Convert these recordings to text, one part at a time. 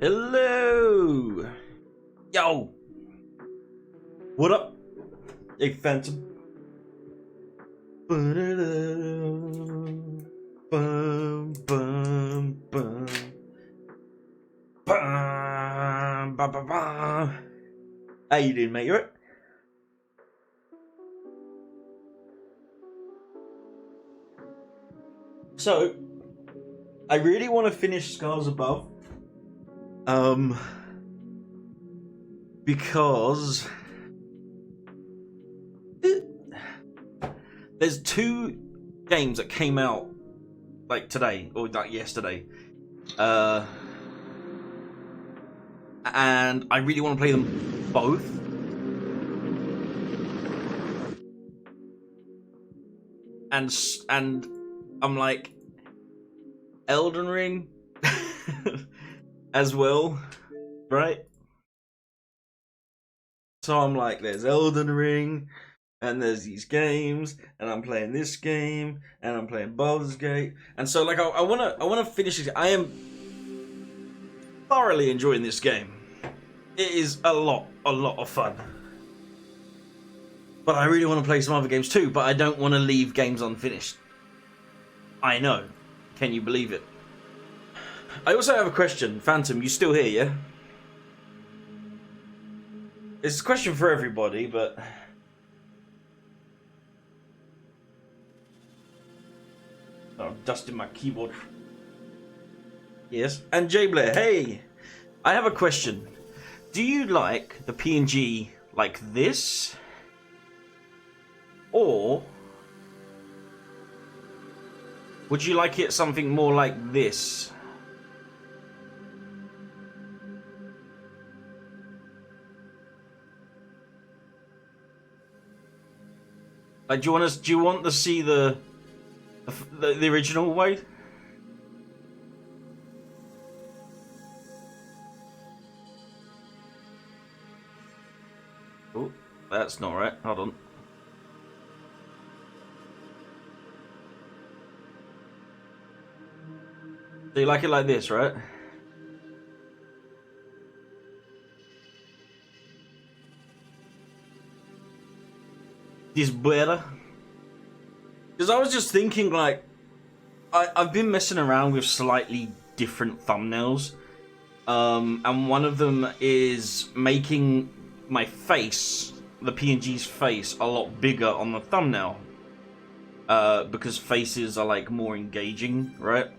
Hello! Yo! What up? Hey, Phantom. Bum, bum, bum. Bum, bum, bum, bum. How you doing, mate? You alright? So, I really want to finish Scars Above. Because there's two games that came out like today or like yesterday, and I really want to play them both. And I'm like, Elden Ring as well, right? So I'm like, there's Elden Ring, and there's these games, and I'm playing this game, and I'm playing Baldur's Gate, and so like I wanna finish it. I am thoroughly enjoying this game. It is a lot of fun. But I really want to play some other games too, but I don't want to leave games unfinished. I know. Can you believe it? I also have a question. Phantom, you still here, yeah? It's a question for everybody, but... Oh, I'm dusting my keyboard. Yes. And Jay Blair, hey! I have a question. Do you like the PNG like this? Or... would you like it something more like this? Like, do you want to see the original way? Oh, that's not right. Hold on. So you like it like this, right? This better? Because I was just thinking, like, I've been messing around with slightly different thumbnails, and one of them is making my face, the PNG's face, a lot bigger on the thumbnail, because faces are like more engaging, right?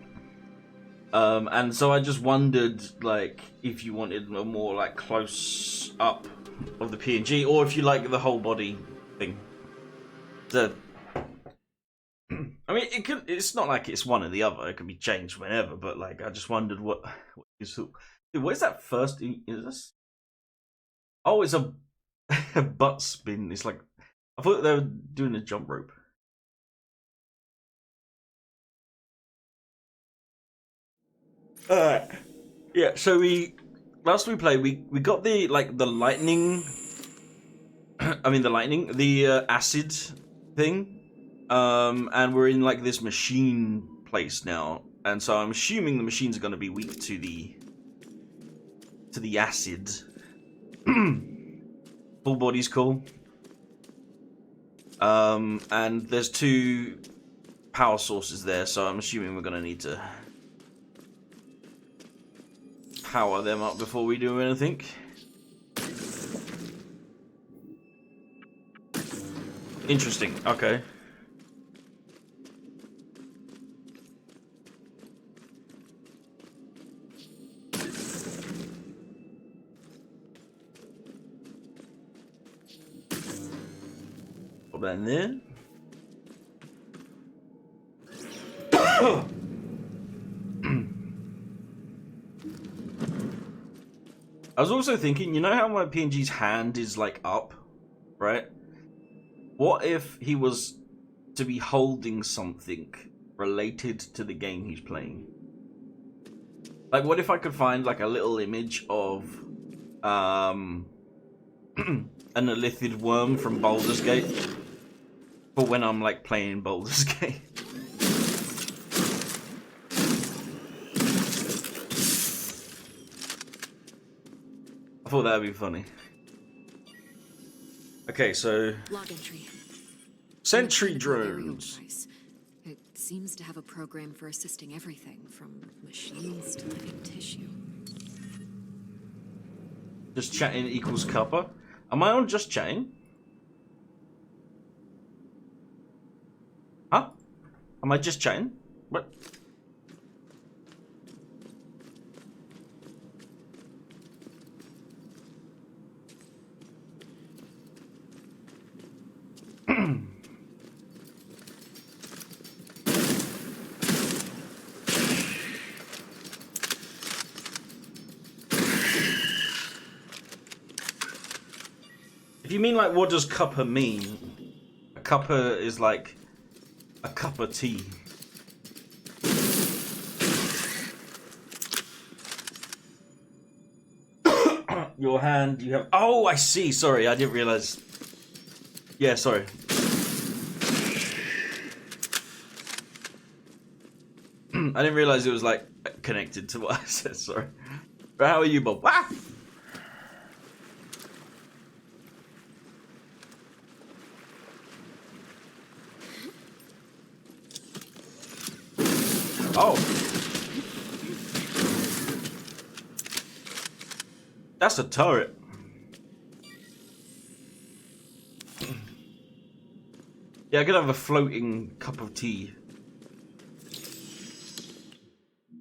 And so I just wondered, like, if you wanted a more like close up of the PNG, or if you like the whole body thing. I mean, it's not like it's one or the other. It can be changed whenever. But like, I just wondered what you thought. Dude, what is that first? Is this? Oh, it's a butt spin. It's like, I thought they were doing a jump rope. Alright. Yeah, so last we played, we got the lightning. I mean the acid thing. And we're in like this machine place now, and so I'm assuming the machines are going to be weak to the acid. Full body's cool. And there's two power sources there, so I'm assuming we're going to need to power them up before we do anything. Interesting. Okay. Put that in there. I was also thinking, you know how my PNG's hand is like up, right? What if he was to be holding something related to the game he's playing? Like, what if I could find like a little image of an elithid worm from Baldur's Gate for when I'm like playing Baldur's Gate? thought that'd be funny. Okay, so Log entry. sentry Incredible burial drones. device. It seems to have a program for assisting everything from machines to living tissue. Just chatting equals cuppa. Am I on just chatting? Huh? Am I just chatting? What? If you mean like what does cuppa mean? A cuppa is like a cup of tea. Your hand, you have... Oh, I see. Sorry, I didn't realize. Yeah, sorry. I didn't realize it was like connected to what I said. Sorry. But how are you, Bob? Ah! Oh. That's a turret. Yeah, I could have a floating cup of tea.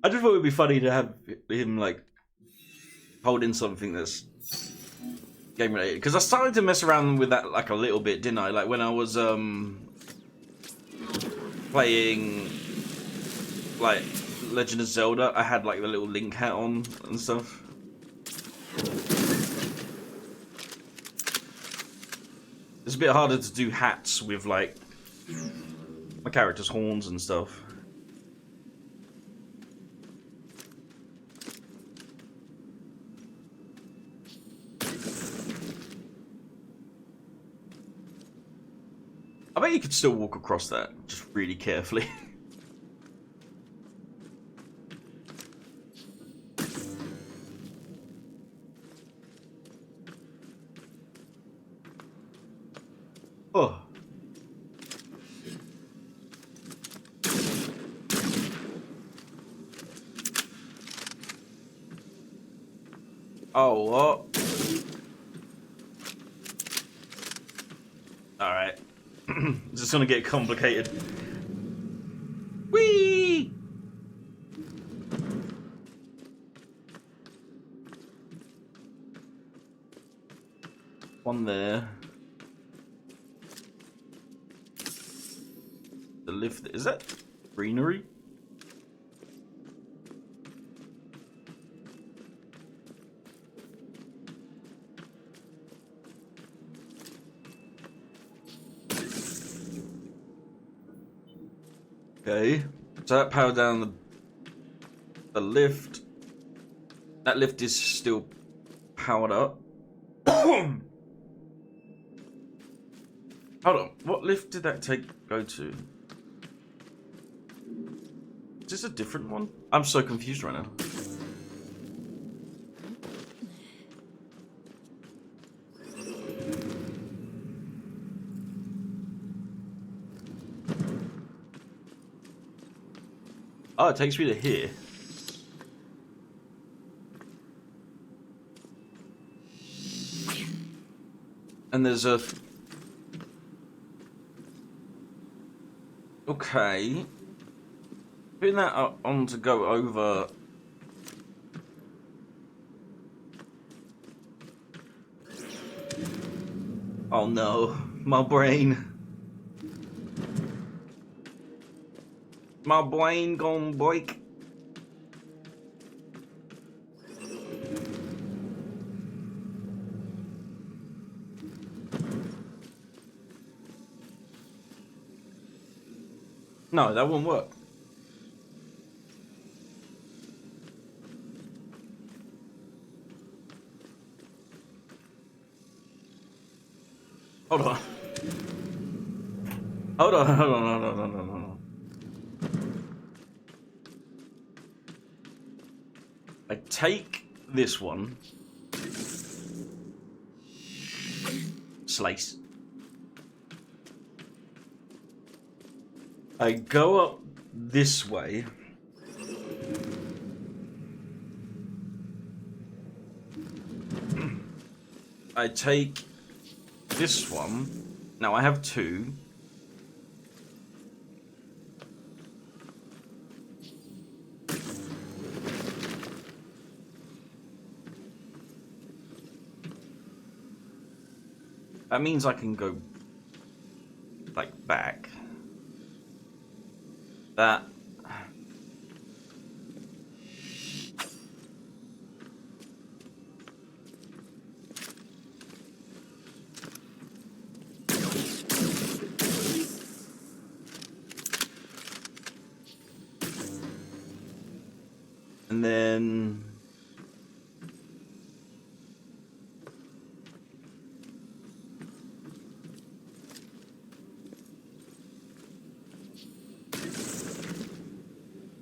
I just thought it would be funny to have him, like, holding something that's game related. Because I started to mess around with that, like, a little bit, didn't I? Like, when I was, playing, like, Legend of Zelda, I had, like, the little Link hat on and stuff. It's a bit harder to do hats with, like, my character's horns and stuff. I bet you could still walk across that, just really carefully. Oh. Oh, what? Alright. It's just gonna get complicated. Whee! One there. The lift, is that greenery? Okay, so that powered down the lift. That lift is still powered up. Hold on, what lift did that go to? Is this a different one? I'm so confused right now. Oh, it takes me to here. And there's a... Okay. Putting that on to go over... Oh no, my brain. My brain gone break. No, that won't work. Hold on. Hold on, hold on, hold on, hold on, hold on. I take this one. slice. I go up this way. I take this one. Now I have two. That means I can go like back. That. And then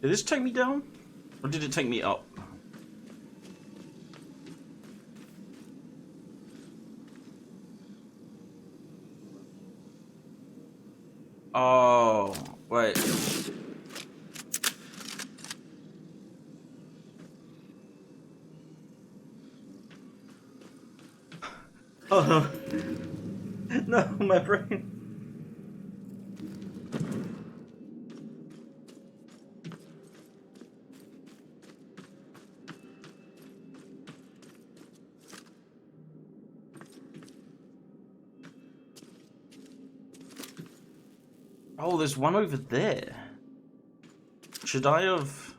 did this take me down? Or did it take me up? Oh, wait. Oh no. No, my brain. Oh, there's one over there. Should I have...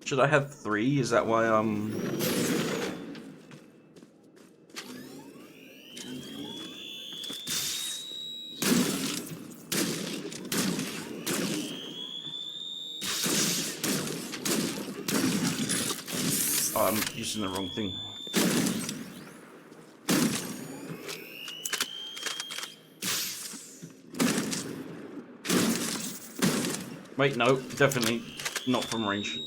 Should I have three? Is that why I'm... Oh, I'm using the wrong thing. Wait, no, definitely not from range.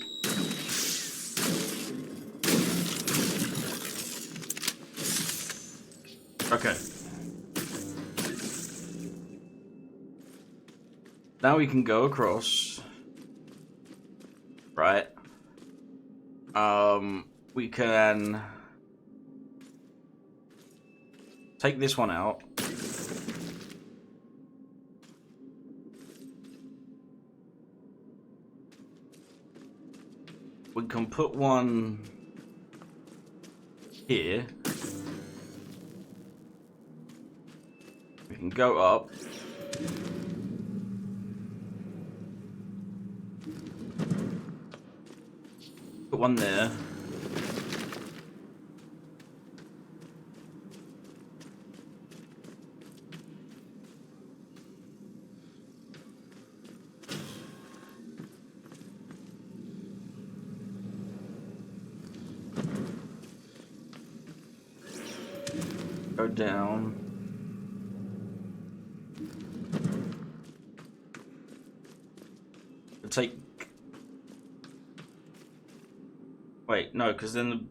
Okay. Now we can go across. Right. We can take this one out. We can put one here. We can go up. Put one there. Go down. Take. Wait, no, because then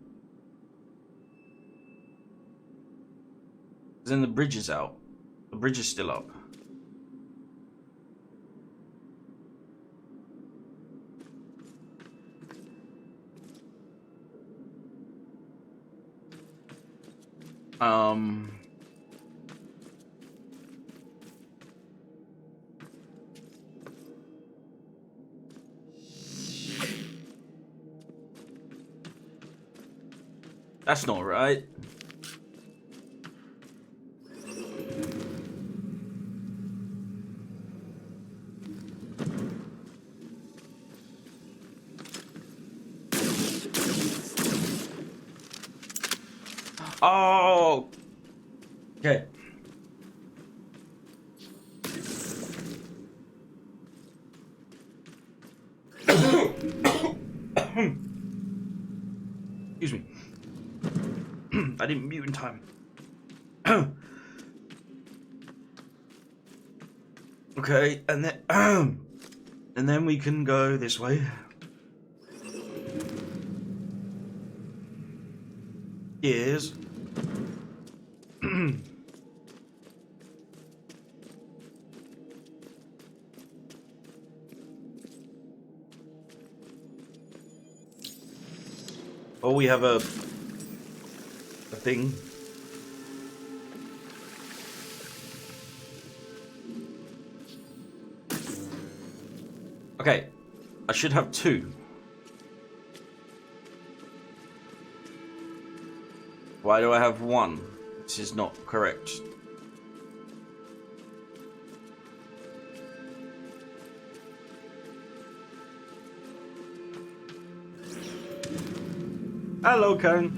the bridge is out. The bridge is still up. That's not right. Oh. Okay. Excuse me. I didn't mute in time. Okay, and then we can go this way. Yes. Oh, we have a thing. Okay, I should have 2. Why do I have 1? This is not correct. Hello, Karen.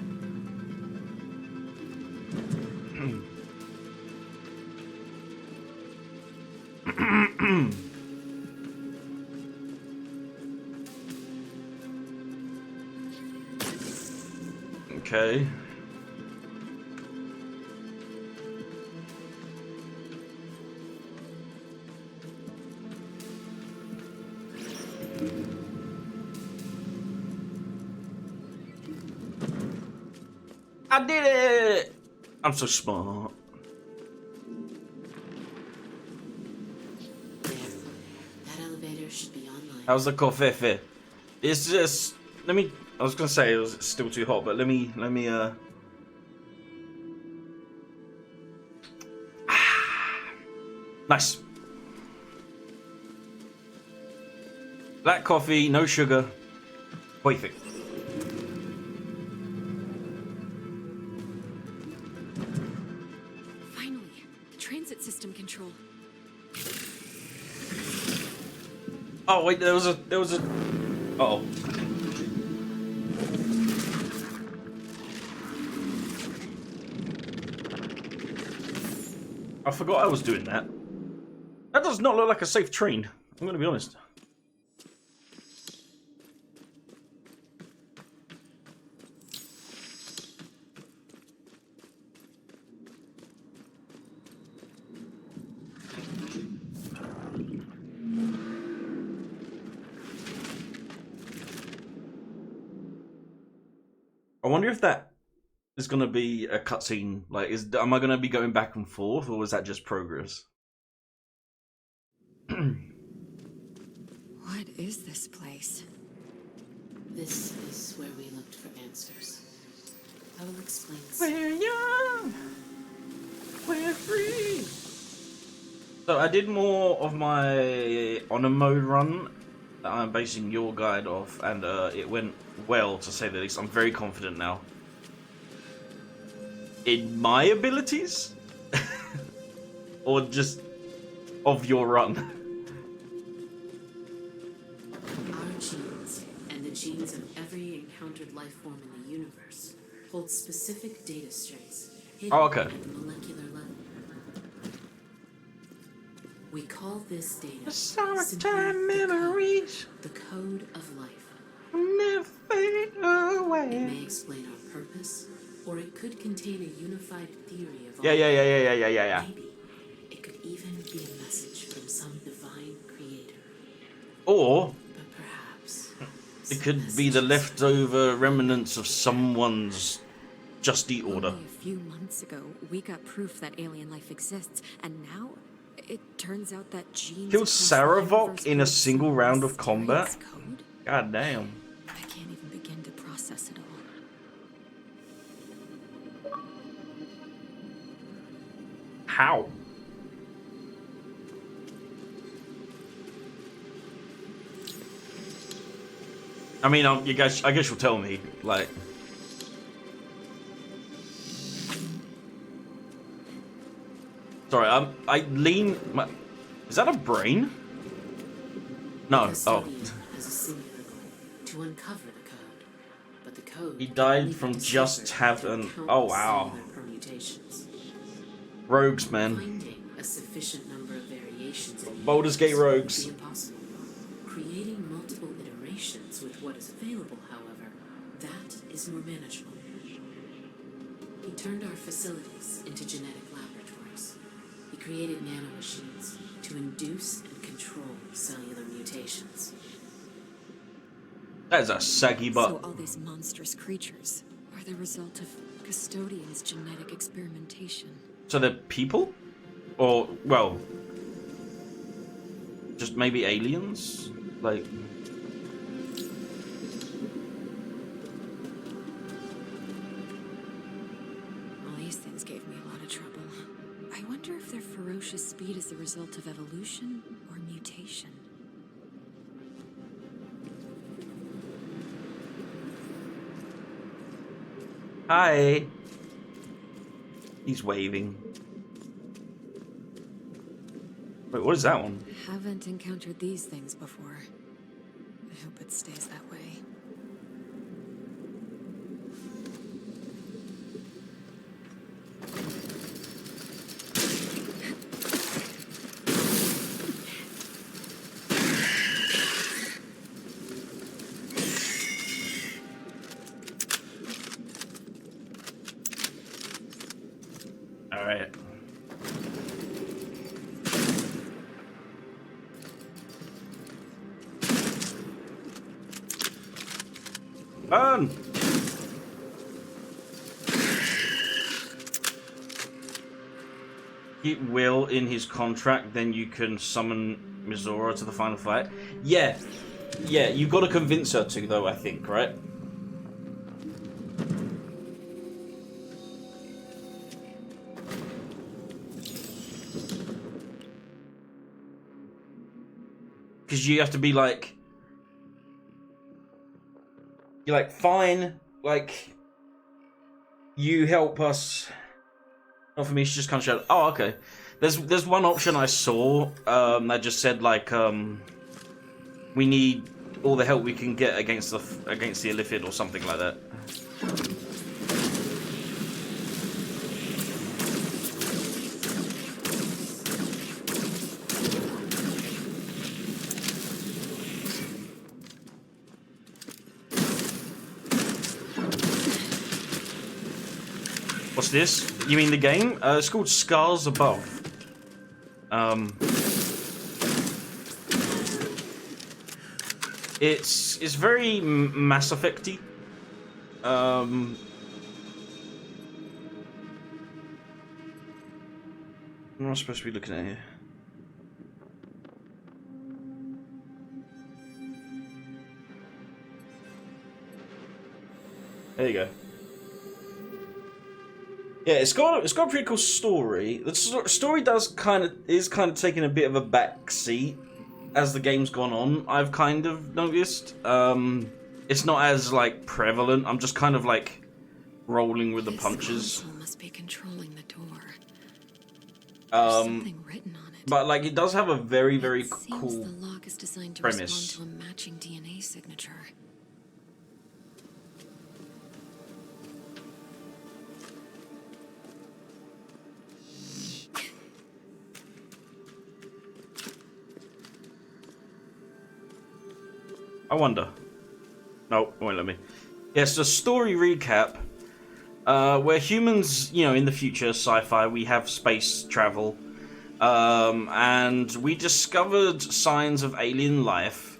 Okay. I did it! I'm so smart. There. That elevator should be online. How's the coffee? It's just... Let me... I was gonna say it was still too hot, but let me Nice. Black coffee, no sugar. Perfect. Finally, the transit system control. Oh wait, there was a uh-oh. I forgot I was doing that. That does not look like a safe train. I'm gonna be honest. I wonder if that is gonna be a cutscene. Like, am I gonna be going back and forth, or was that just progress? What is this place? This is where we looked for answers. I will explain. We're young, we're free. So I did more of my honor mode run that I'm basing your guide off, and it went well, to say the least. I'm very confident now in my abilities, or just of your run. Our genes and the genes of every encountered life form in the universe hold specific data strings hidden Oh, okay. at the molecular level. We call this data Summertime simply memories the code of life. never fade It away. may explain our purpose, or it could contain a unified theory of all Yeah. Maybe it could even be a message from some divine creator. Or But perhaps it could be the leftover remnants of someone's Just Eat order. Only a few months ago, we got proof that alien life exists, and now it turns out that genes Killed across the Saravok universe in a hold single some round of combat? mysterious code? God damn. I can't even begin to process it all. How? I mean, you guys. I guess you'll tell me. Like, sorry. I lean. Is that a brain? No. The Oh. custodian has a singular goal: to uncover the code. But the code He can died only be from deciphered just having. through Oh countless wow. cellular permutations. Rogues, man. Finding a sufficient number of variations in Baldur's Gate rogues. would be impossible. Creating multiple iterations with what is available, however, that is more manageable. He turned our facilities into genetic laboratories. He created nanomachines to induce and control cellular mutations. That is a saggy butt. So all these monstrous creatures are the result of Custodian's genetic experimentation. So they're people? Or, well, just maybe aliens? Like... All these things gave me a lot of trouble. I wonder if their ferocious speed is the result of evolution or mutation. Hi! He's waving. Wait, what is that one? Haven't encountered these things before. I hope it stays that way. Alright. Burn! It will in his contract, then you can summon Mizora to the final fight. Yeah. Yeah, you've got to convince her to, though, I think, right? Because you have to be like... You're like, fine, like... You help us... Not for me, she just kind of shouted, oh, okay. There's one option I saw that just said, like, we need all the help we can get against the Illithid or something like that. What's this? You mean the game? It's called Scars Above. It's very Mass Effect-y. What am I supposed to be looking at here? There you go. Yeah, it's got a pretty cool story. The story is kind of taking a bit of a back seat as the game's gone on. I've kind of noticed. It's not as like prevalent. I'm just kind of like rolling with the punches. Console must be controlling the door. There's something written on it. But like it does have a very cool Seems the lock is designed to premise. respond to a matching DNA signature. I wonder. No, it won't let me. Yes, the story recap. Where humans, you know, in the future, sci-fi, we have space travel. And we discovered signs of alien life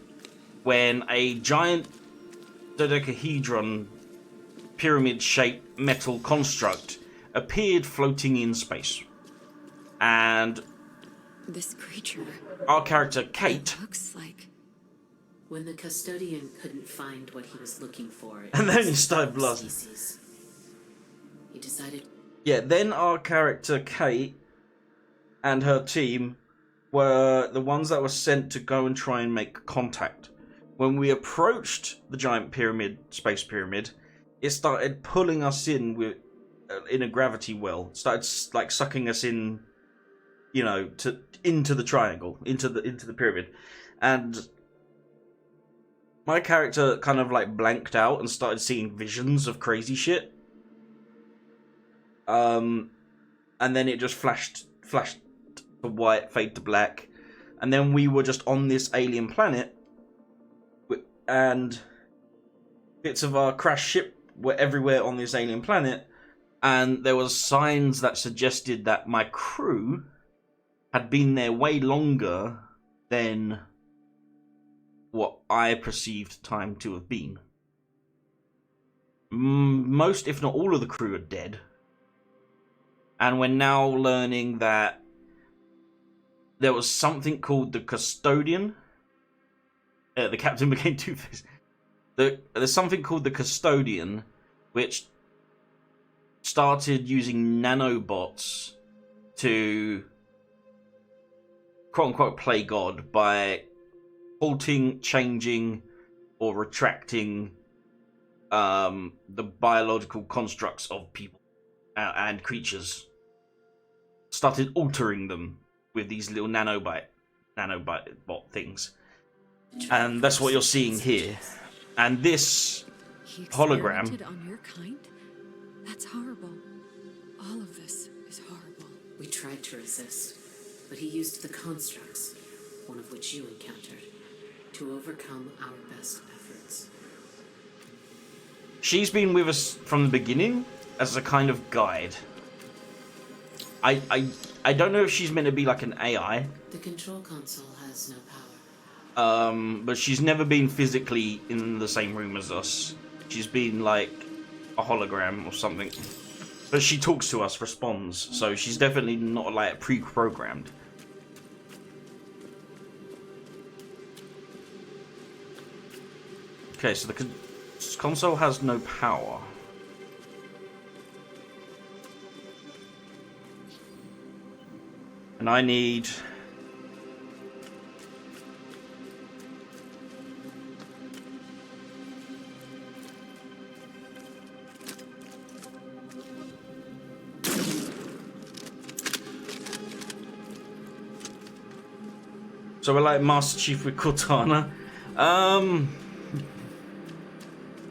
when a giant dodecahedron pyramid-shaped metal construct appeared floating in space. And This creature. our character, Kate... Looks like. When the custodian couldn't find what he was looking for, And then he started blasting. species, he decided. Yeah, then our character, Kate, and her team were the ones that were sent to go and try and make contact. When we approached the giant pyramid, space pyramid, it started pulling us in a gravity well. It started like sucking us in, you know, into the triangle, into the pyramid, and my character kind of like blanked out and started seeing visions of crazy shit. And then it just flashed to white, fade to black, and then we were just on this alien planet, and bits of our crashed ship were everywhere on this alien planet, and there was signs that suggested that my crew had been there way longer than what I perceived time to have been. most, if not all, of the crew are dead. And we're now learning that there was something called the Custodian. The captain became Two-Face. There's something called the Custodian, which started using nanobots to quote-unquote play God by halting, changing, or retracting the biological constructs of people and creatures. Started altering them with these little nanobot things. And that's what you're seeing here. And this He hologram... experimented on your kind? That's horrible. All of this is horrible. We tried to resist, but he used the constructs, one of which you encountered, to overcome our best efforts. She's been with us from the beginning as a kind of guide. I don't know if she's meant to be like an AI. The control console has no power. But she's never been physically in the same room as us. She's been like a hologram or something. But she talks to us, responds, so she's definitely not like pre-programmed. Okay, so the console has no power. And I need... So we're like Master Chief with Cortana.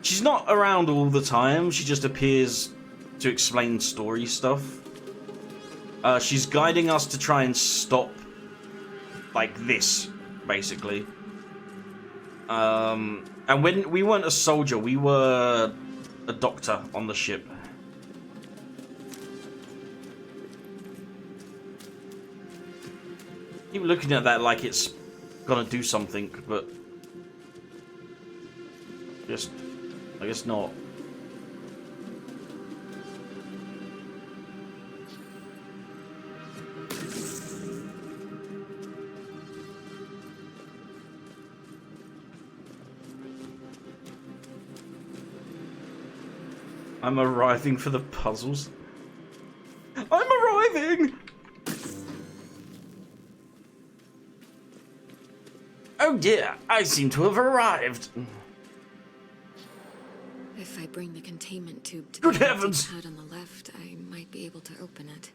She's not around all the time. She just appears to explain story stuff. She's guiding us to try and stop, like this, basically. And when we weren't a soldier, we were a doctor on the ship. Keep looking at that like it's gonna do something, but I guess not. I'm arriving for the puzzles. I'm arriving! Oh dear, I seem to have arrived. If I bring the containment tube to Good the heavens! pad on the left, I might be able to open it.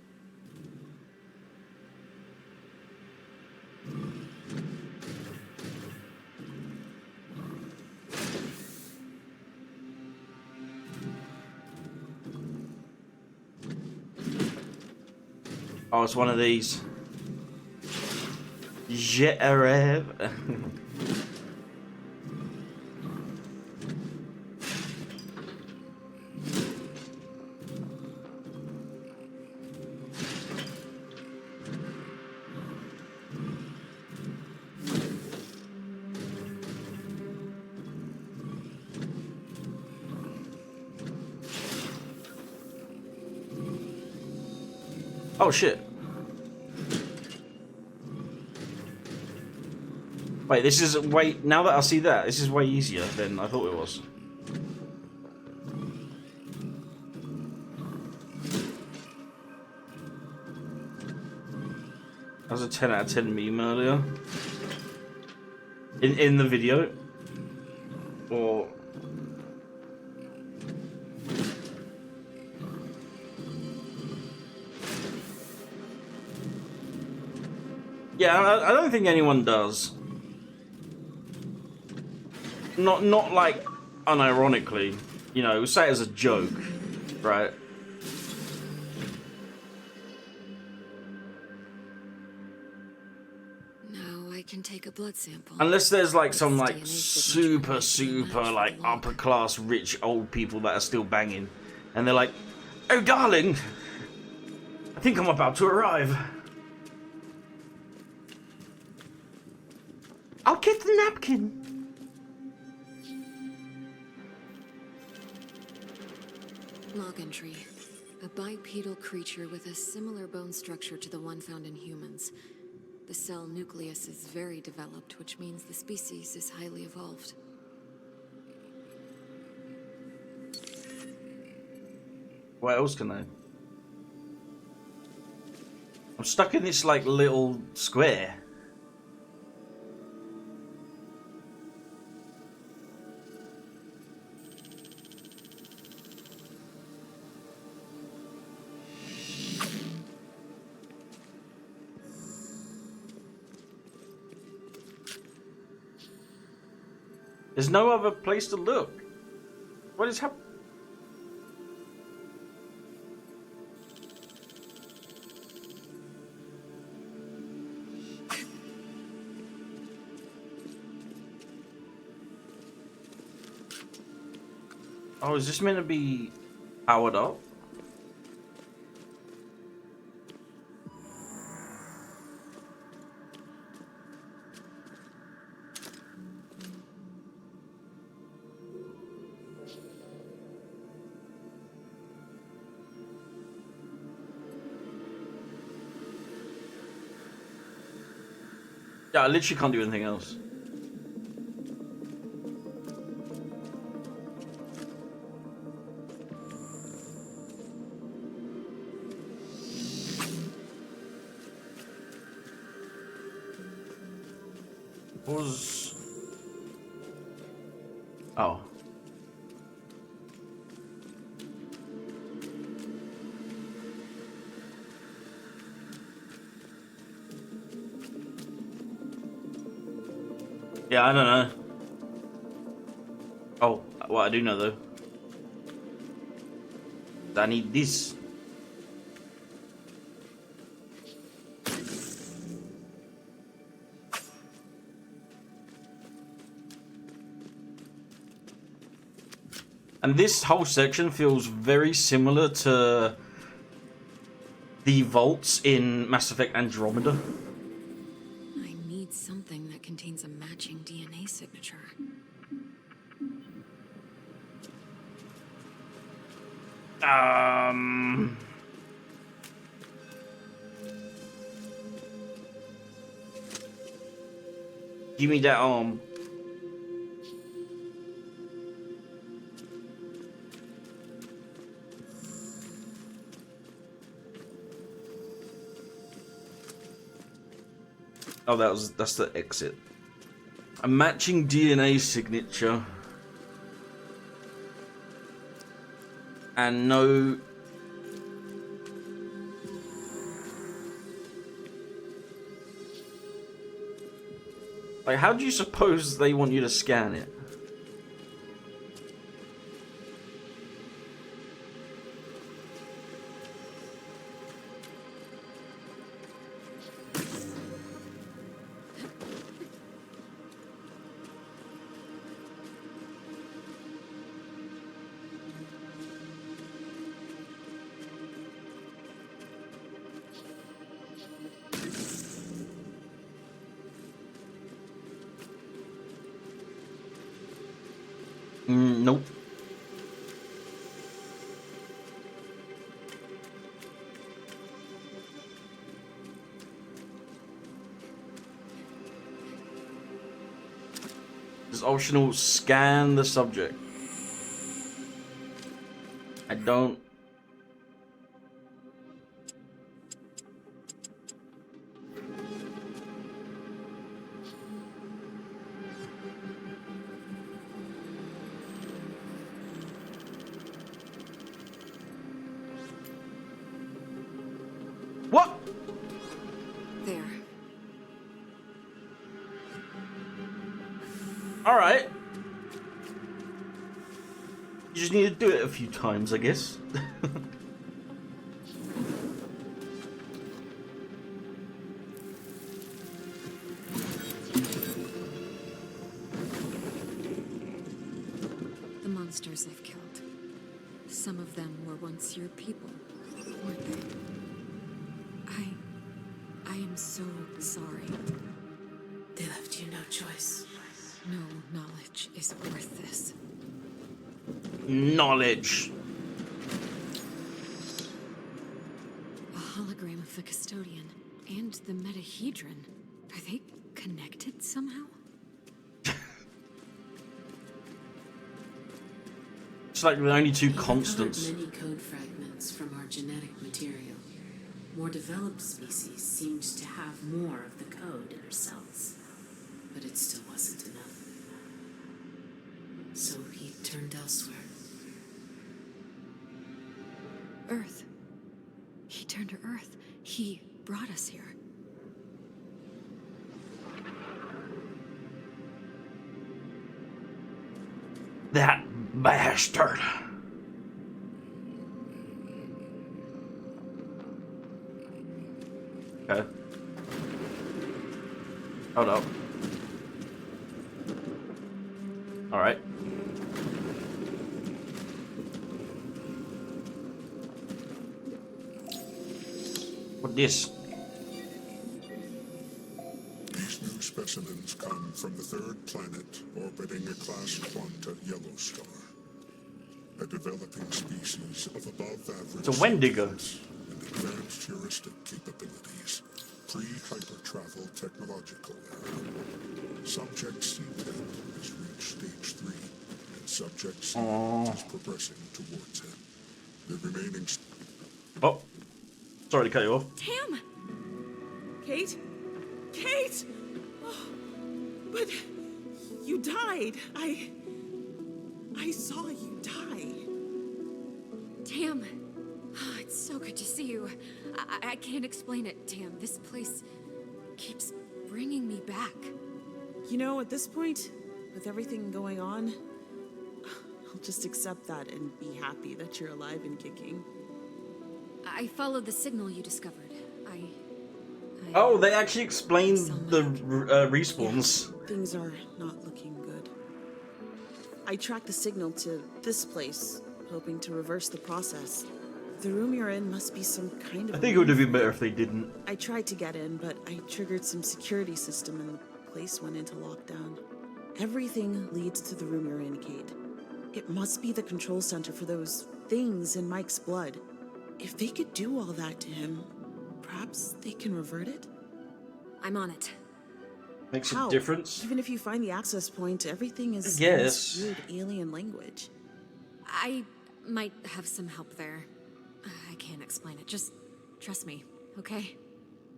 Oh, it's one of these. J'arrive. Oh shit. Wait, this is way... Now that I see that, this is way easier than I thought it was. That was a 10 out of 10 meme earlier. In the video. Or... Yeah, I don't think anyone does. Not like unironically, you know, say it as a joke, right? Now I can take a blood sample. Unless there's like Its some like DNA signature super might be a match for like the log. upper class rich old people that are still banging, and they're like, "Oh darling, I think I'm about to arrive. I'll get the napkin." Log entry. A bipedal creature with a similar bone structure to the one found in humans. The cell nucleus is very developed, which means the species is highly evolved. What else can I? I'm stuck in this like little square. There's no other place to look. What is happening? Oh, is this meant to be powered up? Yeah, I literally can't do anything else. What was... Oh. Yeah, I don't know. Oh, what I do know though. I need this. And this whole section feels very similar to the vaults in Mass Effect Andromeda. I need something that contains a matching DNA signature. Give me that arm. Oh, that's the exit. A matching DNA signature. And no... Like, how do you suppose they want you to scan it? Nope. This optional scan the subject. I don't... What? There. Alright. You just need to do it a few times, I guess. The monsters I've killed. Some of them were once your people, weren't they? I am so sorry. They left you no choice. No knowledge is worth this. Knowledge. custodian and the metahedron, are they connected somehow? It's like the only two We constants. recovered many code fragments from our genetic material. More developed species seemed to have more of the code in their cells, but it still wasn't enough. So he turned elsewhere. Earth. He turned to Earth. He brought us here. That bastard. Okay. Hold up. Alright. What this? These new specimens come from the third planet orbiting a class Quanta yellow star. A developing species of above-average It's a Wendigo. intelligence and advanced heuristic capabilities. Pre-hypertravel technological era. Subject C10 has reached stage 3, and Subject C is progressing towards it. The remaining... Oh. Sorry to cut you off. Tam! Kate? Kate! Oh, but you died. I saw you die. Tam! Oh, it's so good to see you. I can't explain it, Tam. This place keeps bringing me back. You know, at this point, with everything going on, I'll just accept that and be happy that you're alive and kicking. I followed the signal you discovered. Oh, they actually explained Sound the like- respawns. Things are not looking good. I tracked the signal to this place, hoping to reverse the process. The room you're in must be some kind of... I think it would have been better if they didn't. I tried to get in, but I triggered some security system and the place went into lockdown. Everything leads to the room you're in, Kate. It must be the control center for those things in Mike's blood. If they could do all that to him, perhaps they can revert it? I'm on it. Makes How? a difference. Even if you find the access point, everything is I in guess. this weird alien language. I might have some help there. I can't explain it. Just trust me, okay?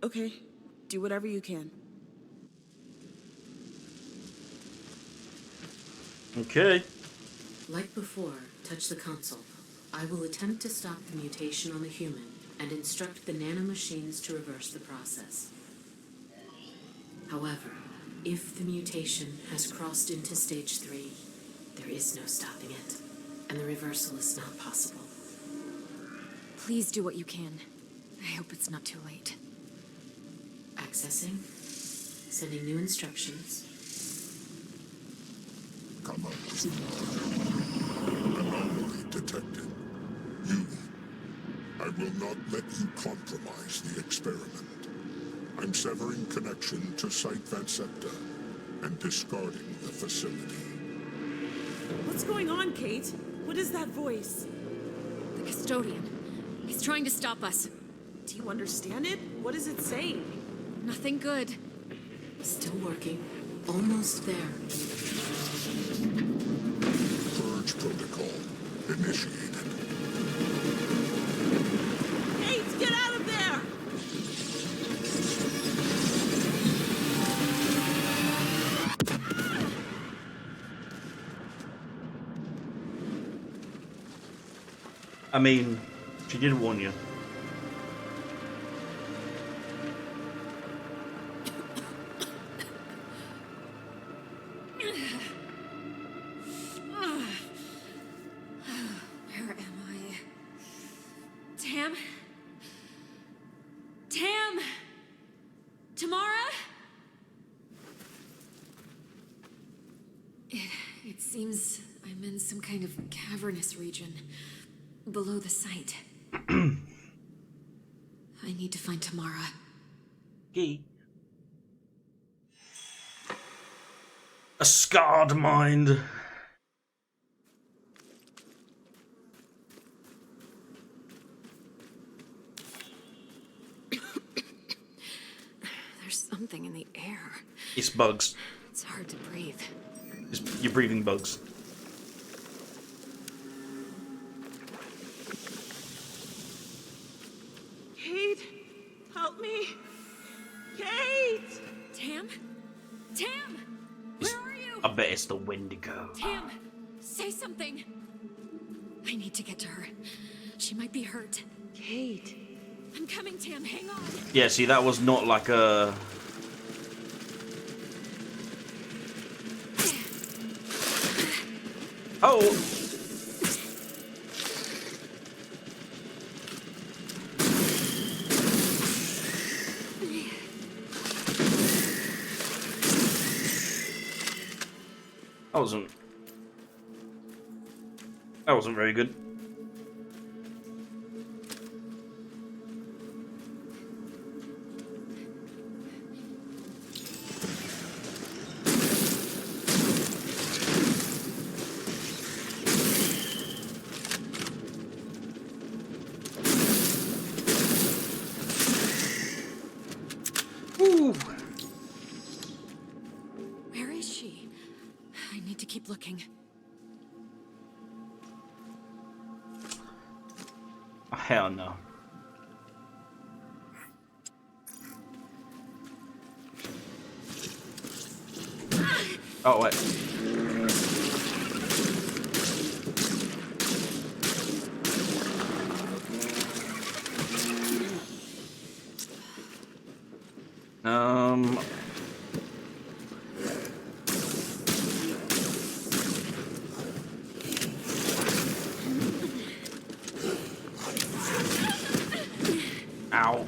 Okay, do whatever you can. Okay. Like before, touch the console. I will attempt to stop the mutation on the human and instruct the nanomachines to reverse the process. However, if the mutation has crossed into stage 3, there is no stopping it, and the reversal is not possible. Please do what you can. I hope it's not too late. Accessing. Sending new instructions. Come up. Anomaly detected. You. I will not let you compromise the experiment. I'm severing connection to Site Vansepta and discarding the facility. What's going on, Kate? What is that voice? The custodian. He's trying to stop us. Do you understand it? What is it saying? Nothing good. Still working. Almost there. Purge protocol initiated. Kate, get out of there! I mean, she did warn you. Where am I? Tam? Tam? Tamara? It seems I'm in some kind of cavernous region below the site. I need to find Tamara. Gee. A scarred mind. something in the air. It's bugs. It's hard to breathe. You're breathing bugs. Kate, help me. Kate! Tam? Tam! Where are you? I bet it's the Wendigo. Tam! Say something! I need to get to her. She might be hurt. Kate. I'm coming, Tam. Hang on. Yeah, see, that was not like a... Oh! That wasn't very good. Ooh. Where is she? I need to keep looking. Oh, hell no. Oh, wait. Ow.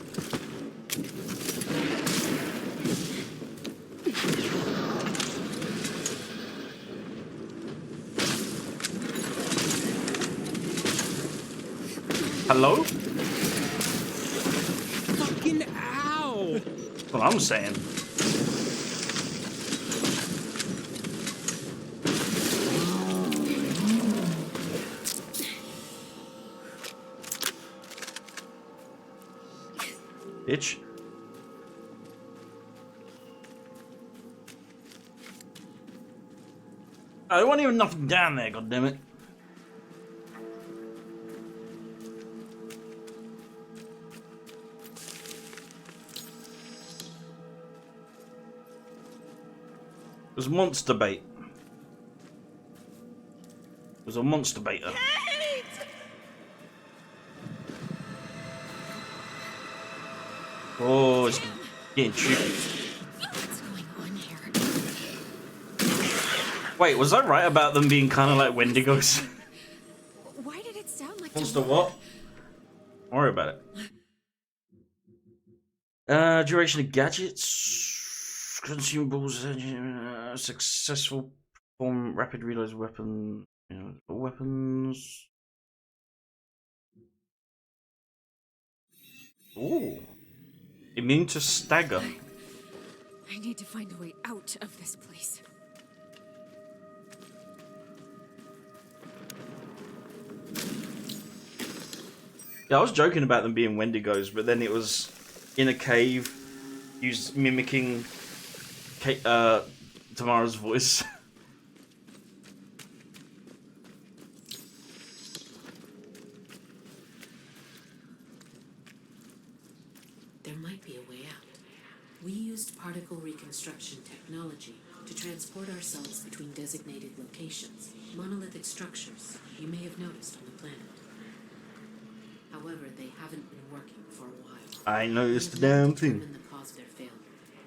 Hello? Fucking ow! That's what I'm saying. Bitch. Oh, there wasn't even nothing down there, goddammit. It was monster bait. It was a monster baiter. Oh, it's getting tricky. What's going on here? Wait, was I right about them being kind of like Wendigos? Why did it sound like Monster what? Don't worry about it. Duration of gadgets, consumables, successful perform rapid reload weapon, weapons. Ooh, immune to stagger. I need to find a way out of this place. Yeah, I was joking about them being Wendigos, but then it was in a cave, mimicking Tamara's voice. There might be a way out. We used particle reconstruction technology to transport ourselves between designated locations, monolithic structures you may have noticed on the planet. However, they haven't been working for a while. I noticed the We have damn not thing. determined the cause of their failure,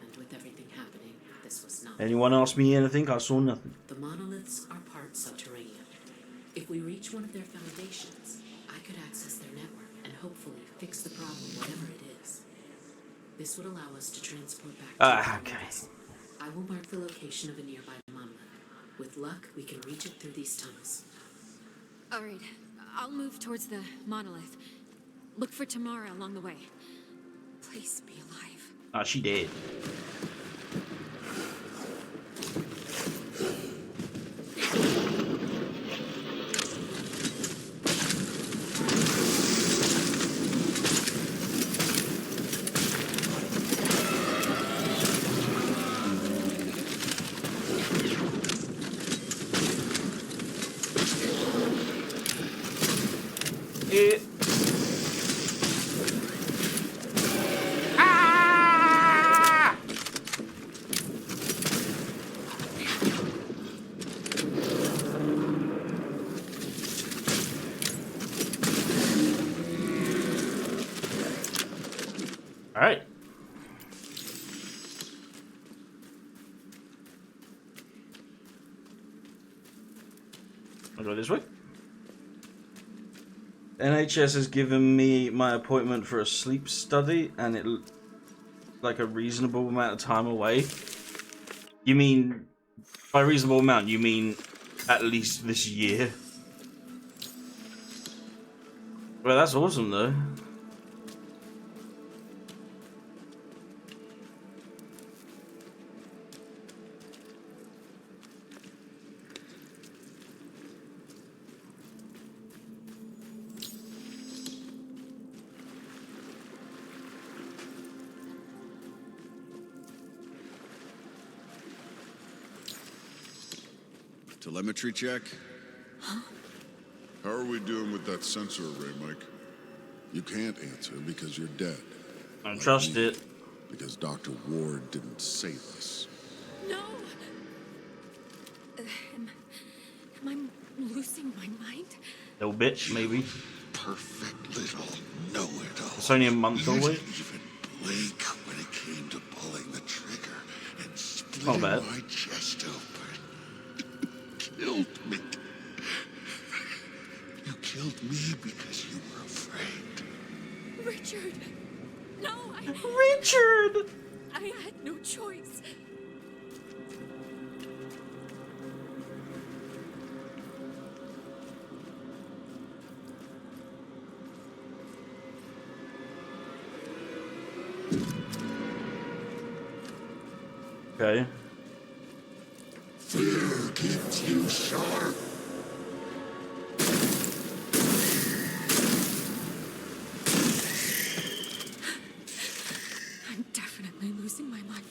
and with everything happening, this was not. Anyone ask me anything? I saw nothing. The monoliths are part subterranean. If we reach one of their foundations, I could access their network and hopefully fix the problem, whatever it is. This would allow us to transport back to Okay. Atlantis. I will mark the location of a nearby monolith. With luck, we can reach it through these tunnels. All right, I'll move towards the monolith. Look for Tamara along the way. Please be alive. Ah, she did. Yeah. Ah! All right. I'll go this way. NHS has given me my appointment for a sleep study, and it like a reasonable amount of time away. You mean by reasonable amount? You mean at least this year? Well, that's awesome though. Telemetry check? How are we doing with that sensor array, Mike? You can't answer because you're dead. I don't Like trust me, it. Because Dr. Ward didn't save us. No! Am I losing my mind? Little bitch, maybe. Perfect little know-it-all. It's only a month You away. didn't even blink when it came to pulling the trigger and Not splitting bad. my chest open. Killed me. You killed me because you were afraid. Richard! No, Richard! I had no choice. Okay. Fear keeps you sharp. I'm definitely losing my mind.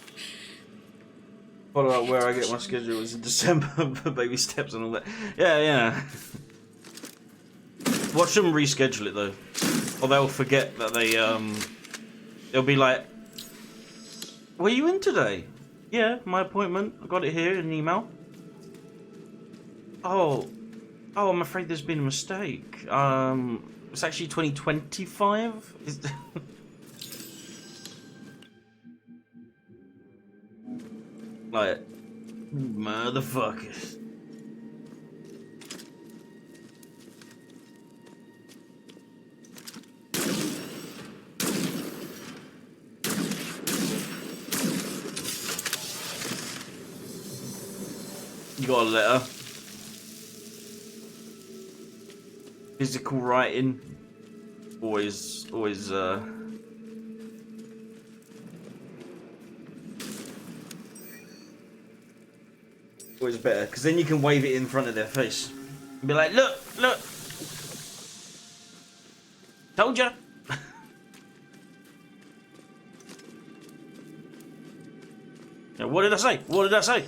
Follow up where I get my schedule is in December for baby steps and all that. Yeah, yeah. Watch them reschedule it though. Or they'll forget that they'll be like, were you in today? Yeah, my appointment. I got it here in an email. Oh, I'm afraid there's been a mistake. It's actually 2025. Like, motherfuckers. You got a letter. Physical writing. Always, always, always better, because then you can wave it in front of their face. And be like, look, look. Told ya. Now, what did I say? What did I say?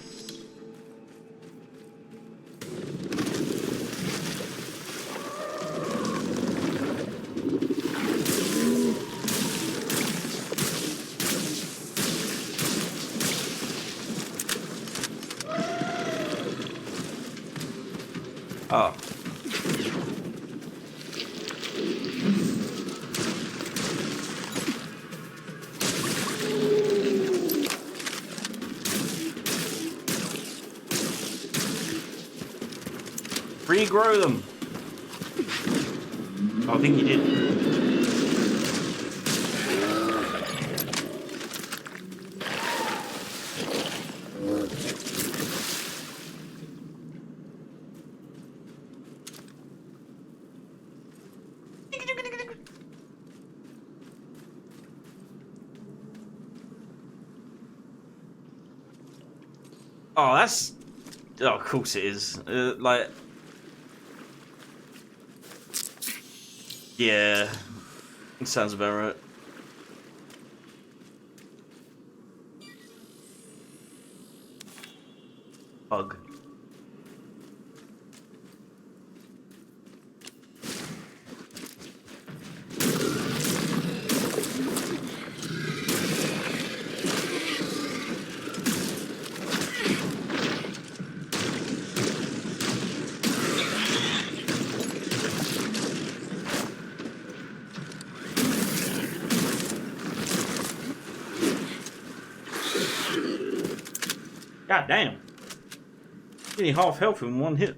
Oh. Regrow them. I think you did. Oh, that's... Oh, of course it is. Like... Yeah. It sounds about right. Hug. God damn. Getting half health in one hit.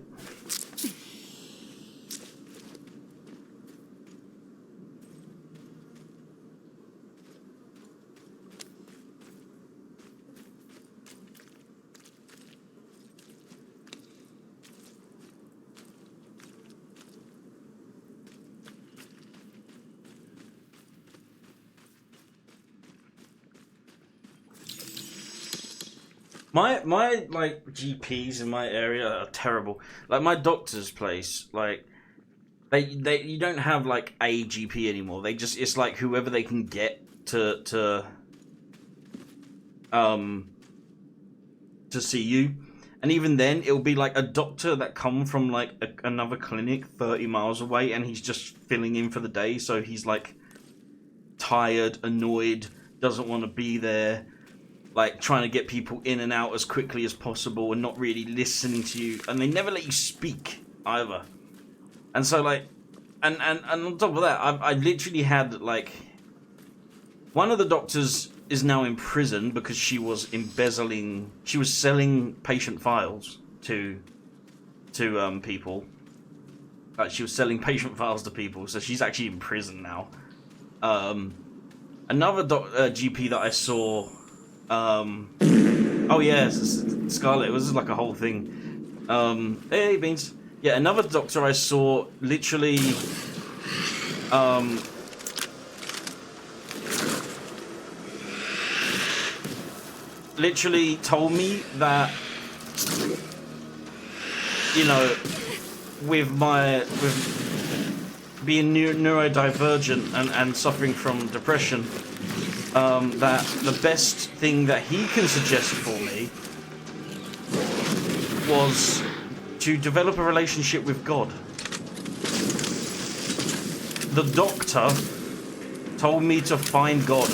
My like GPs in my area are terrible. Like my doctor's place, like they you don't have like a GP anymore. They just it's like whoever they can get to see you. And even then it'll be like a doctor that come from like another clinic 30 miles away and he's just filling in for the day, so he's like tired, annoyed, doesn't want to be there. Like trying to get people in and out as quickly as possible and not really listening to you, and they never let you speak either. And so like, and on top of that, I literally had like one of the doctors is now in prison because she was selling patient files to people. Like she was selling patient files to people, so she's actually in prison now. Another GP that I saw. Oh yeah, Scarlet. It was like a whole thing. Hey Beans. Yeah, another doctor I saw literally. Literally told me that, you know, with being neurodivergent and suffering from depression. That the best thing that he can suggest for me was to develop a relationship with God. The doctor told me to find God.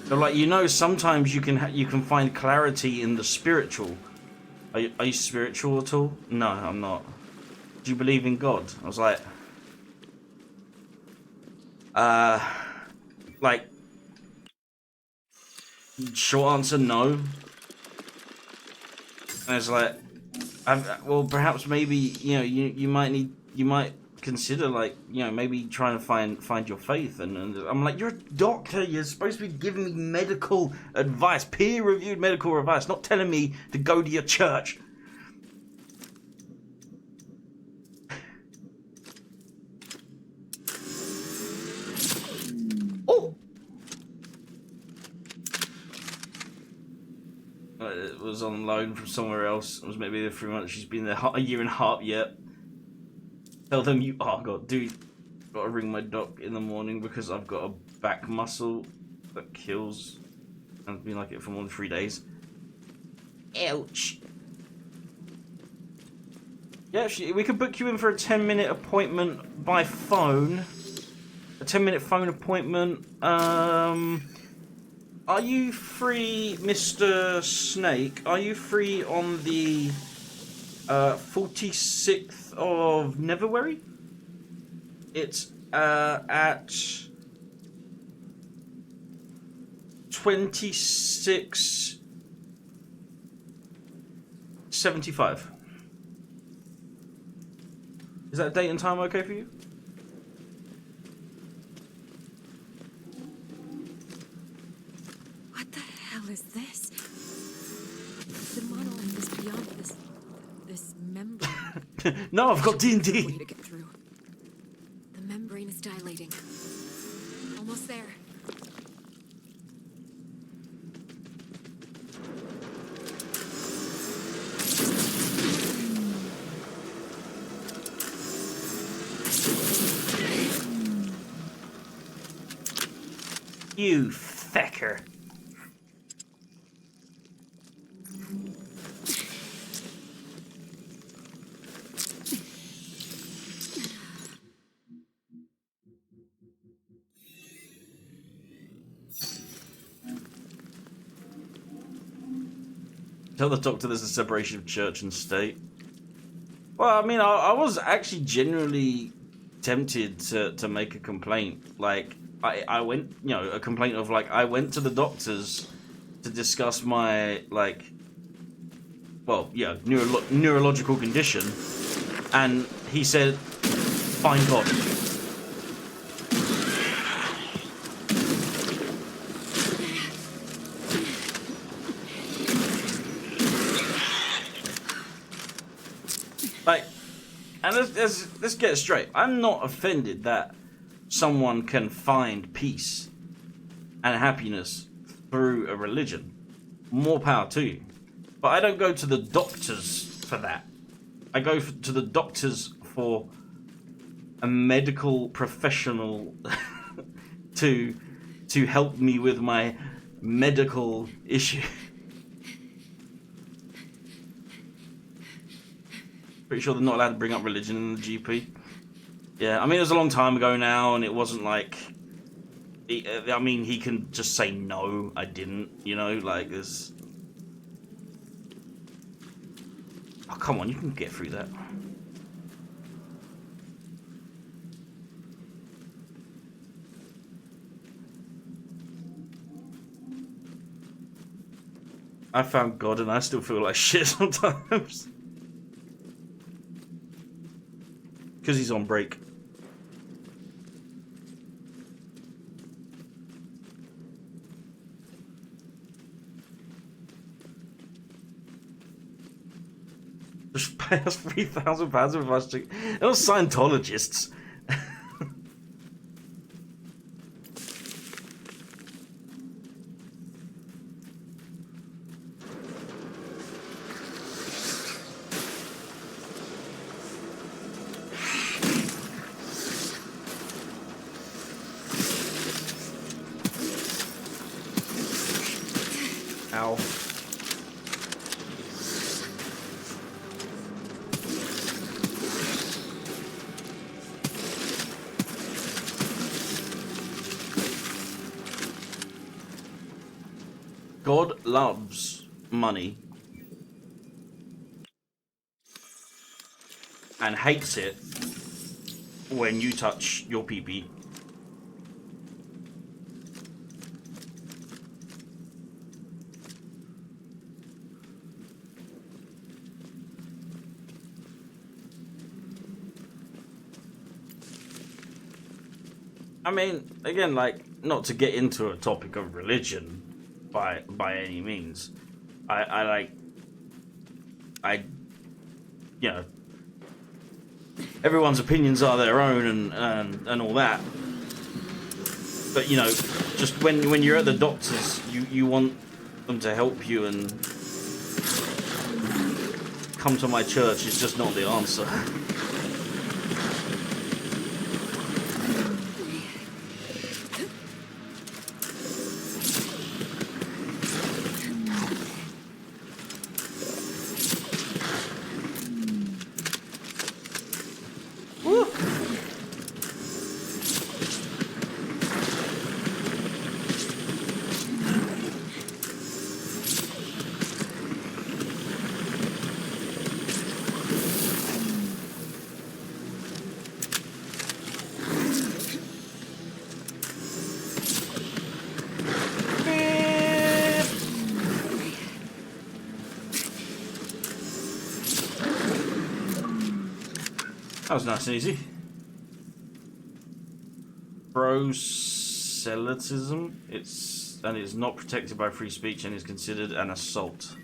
So, like, you know, sometimes you can find clarity in the spiritual. Are you spiritual at all? No, I'm not. Do you believe in God? I was like, short answer, no. And it's like, well, perhaps maybe, you know, you might consider, like, you know, maybe trying to find your faith. And I'm like, you're a doctor, you're supposed to be giving me medical advice, peer-reviewed medical advice, not telling me to go to your church. Oh! It was on loan from somewhere else. It was maybe there 3 months. She's been there a year and a half yet. Tell them you... Oh, God, dude. Gotta ring my doc in the morning because I've got a back muscle that kills. And it's been like it for more than 3 days. Ouch. Yeah, we could book you in for a 10-minute appointment by phone. A 10-minute phone appointment. Are you free, Mr. Snake? Are you free on the 46th of Neverwary? It's at 26:75. Is that date and time okay for you? What the hell is this? The monolith is beyond this membrane. No, I've got Way D&D. to get through. The membrane is dilating. Almost there. You fecker. Tell the doctor there's a separation of church and state. Well, I mean, I was actually genuinely tempted to make a complaint. Like, I went, you know, a complaint of, like, I went to the doctors to discuss my, like, well, yeah, neurological condition, and he said, find God. Like, and let's get it straight. I'm not offended that someone can find peace and happiness through a religion. More power to you. But I don't go to the doctors for that. I go to the doctors for a medical professional to help me with my medical issue. Pretty sure they're not allowed to bring up religion in the GP. Yeah, I mean, it was a long time ago now, and it wasn't like... I mean, he can just say, no, I didn't, you know? Like, there's... Oh, come on, you can get through that. I found God, and I still feel like shit sometimes. Because he's on break. Just pay us £3,000 of us to... Those Scientologists. Ow. God loves money and hates it when you touch your pee-pee. I mean, again, like, not to get into a topic of religion by any means. I you know, everyone's opinions are their own and all that. But, you know, just when you're at the doctors, you want them to help you, and come to my church is just not the answer. That was nice and easy. Proselytism. It's not protected by free speech and is considered an assault.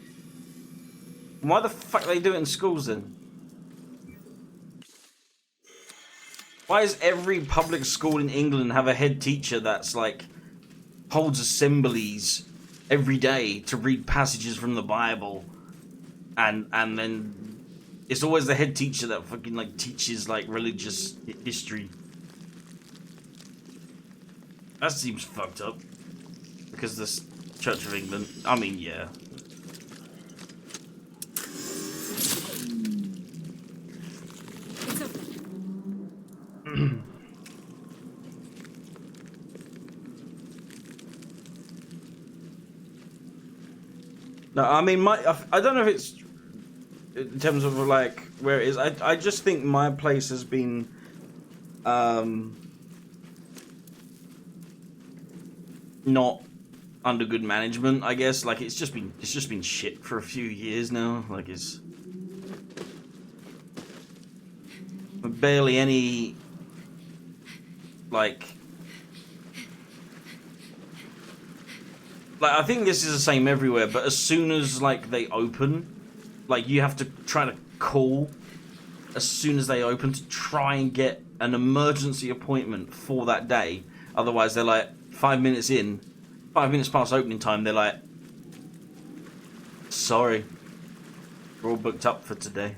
Why the fuck do they do it in schools then? Why does every public school in England have a head teacher that's like holds assemblies every day to read passages from the Bible, and then it's always the head teacher that fucking like teaches like religious history? That seems fucked up. Because the Church of England, I mean, yeah. No, I mean, I don't know if it's in terms of like where it is. I just think my place has been not under good management, I guess. Like it's just been shit for a few years now. Like it's barely any like I think this is the same everywhere, but as soon as like they open, like you have to try to call as soon as they open to try and get an emergency appointment for that day. Otherwise they're like 5 minutes in, 5 minutes past opening time, they're like, sorry, we're all booked up for today.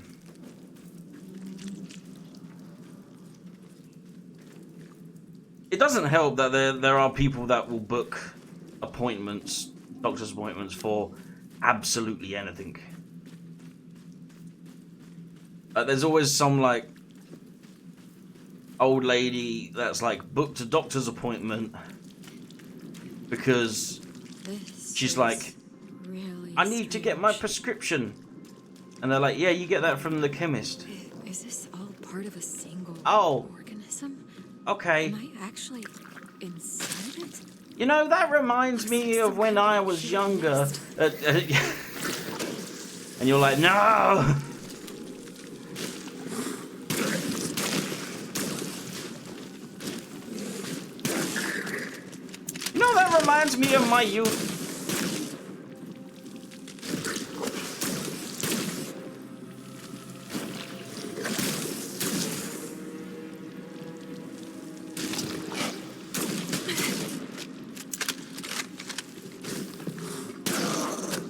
It doesn't help that there are people that will book appointments, doctor's appointments for absolutely anything. There's always some like old lady that's like booked a doctor's appointment because she's like, really I need to get my prescription, and they're like, yeah, you get that from the chemist. Is this all part of a single organism? Okay. Am I actually inside it? You know, that reminds me of when I was younger. And you're like, no! You know, that reminds me of my youth.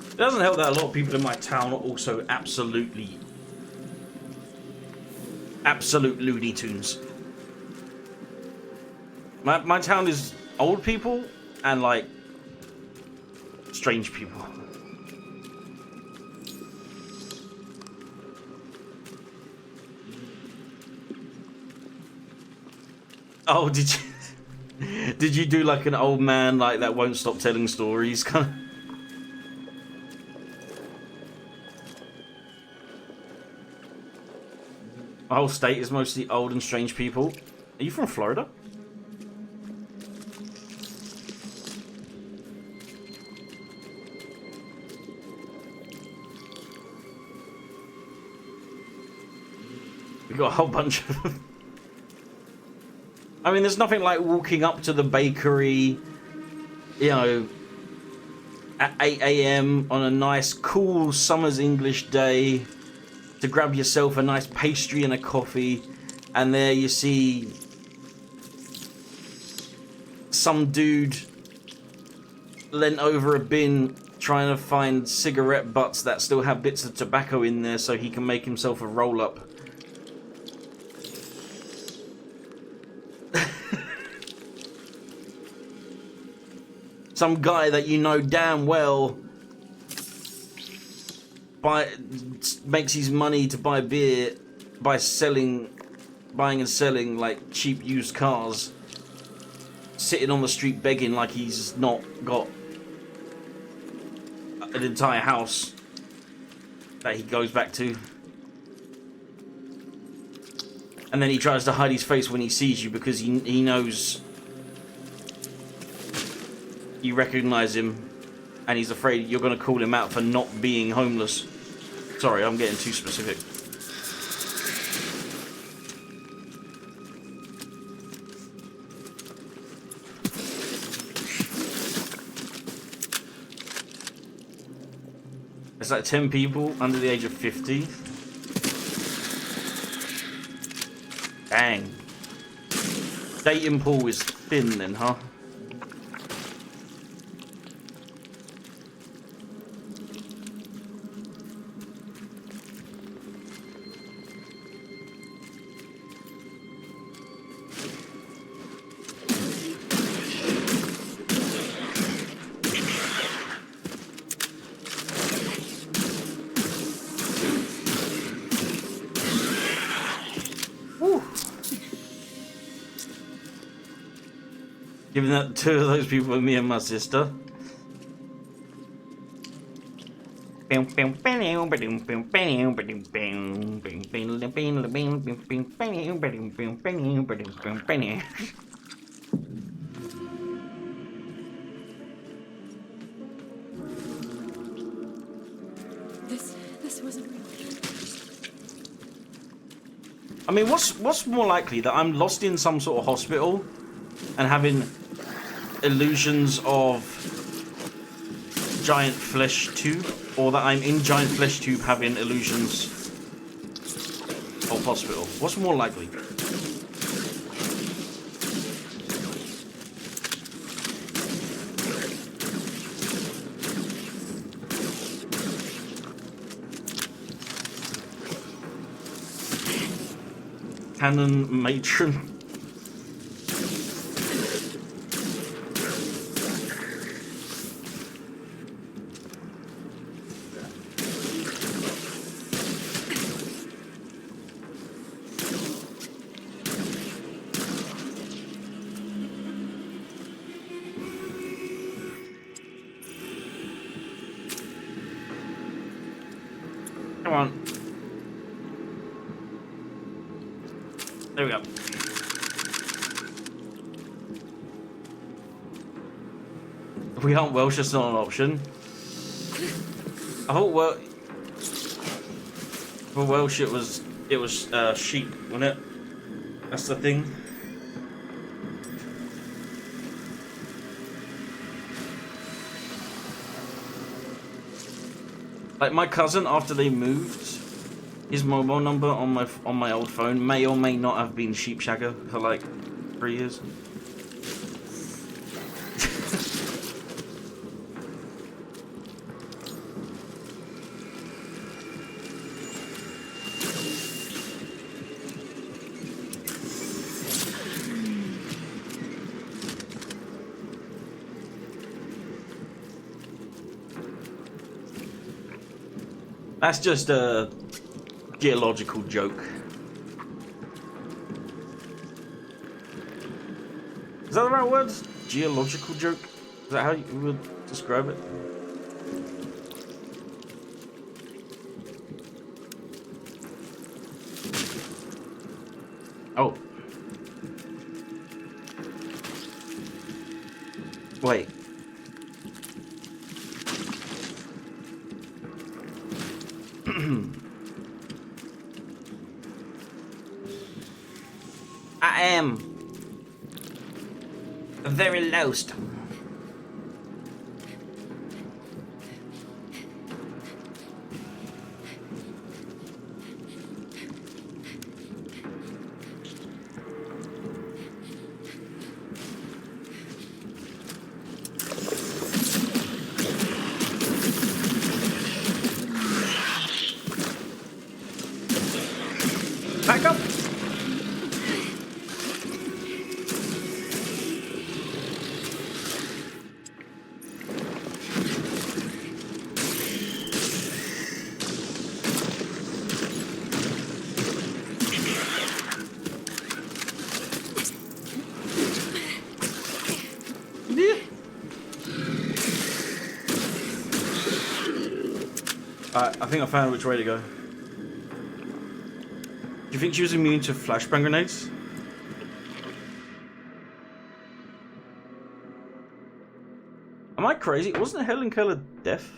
It doesn't help that a lot of people in my town are also absolute Looney Tunes. My town is old people and like strange people. Oh, did you do like an old man like that won't stop telling stories kind of? My whole state is mostly old and strange people. Are you from Florida? We got a whole bunch of them. I mean, there's nothing like walking up to the bakery, you know, at 8 AM on a nice, cool summer's English day, to grab yourself a nice pastry and a coffee, and there you see some dude leant over a bin trying to find cigarette butts that still have bits of tobacco in there so he can make himself a roll-up. Some guy that you know damn well makes his money to buy beer by buying and selling like cheap used cars, sitting on the street begging like he's not got an entire house that he goes back to. And then he tries to hide his face when he sees you because he knows you recognize him, and he's afraid you're going to call him out for not being homeless. Sorry, I'm getting too specific. It's like 10 people under the age of 50. Dang. Dating pool is thin then, huh? Giving that two of those people with me and my sister. This wasn't real. I mean, what's more likely, that I'm lost in some sort of hospital and having illusions of giant flesh tube, or that I'm in giant flesh tube having illusions of hospital? What's more likely? Canon matron. Come on. There we go. If we aren't Welsh, it's not an option. I thought for Welsh it was sheep, wasn't it? That's the thing. Like my cousin, after they moved, his mobile number on my old phone may or may not have been Sheep Shagger for like 3 years. That's just a geological joke. Is that the right word? Geological joke? Is that how you would describe it? Oh. Wait. I am very lost. Back up. I think I found which way to go. Do you think she was immune to flashbang grenades? Am I crazy? Wasn't Helen Keller deaf?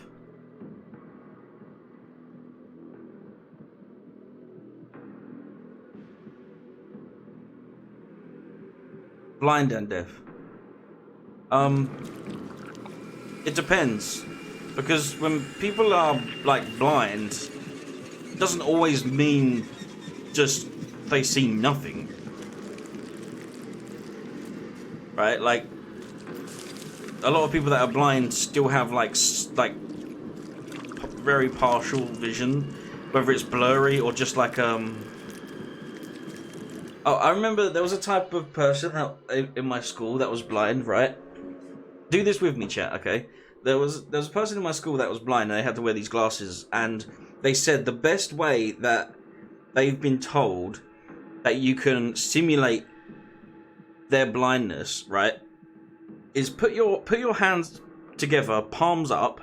Blind and deaf. It depends. Because when people are, like, blind, it doesn't always mean just they see nothing. Right? Like, a lot of people that are blind still have, like very partial vision. Whether it's blurry or just like, Oh, I remember there was a type of person that, in my school that was blind, right? Do this with me, chat, okay? There was a person in my school that was blind, and they had to wear these glasses, and they said the best way that they've been told that you can simulate their blindness, right, is put your hands together, palms up,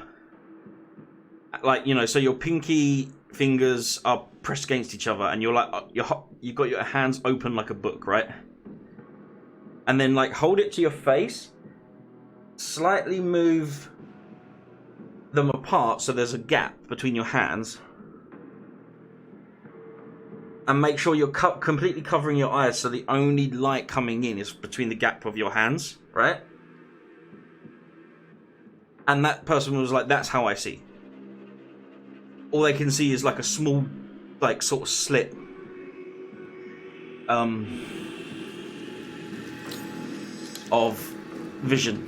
like, you know, so your pinky fingers are pressed against each other, and you're like, you've got your hands open like a book, right? And then like hold it to your face, slightly move them apart so there's a gap between your hands, and make sure you're completely covering your eyes so the only light coming in is between the gap of your hands, right? And that person was like, that's how I see. All they can see is like a small, like, sort of slit. Of vision.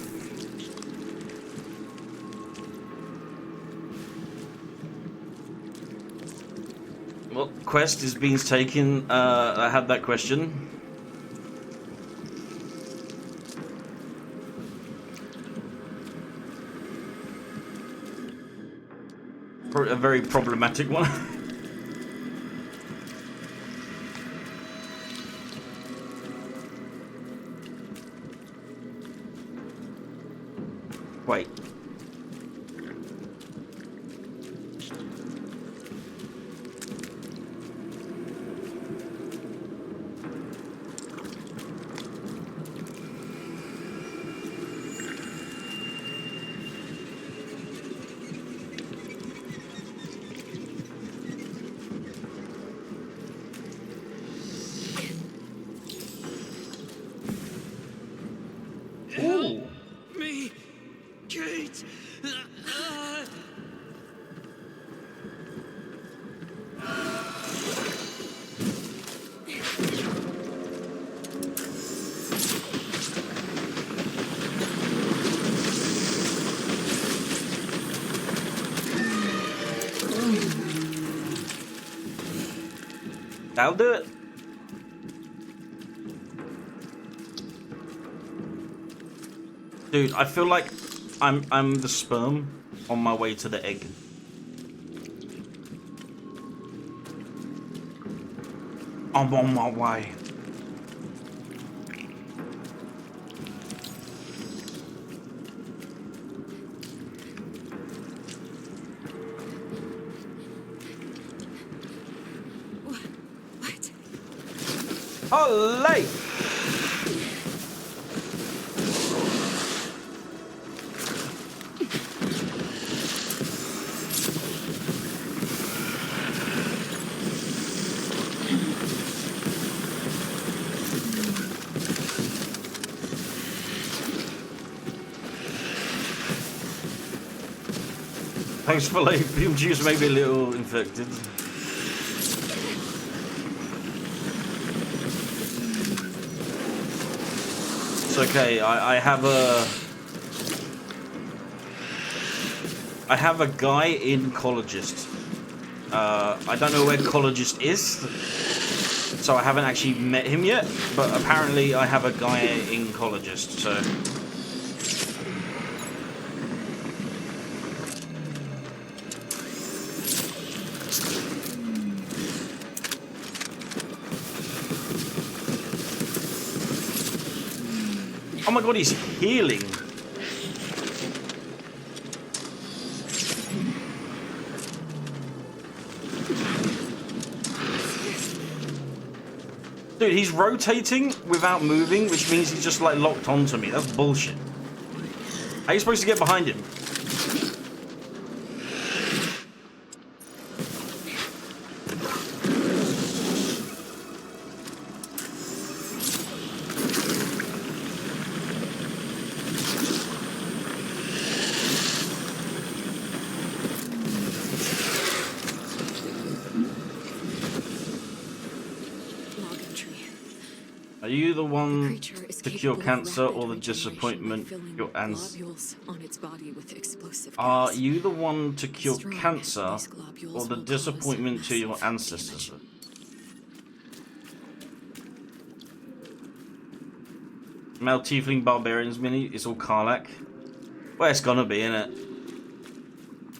Well, quest is being taken. I had that question. A very problematic one. Wait. Ooh. Me, Kate. That'll do it. Dude, I feel like I'm the sperm on my way to the egg. I'm on my way. What? Olé! Thanks for leaving. Juice may be a little infected. It's okay. I have a guy in Collegist. I don't know where Collegist is, so I haven't actually met him yet. But apparently, I have a guy in Collegist. So. Oh my god, he's healing. Dude, he's rotating without moving, which means he's just like locked onto me. That's bullshit. How are you supposed to get behind him? Are you the one to cure cancer or the disappointment your ancestors? Are you the one to cure cancer or the disappointment to your ancestors? Male Tiefling Barbarians mini is all Karlach. Well, it's gonna be, innit?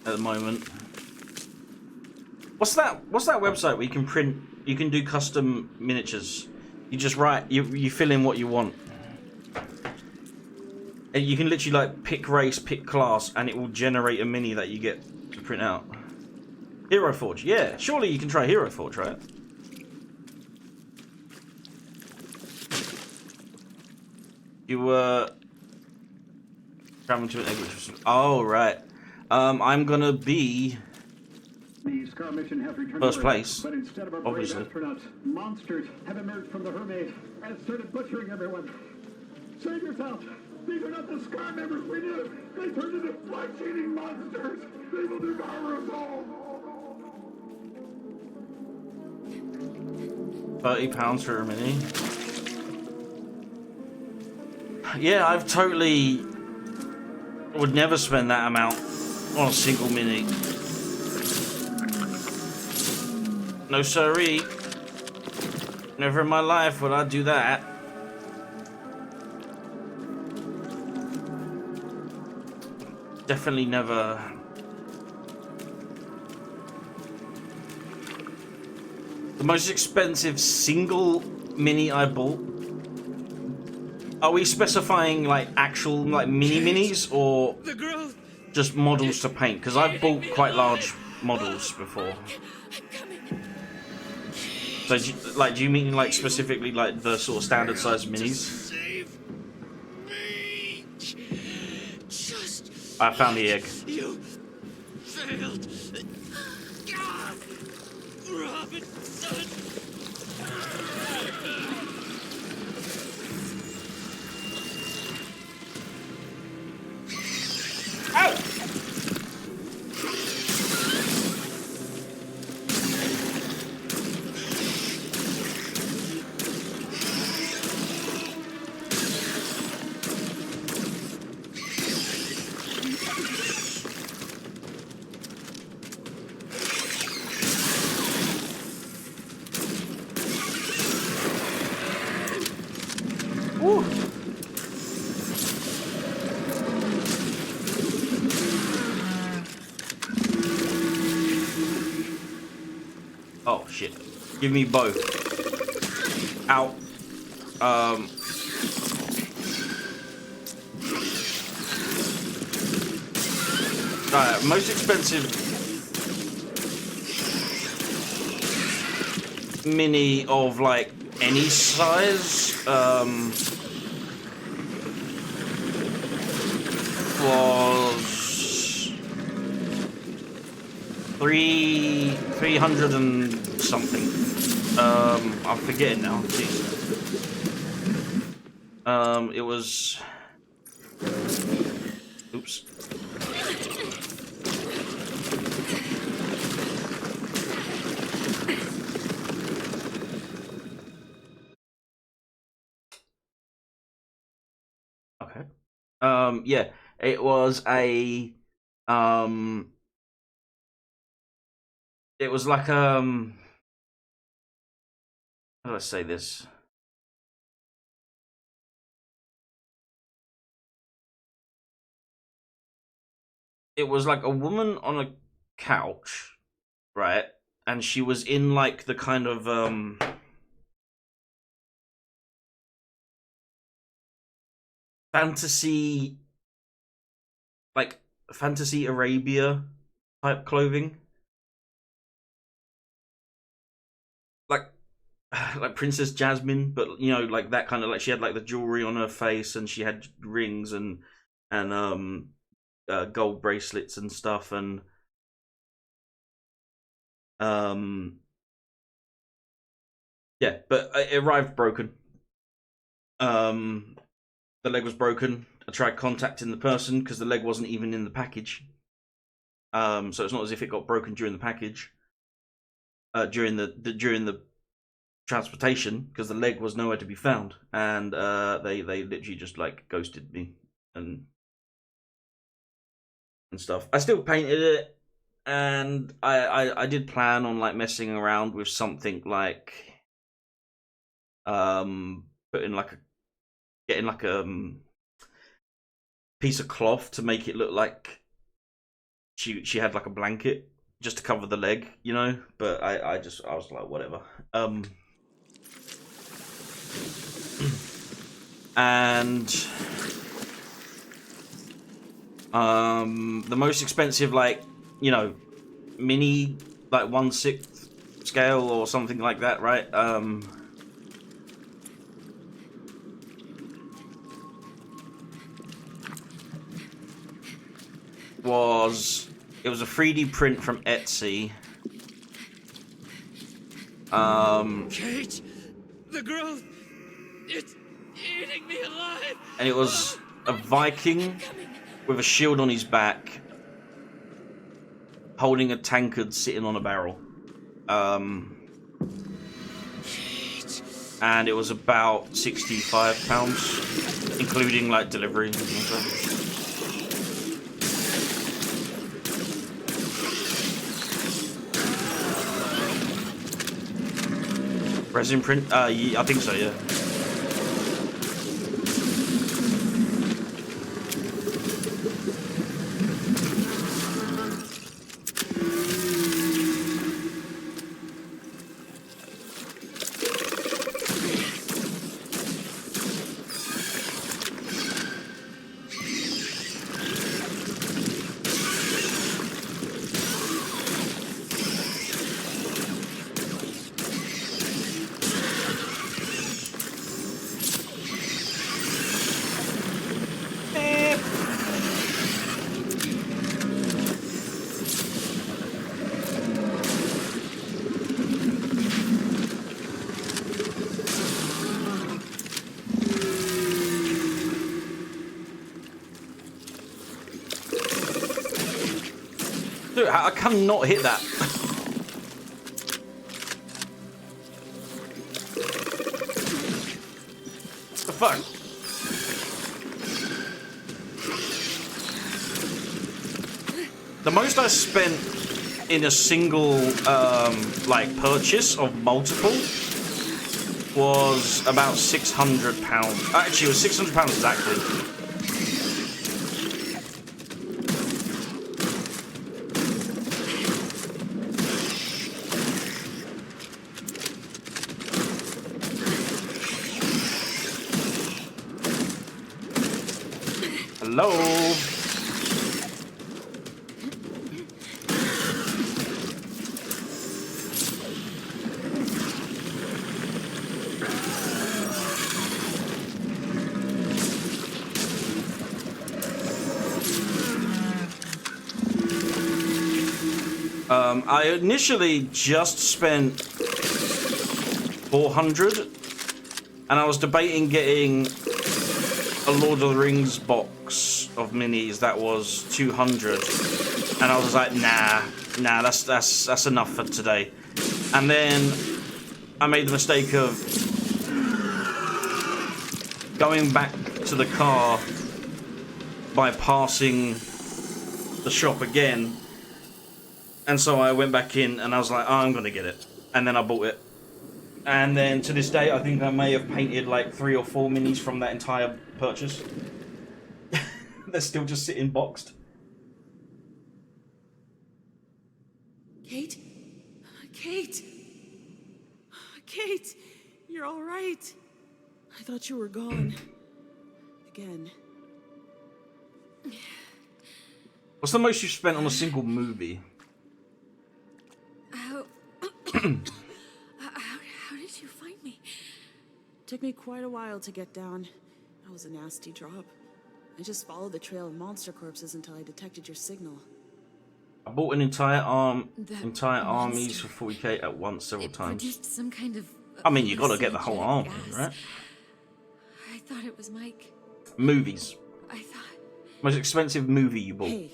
At the moment. What's that website where you can print, you can do custom miniatures? You just write, you fill in what you want. And you can literally like pick race, pick class, and it will generate a mini that you get to print out. Hero Forge, yeah. Surely you can try Hero Forge, right? You traveling to an egg. Oh right. I'm gonna be The Scar mission has returned first to Earth, place, but instead of our obviously. brave astronauts, monsters have emerged from the Hermes and started butchering everyone. Save yourself! These are not the Scar members we knew! They turned into flesh-eating monsters! They will devour us all! £30 for a mini. Yeah, I've totally would never spend that amount on a single mini. No siree. Never in my life would I do that. Definitely never. The most expensive single mini I bought. Are we specifying like actual like mini minis or The girl. just models to paint? Because I've bought quite large models before. So do you mean like specifically like the sort of standard size minis? Save me. Just. I found the egg. You failed. Robinson. Oh shit. Give me both. Out. Most expensive mini of like any size was 300 and something. I'm forgetting now. Jeez. It was. Oops. Okay. Yeah, it was a. It was like how do I say this? It was like a woman on a couch, right? And she was in like the kind of fantasy, like fantasy Arabia type clothing, like like Princess Jasmine, but you know, like that kind of like she had like the jewelry on her face and she had rings and gold bracelets and stuff and yeah, but it arrived broken. The leg was broken. I tried contacting the person because the leg wasn't even in the package. So it's not as if it got broken during the package. During the transportation, because the leg was nowhere to be found, and they literally just like ghosted me and stuff. I still painted it, and I did plan on like messing around with something like putting like getting like a piece of cloth to make it look like she had like a blanket just to cover the leg, you know. But I was like whatever. And the most expensive, like, you know, mini like 1/6 scale or something like that, right? It was a 3D print from Etsy. Kate, the growth, it's eating me alive. And it was a Viking with a shield on his back, holding a tankard sitting on a barrel. And it was about £65, including like delivery and stuff. Resin print? Yeah, I think so, yeah. Dude, I cannot hit that. The fuck? The most I spent in a single like purchase of multiple was about £600. Actually, it was £600 exactly. Hello. I initially just spent 400, and I was debating getting a Lord of the Rings box of minis that was 200, and I was like, nah, that's enough for today. And then I made the mistake of going back to the car by passing the shop again. And so I went back in and I was like, oh, I'm gonna get it. And then I bought it. And then to this day, I think I may have painted like 3 or 4 minis from that entire purchase. They're still just sitting boxed. Kate? Kate? Kate, you're all right. I thought you were gone. Again. What's the most you've spent on a single movie? How did you find me? Took me quite a while to get down. That was a nasty drop. I just followed the trail of monster corpses until I detected your signal. I bought an entire That armies monster. for 40k at once several It times. produced some kind of. I mean, you gotta get the whole army, hallucinogenic gas. right? I thought it was Mike. Movies. I thought. Most expensive movie you bought. Hey,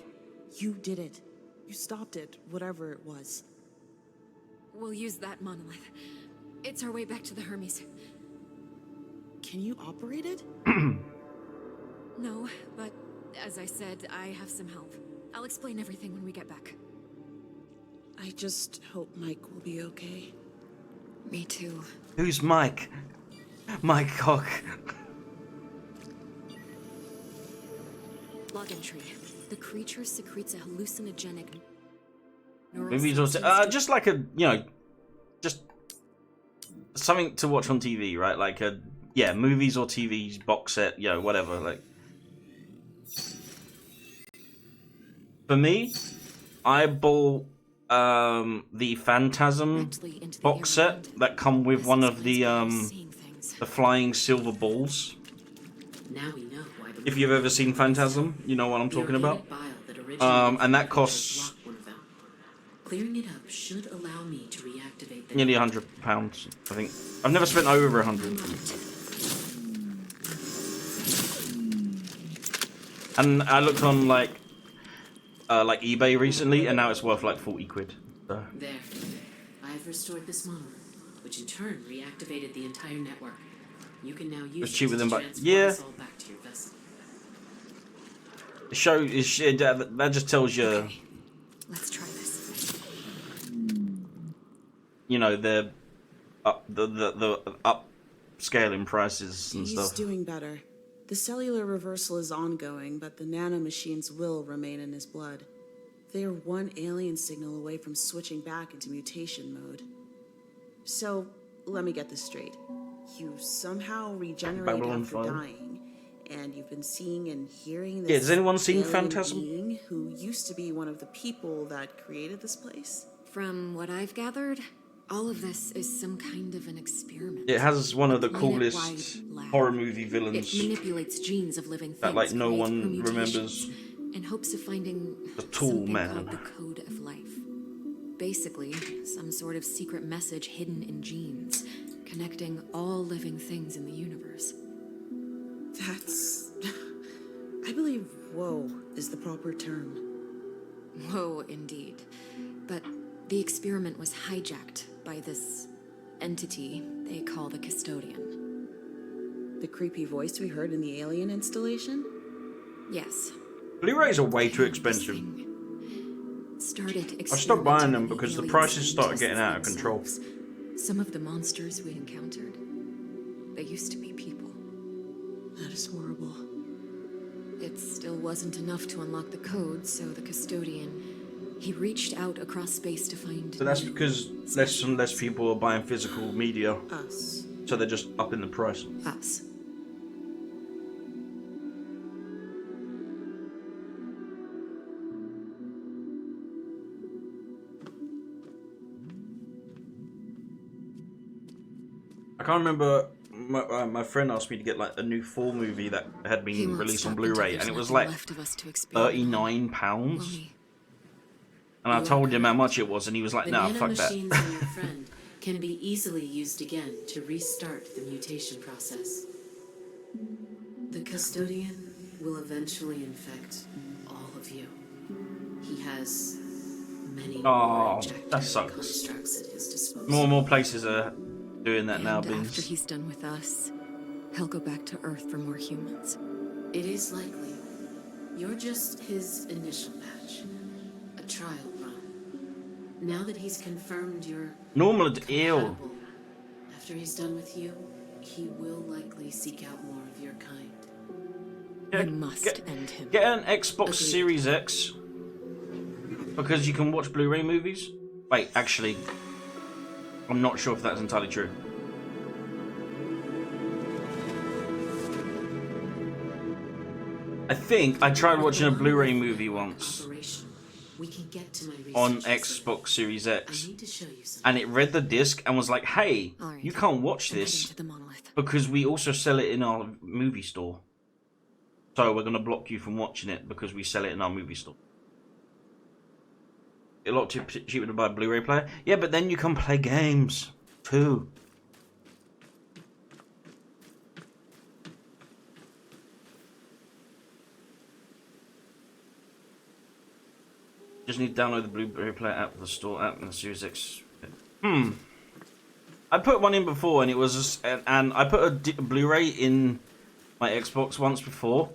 you did it. You stopped it, whatever it was. We'll use that monolith. It's our way back to the Hermes. Can you operate it? No, but as I said, I have some help. I'll explain everything when we get back. I just hope Mike will be okay. Me too. Who's Mike? Mike Cock. Log entry. The creature secretes a hallucinogenic neural Movies or substance. just like a, you know, just something to watch on TV, right? Like a, yeah, movies or TVs, box set, you know, whatever. Like, for me, I bought the Phantasm Directly into the box set around. that come with This one of explains the why I was seeing things. flying silver balls. Now we know why the If you've ever seen Phantasm, you know what I'm the talking about. organic bile that originated from And the that creature costs blocked one of them. Clearing it up should allow me to reactivate the nearly network. £100, I think. I've never spent over 100. And I looked on like eBay recently, and now it's worth like 40 quid. So. There. I've restored this monolith, which in turn reactivated the entire network. You can now use It's cheaper it than to buy. transport Yeah. us all back to your vessel. That just tells you, Okay, let's try this. you know, the upscaling prices and He's stuff. doing better. The cellular reversal is ongoing, but the nanomachines will remain in his blood. They are one alien signal away from switching back into mutation mode. So, let me get this straight. You somehow regenerate Babylon after 5. dying, and you've been seeing and hearing this Yeah, has anyone seen alien Phantasm? being who used to be one of the people that created this place? From what I've gathered, all of this is some kind of an experiment. It has one of the Planet-wide coolest lab. horror movie It villains manipulates genes of living things, that like no creates one permutations, remembers. in hopes of finding The Tool something Man. called the code of life. Basically, some sort of secret message hidden in genes, connecting all living things in the universe. That's... I believe "whoa" is the proper term. Whoa, indeed. But the experiment was hijacked by this entity they call the Custodian. The creepy voice we heard in the alien installation? Yes. Blu-rays are way too This expensive. thing started I stopped buying them experimenting with because the alien prices started getting scientists out of control. themselves. Some of the monsters we encountered, they used to be people. That is horrible. It still wasn't enough to unlock the code, so the Custodian, he reached out across space to find But that's new because less and less people are buying physical media, Us. so they're just upping the price. us. I can't remember. My friend asked me to get like a new Thor movie that had He been won't released on stop until Blu-ray, there's and it was nothing like left of us to experiment on, £39. won't he? And I You are told him how correct. much it was, and he was like, The "Nah, fuck that." nanomachines in your friend can be easily used again to restart the mutation process. The Custodian will eventually infect all of you. He has many Oh, more injector that sucks. constructs at his disposal. More and more places are doing that now, And after Beans. he's done with us, he'll go back to Earth for more humans. It is likely. You're just his initial batch. A trial run. Now that he's confirmed you're Normal, ew. compatible, after he's done with you, he will likely seek out more of your kind. We must end him. Get an Xbox Agreed. Series X because you can watch Blu-ray movies. Wait, actually, I'm not sure if that's entirely true. I think I tried watching a Blu-ray movie once Operational. We can get to my on research Xbox Series I X, need to show you something. and it read the disc and was like, "Hey, All right. you can't watch I'm heading this to the monolith. because we also sell it in our movie store. So we're gonna block you from watching it because we sell it in our movie store." A lot cheaper to buy a Blu-ray player. Yeah, but then you can play games too. Just need to download the Blu-ray player app, the store app, and the Series X. I put one in before, and it was just, and I put a Blu-ray in my Xbox once before,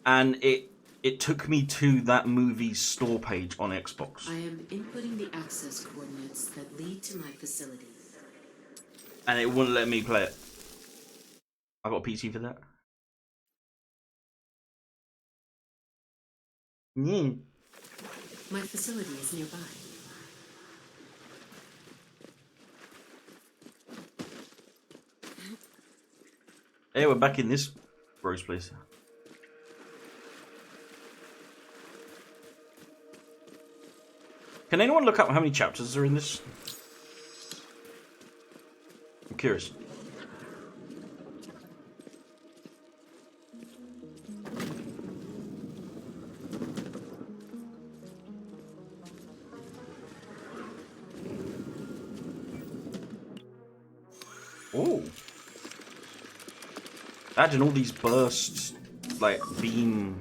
and it took me to that movie's store page on Xbox, I am inputting the access coordinates that lead to my facility. and it wouldn't let me play it. I got a PC for that. Yeah. My facility is nearby. Hey, we're back in this gross place. Can anyone look up how many chapters are in this? I'm curious. Oh. Imagine all these bursts, like beam.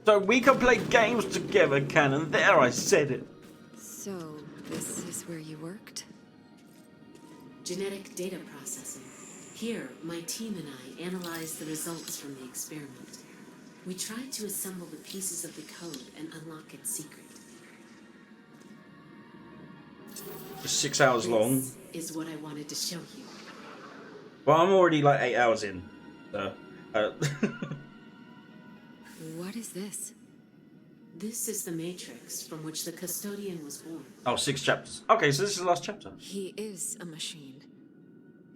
So we can play games together, Cannon. There, I said it. So, this is where you worked? Genetic data processing. Here, my team and I analyzed the results from the experiment. We tried to assemble the pieces of the code and unlock its secret. Just 6 hours long. This is what I wanted to show you. Well, I'm already like 8 hours in. So, What is this? This is the matrix from which the custodian was born. oh, 6 chapters. Okay, so this is the last chapter. He is a machine.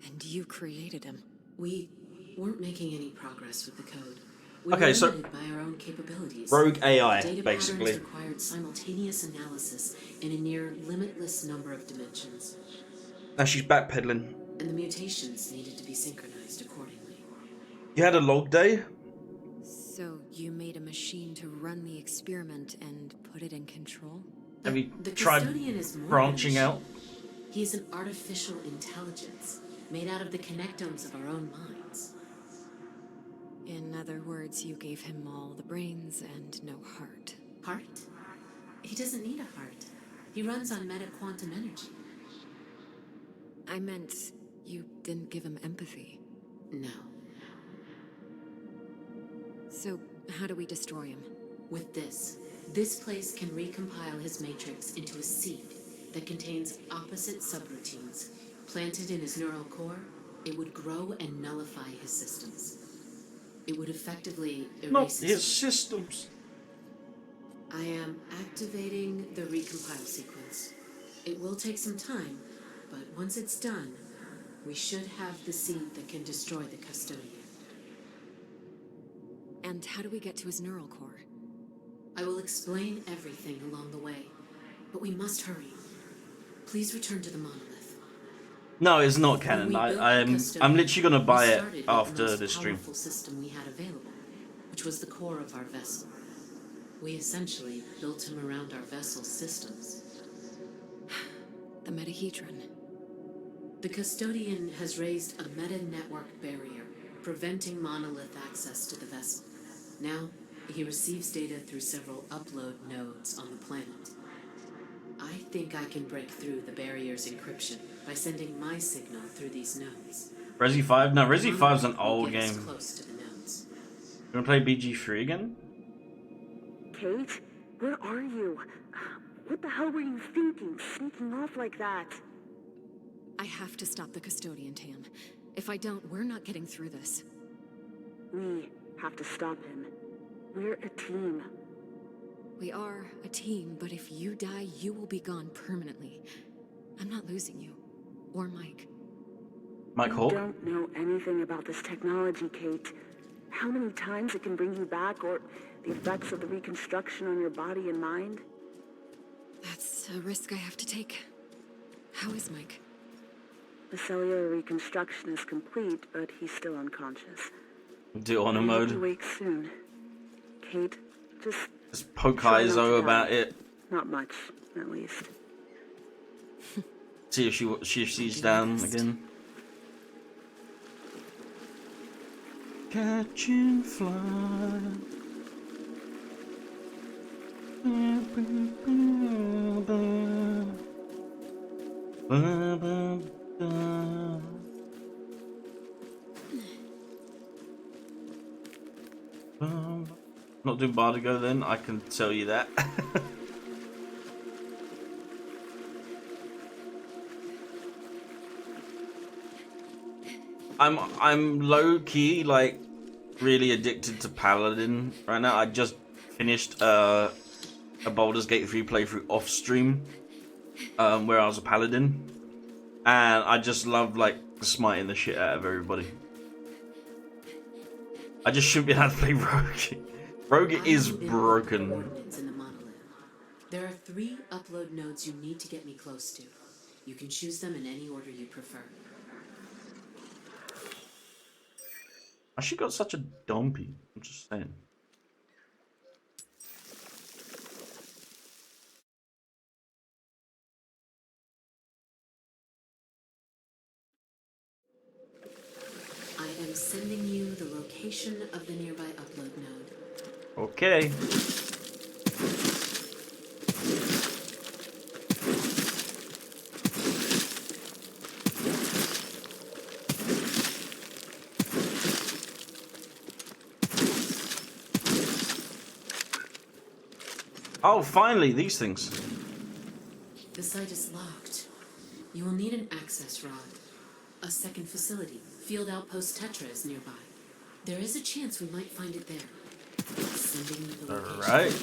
And you created him. We weren't making any progress with the code. We Okay, were so- limited by our own capabilities. Rogue AI, Data basically. patterns required simultaneous analysis in a near limitless number of dimensions, Now she's backpedaling. and the mutations needed to be synchronized accordingly. You had a log day? So, you made a machine to run the experiment and put it in control? Have you The tried custodian is more branching than a out? machine. He is an artificial intelligence made out of the connectomes of our own minds. In other words, you gave him all the brains and no heart. Heart? He doesn't need a heart. He runs on meta-quantum energy. I meant you didn't give him empathy. No. So, how do we destroy him? With this place can recompile his matrix into a seed that contains opposite subroutines. Planted in his neural core, it would grow and nullify his systems. It would effectively erase Not his systems. I am activating the recompile sequence. It will take some time, but once it's done, we should have the seed that can destroy the custodian. And how do we get to his neural core? I will explain everything along the way, but we must hurry. Please return to the monolith. No, it's not When canon. we built the I'm custodian, literally gonna buy we it started with after the most this stream. powerful system we had available, which was the core of our vessel. We essentially built him around our vessel's systems. The metahedron. The custodian has raised a meta-network barrier, preventing monolith access to the vessel. Now, he receives data through several upload nodes on the planet. I think I can break through the barrier's encryption by sending my signal through these nodes. Resi 5? No, Resi The 5's an monolith will old get us game. close to the nodes. You wanna play BG3 again? Kate, where are you? What the hell were you thinking, sneaking off like that? I have to stop the custodian, Tam. If I don't, we're not getting through this. We have to stop him. We're a team. We are a team, but if you die, you will be gone permanently. I'm not losing you. Or Mike. Mike You Hawk? don't know anything about this technology, Kate. How many times it can bring you back, or the effects of the reconstruction on your body and mind? That's a risk I have to take. How is Mike? The cellular reconstruction is complete, but he's still unconscious. Do honor I hope mode. he wakes soon. Kate, just Just poke try not Izo to about die. it. Not much, at least. See if she's down again. Catching fly. Not doing Bardigo then, I can tell you that. I'm low key like really addicted to Paladin right now. I just finished a Baldur's Gate 3 playthrough off stream, where I was a Paladin, and I just love like smiting the shit out of everybody. I just shouldn't be able to play Rogue. Rogue is broken. Coordinates in the monolith. There are 3 upload nodes you need to get me close to. You can choose them in any order you prefer. I she got such a dumpy. I'm just saying. I am sending you the location of the nearby upload node. Okay. Oh, finally, these things. The site is locked. You will need an access rod. A second facility, Field Outpost Tetra, is nearby. There is a chance we might find it there. Sending you the location. Alright.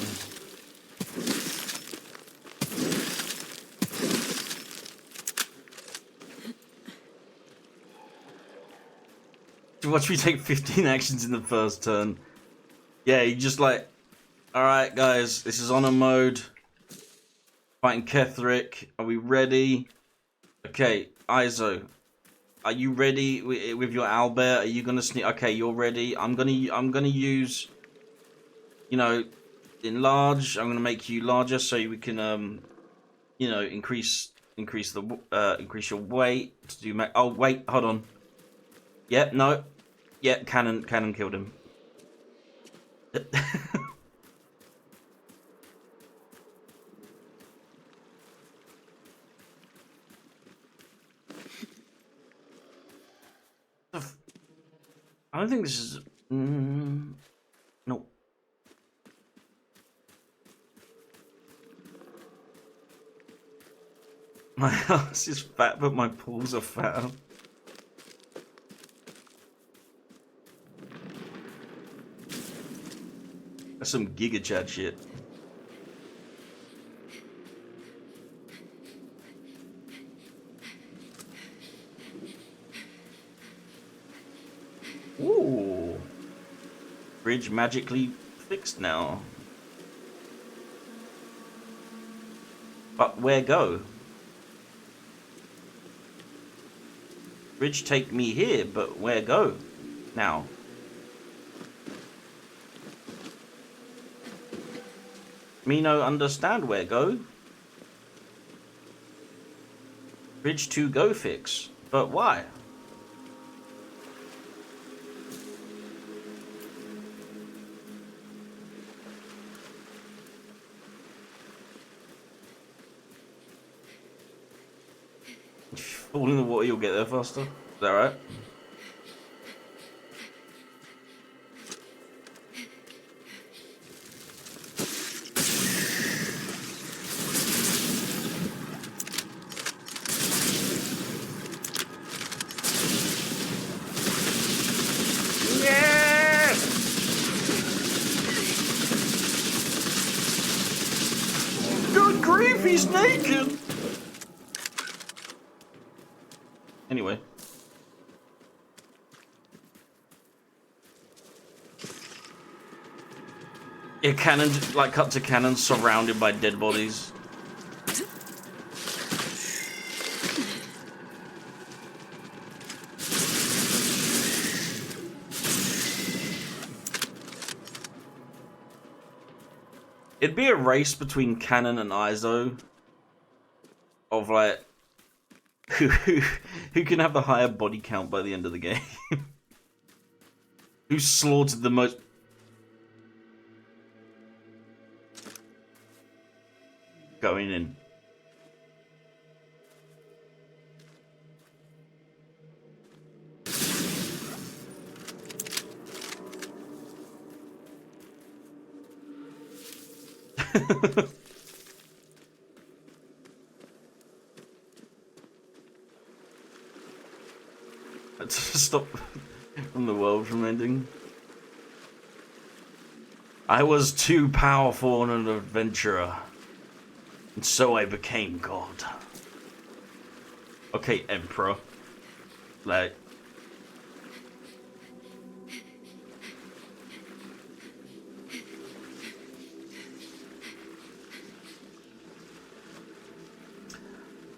Watch me take 15 actions in the first turn. Yeah, you just like, alright guys, this is honor mode. Fighting Ketheric. Are we ready? Okay, Izo. Are you ready with your owlbear? Are you gonna sneak? Okay, you're ready. I'm gonna use, you know, enlarge. I'm gonna make you larger so we can you know, increase your weight to do. Oh wait, hold on. Yep, no. Yep, cannon killed him. I don't think this is. No. My ass is fat, but my paws are fat. That's some Giga Chad shit. Ooh. Bridge magically fixed now. But where go? Bridge take me here, but where go? Now. Me no understand where go. Bridge to go fix. But why? If you fall in the water, you'll get there faster. Is that right? Good grief, he's naked! Anyway. Yeah, cannon, like cut to cannon surrounded by dead bodies. It'd be a race between Cannon and Izo of like who can have the higher body count by the end of the game. Who slaughtered the most. Going in. To stop from the world from ending. I was too powerful and an adventurer, and so I became God. Okay, Emperor. Like,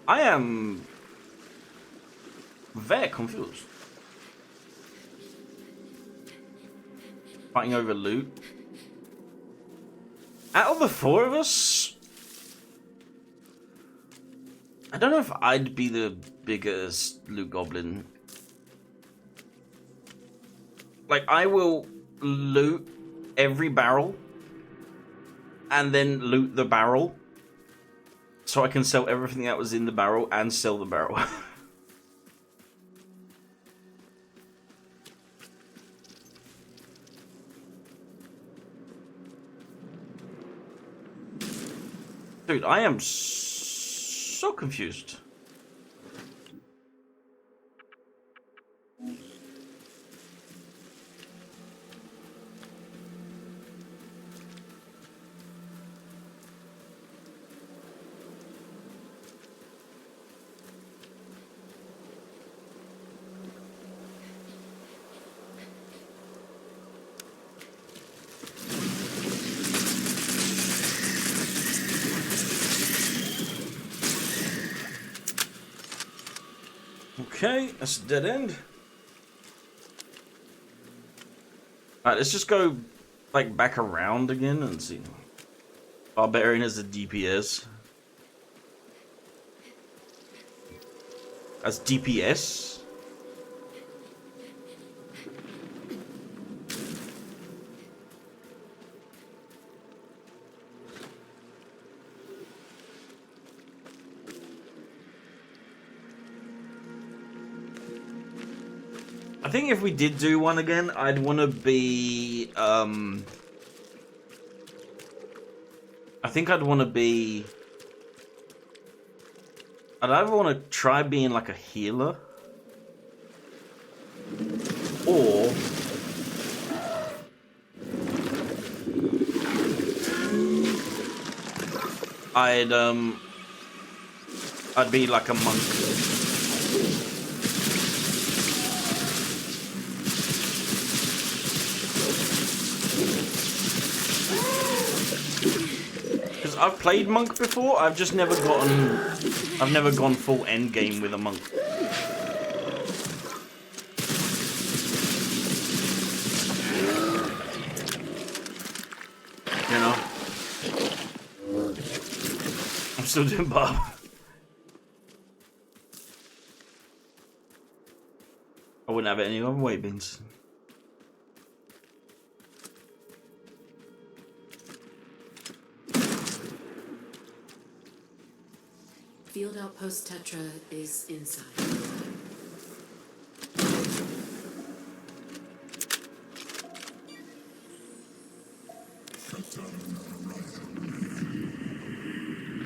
I am very confused. Fighting over loot. Out of the four of us, I don't know if I'd be the biggest loot goblin. Like, I will loot every barrel and then loot the barrel so I can sell everything that was in the barrel and sell the barrel. Dude, I am so confused. Okay, that's a dead end. Alright, let's just go like back around again and see. Barbarian has a DPS. That's DPS? I think if we did do one again, I'd want to be, I think I'd want to be, I'd either want to try being like a healer, or I'd be like a monk. I've played monk before. I've just never gone full end game with a monk. You know, I'm still doing Bob. I wouldn't have it any other way, Beans. Field Outpost Tetra is inside.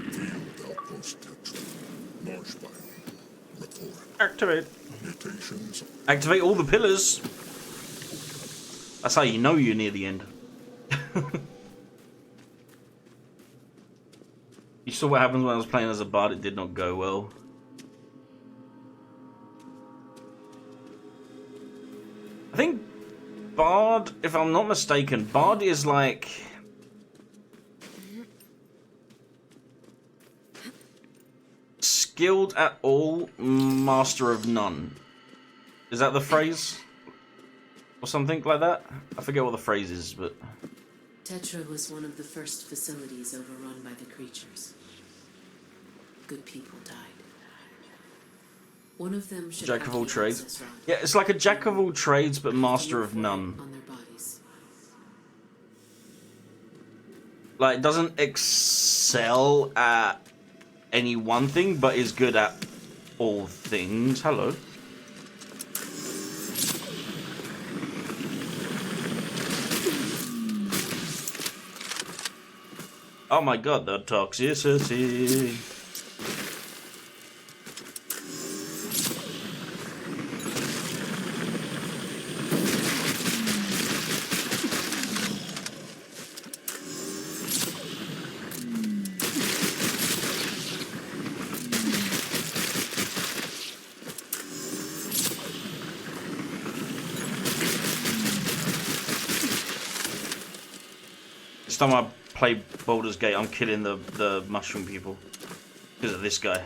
Field Outpost Tetra. Marsh biome. Report. Activate. Mutations. Activate all the pillars. That's how you know you're near the end. You saw what happens when I was playing as a bard, it did not go well. I think bard, if I'm not mistaken, bard is like... skilled at all, master of none. Is that the phrase? Or something like that? I forget what the phrase is, but... Tetra was one of the first facilities overrun by the creatures. Good people died. One of them should Jack have of all the trades. access rod. Yeah, it's like a jack of all trades, but master of Look for it none. on their bodies. Like, doesn't excel at any one thing, but is good at all things. Hello. Oh my god, the toxicity. This time I play Baldur's Gate, I'm killing the mushroom people because of this guy.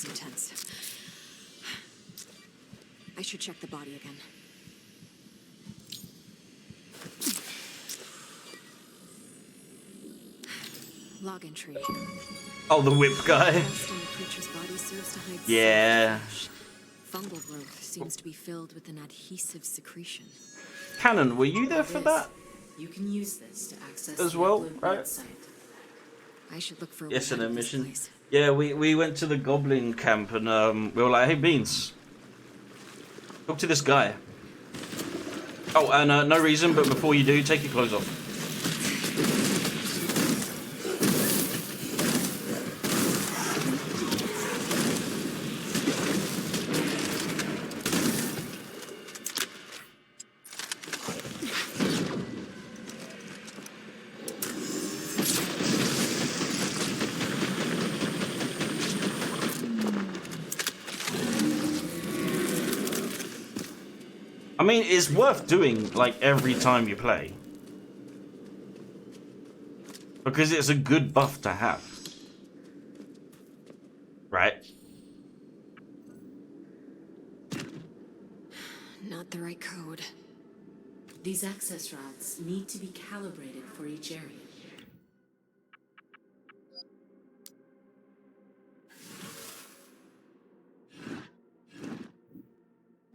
intense. I should check the body again. Log entry. Oh, the whip guy. Dust on the creature's body serves to hide Yeah. fungal growth seems to be filled with an adhesive secretion. Cannon, were you there for that? You can use this to access As the well, Upland right? website. I should look for a Yes, way in out a of this mission. place. Yeah, we went to the goblin camp and we were like, hey Beans, talk to this guy. Oh, and no reason, but before you do, take your clothes off. I mean, it's worth doing, like, every time you play. Because it's a good buff to have. Right? Not the right code. These access routes need to be calibrated for each area.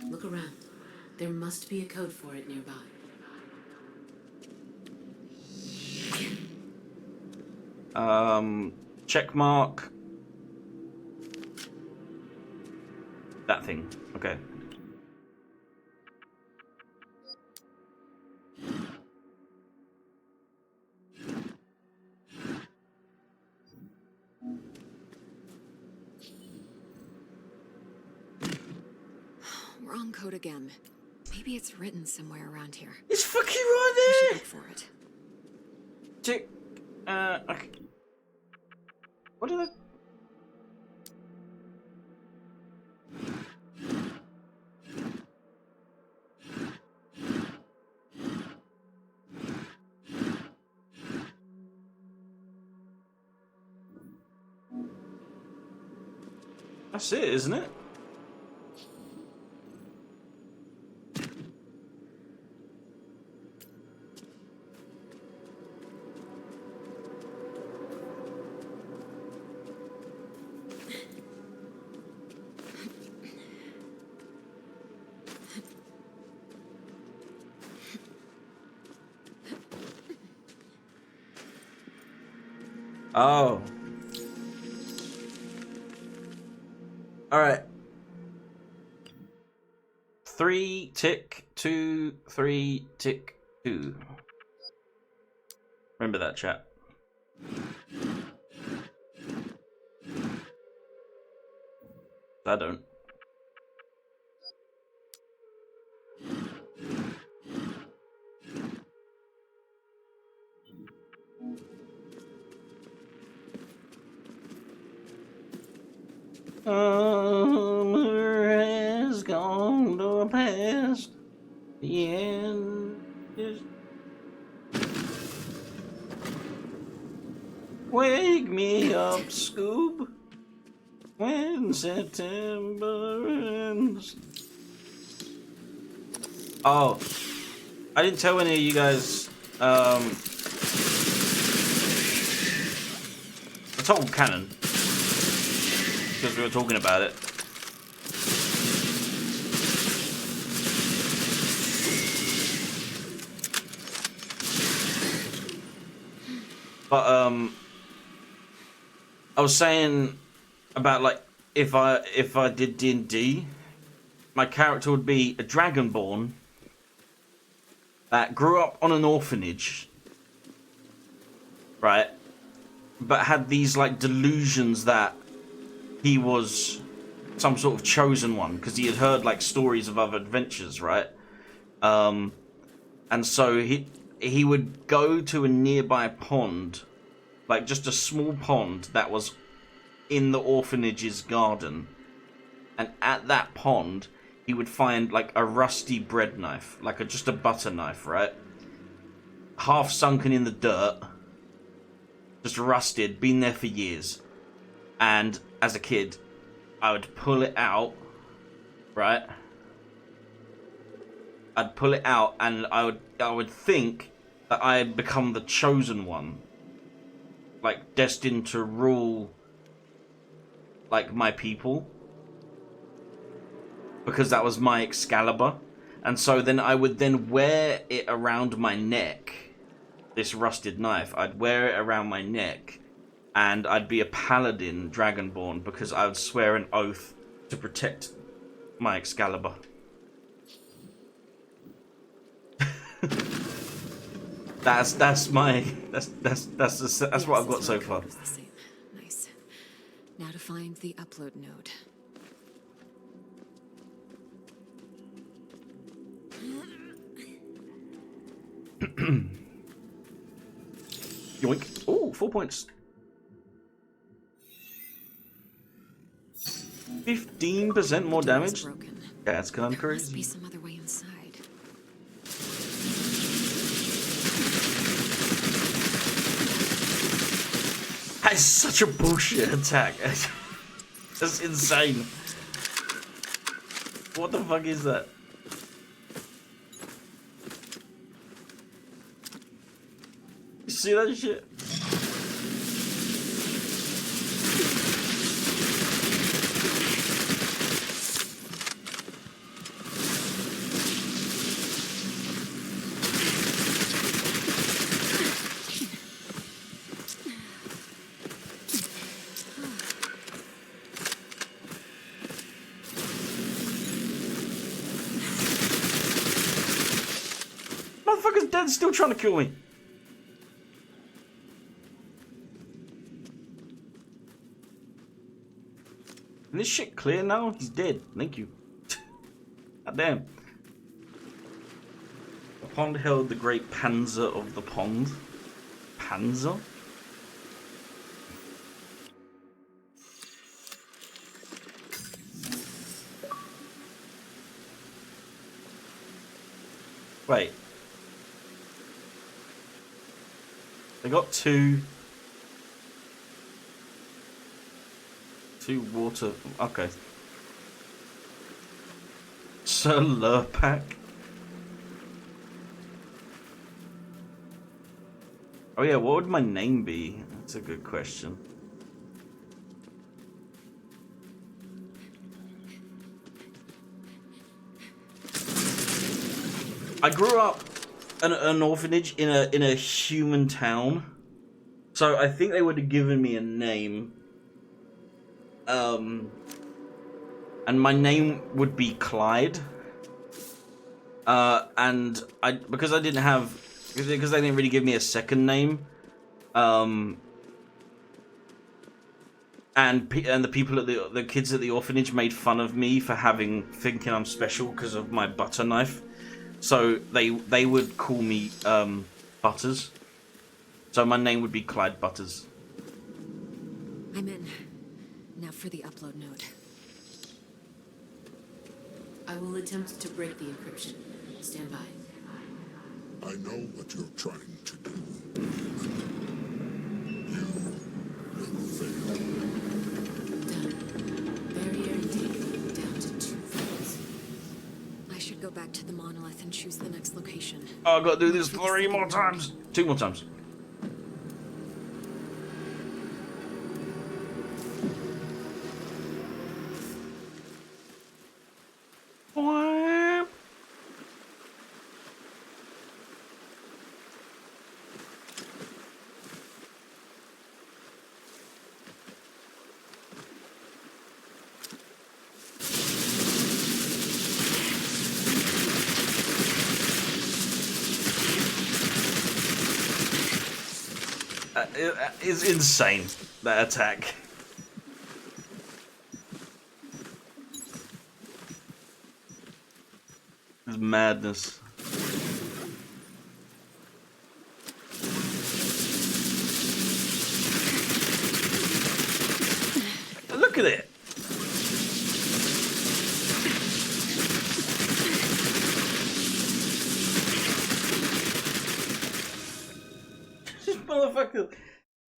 Look around. There must be a code for it nearby. Check mark. That thing. Okay. Wrong code again. Maybe it's written somewhere around here. It's fucking I right should there! look for it. Check. Okay. What did I... That's it, isn't it? Oh. Alright. 3 tick 2 3 tick 2. Remember that, chat. I don't. Summer has gone to past. The end is. Wake me up, Scoob, when September ends. Oh, I didn't tell any of you guys. I told Cannon because we were talking about it. But I was saying about like if I did D&D, my character would be a dragonborn that grew up on an orphanage, right? But had these like delusions that he was some sort of chosen one because he had heard like stories of other adventures, right? And so he would go to a nearby pond, like just a small pond that was in the orphanage's garden, and at that pond he would find like a rusty bread knife, like just a butter knife, right? Half sunken in the dirt, just rusted, been there for years. And as a kid, I would pull it out, right? I'd pull it out, and I would think that I had become the chosen one, like destined to rule, like my people, because that was my Excalibur, and so then I would then wear it around my neck. This rusted knife, I'd wear it around my neck, and I'd be a paladin dragonborn because I would swear an oath to protect my Excalibur. that's what I've got so far. Was the same. Nice. Now to find the upload node. Yoink. Oh, 4 points. 15% more damage. Broken. That's kind of There must be crazy. some other way inside. That's such a bullshit attack. That's insane. What the fuck is that? You see that shit? Motherfucker's dead, still trying to kill me. Is this shit clear now? He's dead. Thank you. God damn. The pond held the great Panzer of the pond. Panzer? Wait. They got two water. Okay. Sir Lurpak. Oh yeah, what would my name be? That's a good question. I grew up in an orphanage in a human town, so I think they would have given me a name. And my name would be Clyde. And because they didn't really give me a second name. And the people at the kids at the orphanage made fun of me for thinking I'm special because of my butter knife. So they would call me Butters. So my name would be Clyde Butters. I'm in. Now for the upload node. I will attempt to break the encryption. Stand by. I know what you're trying to do. You will fail. Done. Barrier taken down to 2 volts. I should go back to the monolith and choose the next location. Oh, I gotta do this 3 more times. 2 more times. It's insane, that attack. It's madness. Look at it. This motherfucker.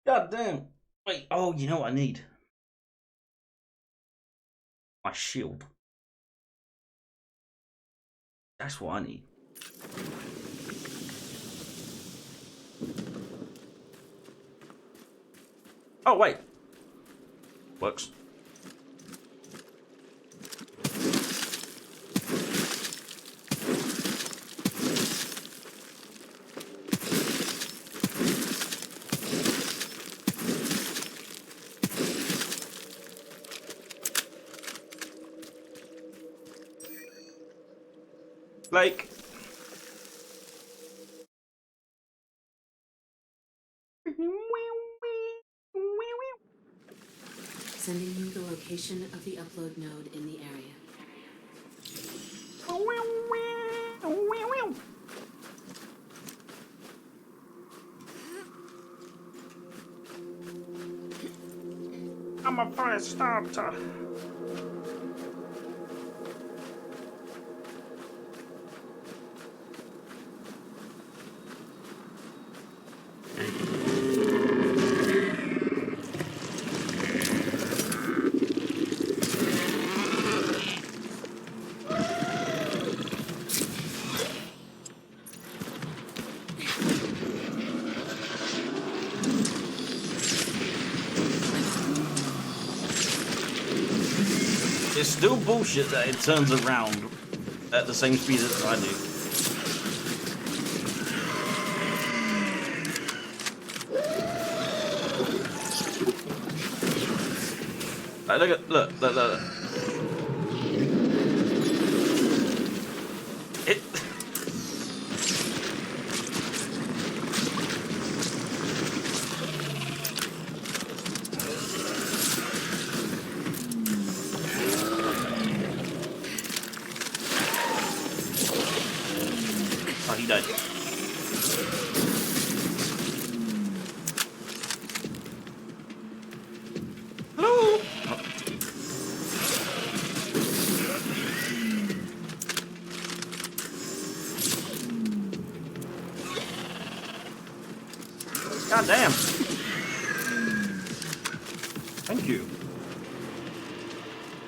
God damn. Wait, oh, you know what I need? shield. That's what I need. Oh, wait. Works. Like, Sending you the location of the upload node in the area. I'm a fire starter. It's still bullshit that it turns around at the same speed as I do. Like, look. It. Oh, he died. Hello? Oh. God damn. Thank you.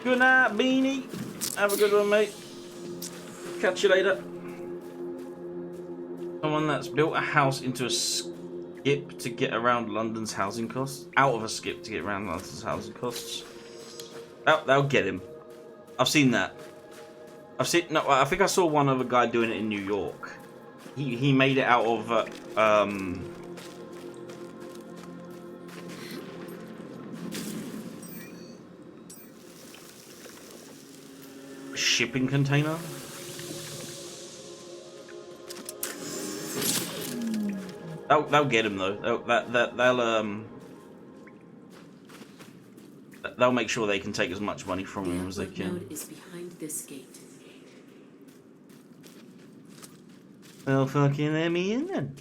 Good night, Beanie. Have a good one, mate. Catch you later. Someone that's built a house into a skip to get around London's housing costs. Out of a skip to get around London's housing costs. That'll get him. I've seen that. No, I think I saw one other guy doing it in New York. He made it out of a shipping container. They'll get him though. They'll make sure they can take as much money from him as they The can. node is behind this gate. Well, fucking let me in then.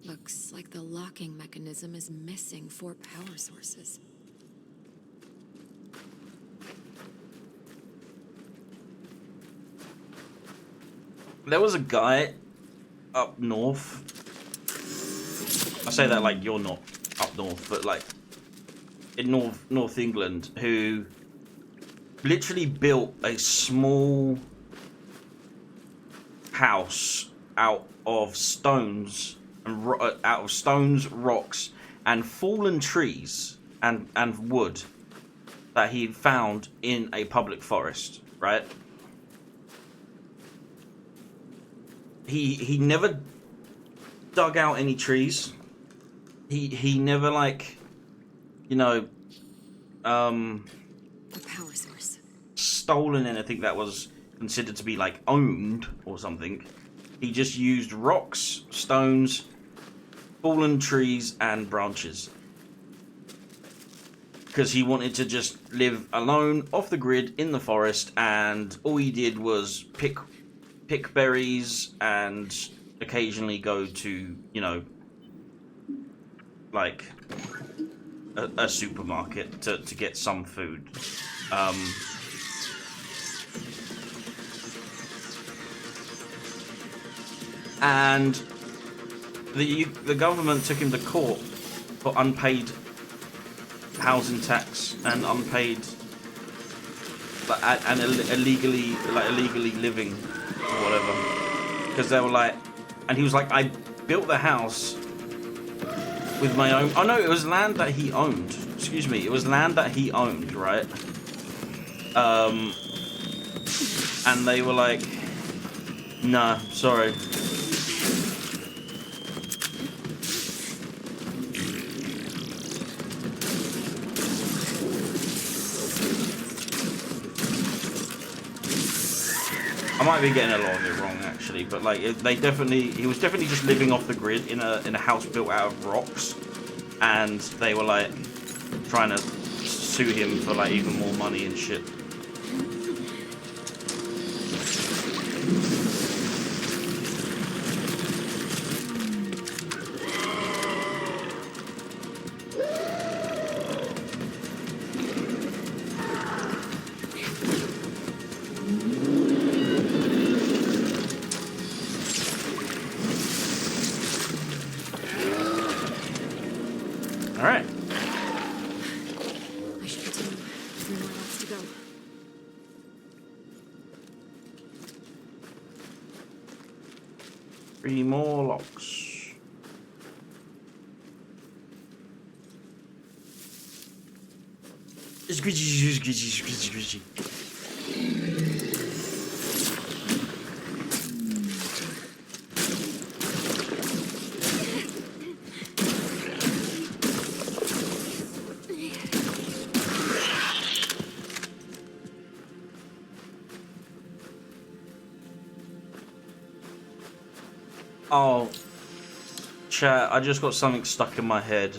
Looks like the locking mechanism is missing 4 power sources. There was a guy up north. I say that like you're not up north, but like in North England, who literally built a small house out of stones and rocks, and fallen trees and wood that he found in a public forest. Right? He never dug out any trees. He never, like, you know, A power source. stolen anything that was considered to be like owned or something. He just used rocks, stones, fallen trees and branches, because he wanted to just live alone off the grid in the forest, and all he did was pick berries and occasionally go to, you know, like a supermarket to get some food. And the government took him to court for unpaid housing tax and unpaid and illegally living or whatever, because they were like, and he was like, I built the house with my own. Oh no, it was land that he owned. Excuse me, it was land that he owned, right? And they were like, nah, sorry. I might be getting a lot of it wrong, actually, but like he was definitely just living off the grid in a house built out of rocks, and they were like trying to sue him for like even more money and shit. Alright. I should continue. 3 more laps to go. Three more locks. Squidgy. Oh, chat, I just got something stuck in my head.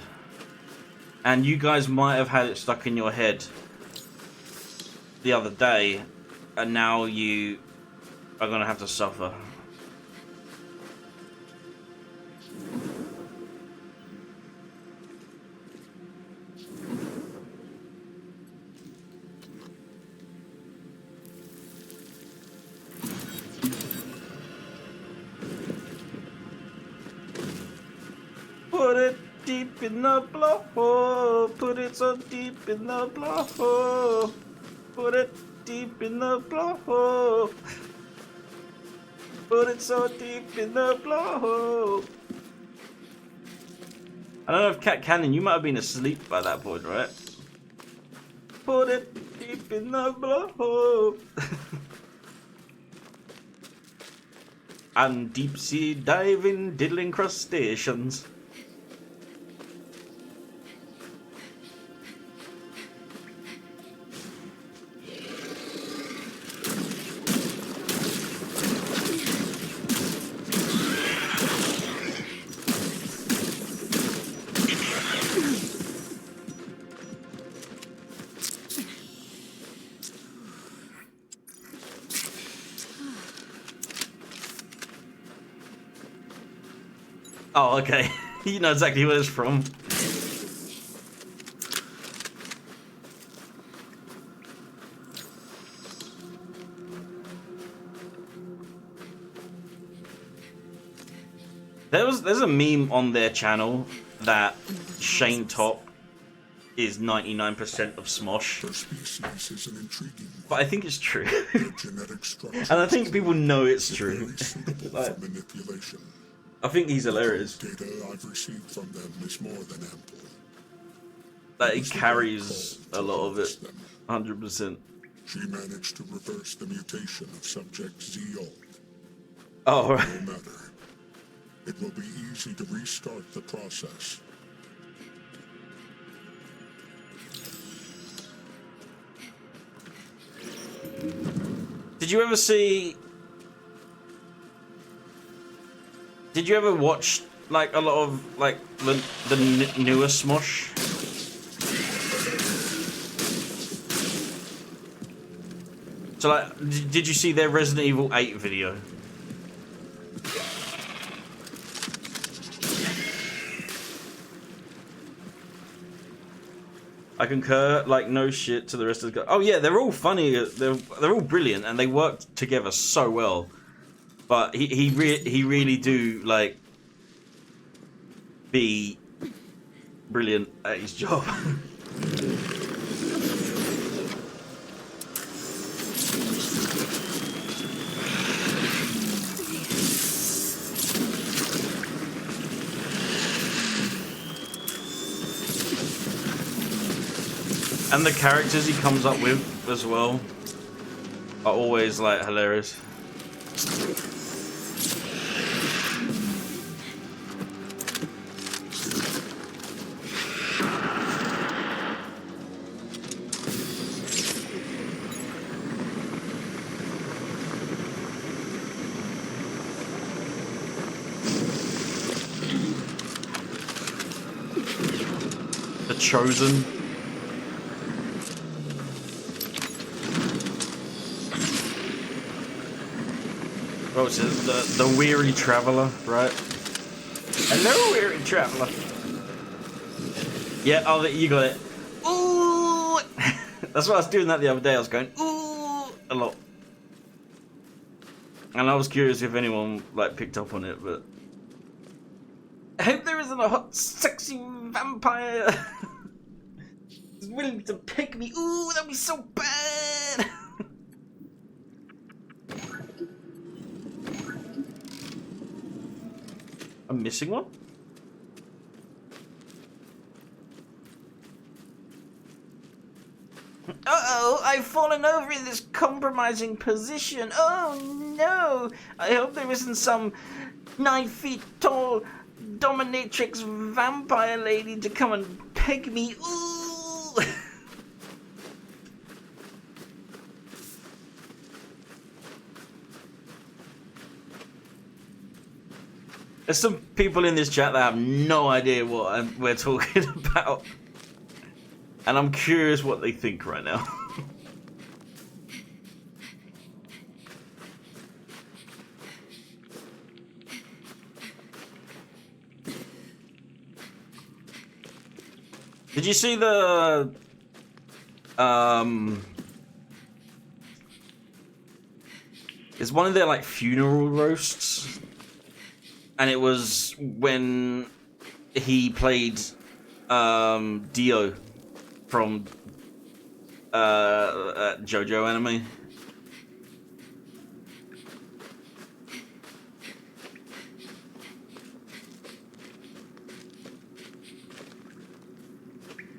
And you guys might have had it stuck in your head the other day, and now you are gonna have to suffer. Put it deep in the blowhole. Put it so deep in the blowhole. Put it deep in the blowhole. Put it so deep in the blowhole. I don't know if Cat Cannon, you might have been asleep by that point, right? Put it deep in the blowhole. And deep sea diving, diddling crustaceans. Oh, okay. You know exactly where it's from. There's a meme on their channel that Shane Top is 99% of Smosh. Their species is an intriguing one. But I think it's true. Their genetic structure And I think people know it's is true. very suitable Like, for manipulation. I think he's hilarious. Data I've received from them is more than ample. That he carries a lot of it. Them. 100%. She managed to reverse the mutation of subject Z-Old. Oh, right. No matter. It will be easy to restart the process. Did you ever see... Did you ever watch, like, a lot of, like, the newer Smosh? So, like, did you see their Resident Evil 8 video? I concur, like, no shit to the rest of the guys. Oh yeah, they're all funny, they're all brilliant, and they work together so well. But he really do, like, be brilliant at his job. And the characters he comes up with as well are always like hilarious. The Chosen. Oh, it's the weary traveler, right? Hello, weary traveler. Yeah, oh, you got it. Ooh! That's why I was doing that the other day. I was going, ooh, a lot. And I was curious if anyone, like, picked up on it, but... I hope there isn't a hot, sexy vampire who's willing to pick me. Ooh, that'd be so bad! I'm missing one? Uh-oh, I've fallen over in this compromising position. Oh no! I hope there isn't some 9 feet tall dominatrix vampire lady to come and peg me. Ooh! There's some people in this chat that have no idea what we're talking about. And I'm curious what they think right now. Did you see the... It's one of their, like, funeral roasts. And it was when he played Dio from JoJo anime.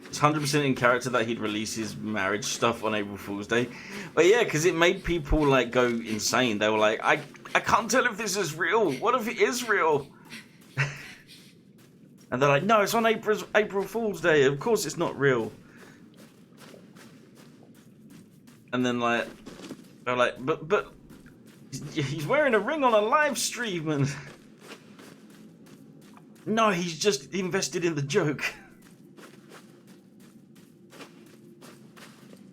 It's 100% in character that he'd release his marriage stuff on April Fool's Day. But yeah, because it made people like go insane. They were like, I can't tell if this is real. What if it is real? And they're like, no, it's on April Fool's Day. Of course it's not real. And then like, they're like, but he's wearing a ring on a live stream, and no, he's just invested in the joke.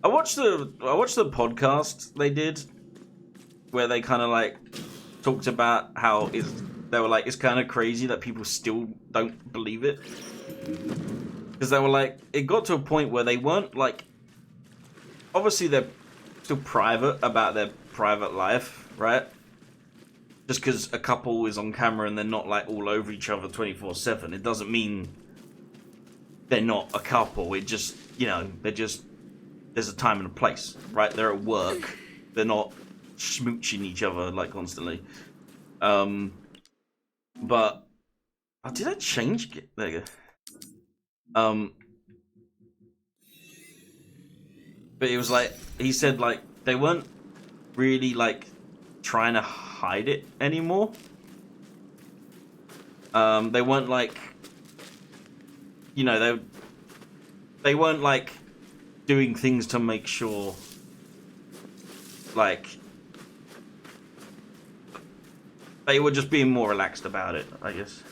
I watched the podcast they did, where they kind of like talked about how they were like, it's kind of crazy that people still don't believe it, because they were like, it got to a point where they weren't like, obviously they're still private about their private life, right? Just because a couple is on camera and they're not like all over each other 24/7, it doesn't mean they're not a couple. It just, you know, they're just, there's a time and a place, right? They're at work. They're not smooching each other like constantly. But oh, did I change it? There you go. But it was like, he said like they weren't really like trying to hide it anymore. They weren't like, you know, they weren't like doing things to make sure like they were just being more relaxed about it, I guess.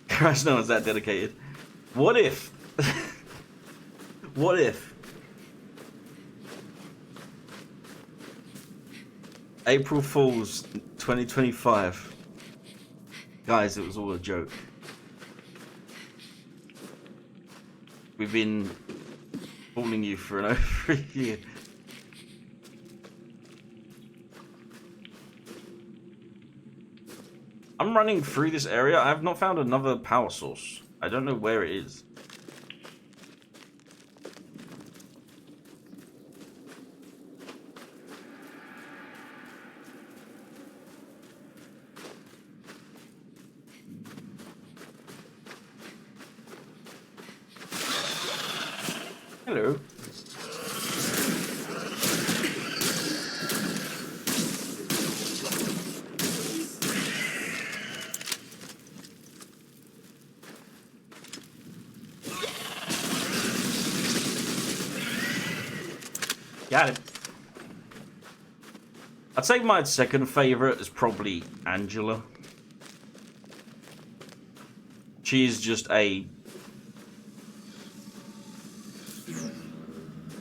Christ, no one's that dedicated. What if? What if? April Fool's 2025. Guys, it was all a joke. We've been fooling you for over a year. I'm running through this area. I have not found another power source. I don't know where it is. Hello. Got it. I'd say my second favorite is probably Angela. She's just a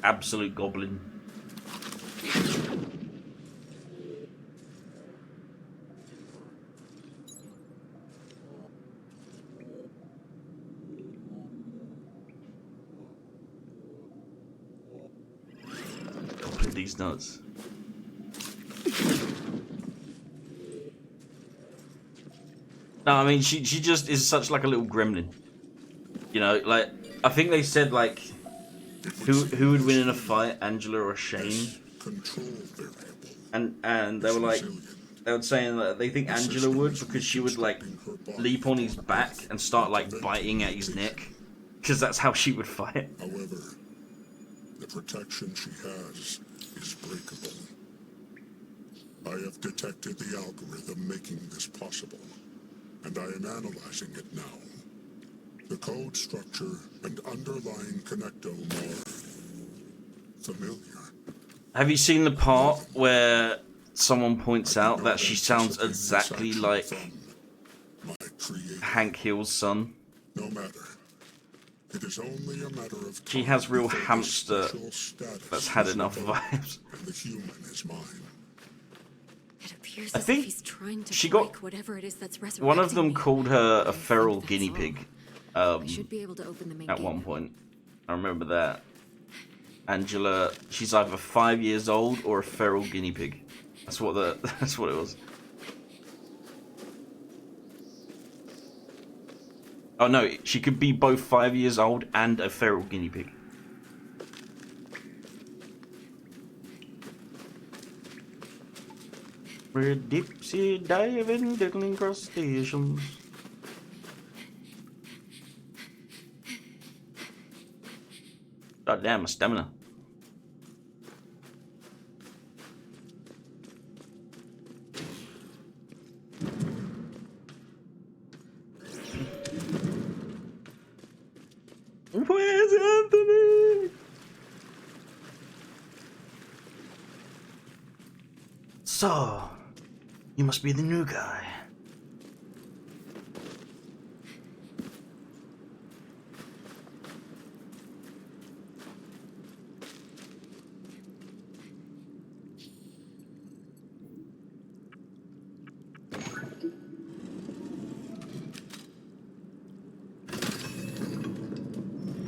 absolute goblin. Look at these nuts. No, I mean she just is such like a little gremlin. You know, like I think they said like who would win in a fight, Angela or Shane? Control variable. And they were like they were saying that they think Angela would because she would like leap on his back and start like biting at his neck because that's how she would fight. However, the protection she has is breakable. I have detected the algorithm making this possible, and I am analyzing it now. The code structure and underlying connectome are familiar. Have you seen the part where someone points out that she sounds exactly like My creator. Hank Hill's son? No matter. It is only a matter of time. She has real before this hamster special status that's had is enough revoked, vibes. And the human is mine. It appears I as think if he's trying to she break got- whatever it is that's resurrecting One of them me. called her I a think feral that's guinea all. pig I should be able to open the main at gate one now. point. I remember that. Angela, she's either 5 years old or a feral guinea pig. That's what that's what it was. Oh no, she could be both 5 years old and a feral guinea pig. We're deep sea diving, diddling crustaceans. God damn, my stamina. Where's Anthony? So, you must be the new guy.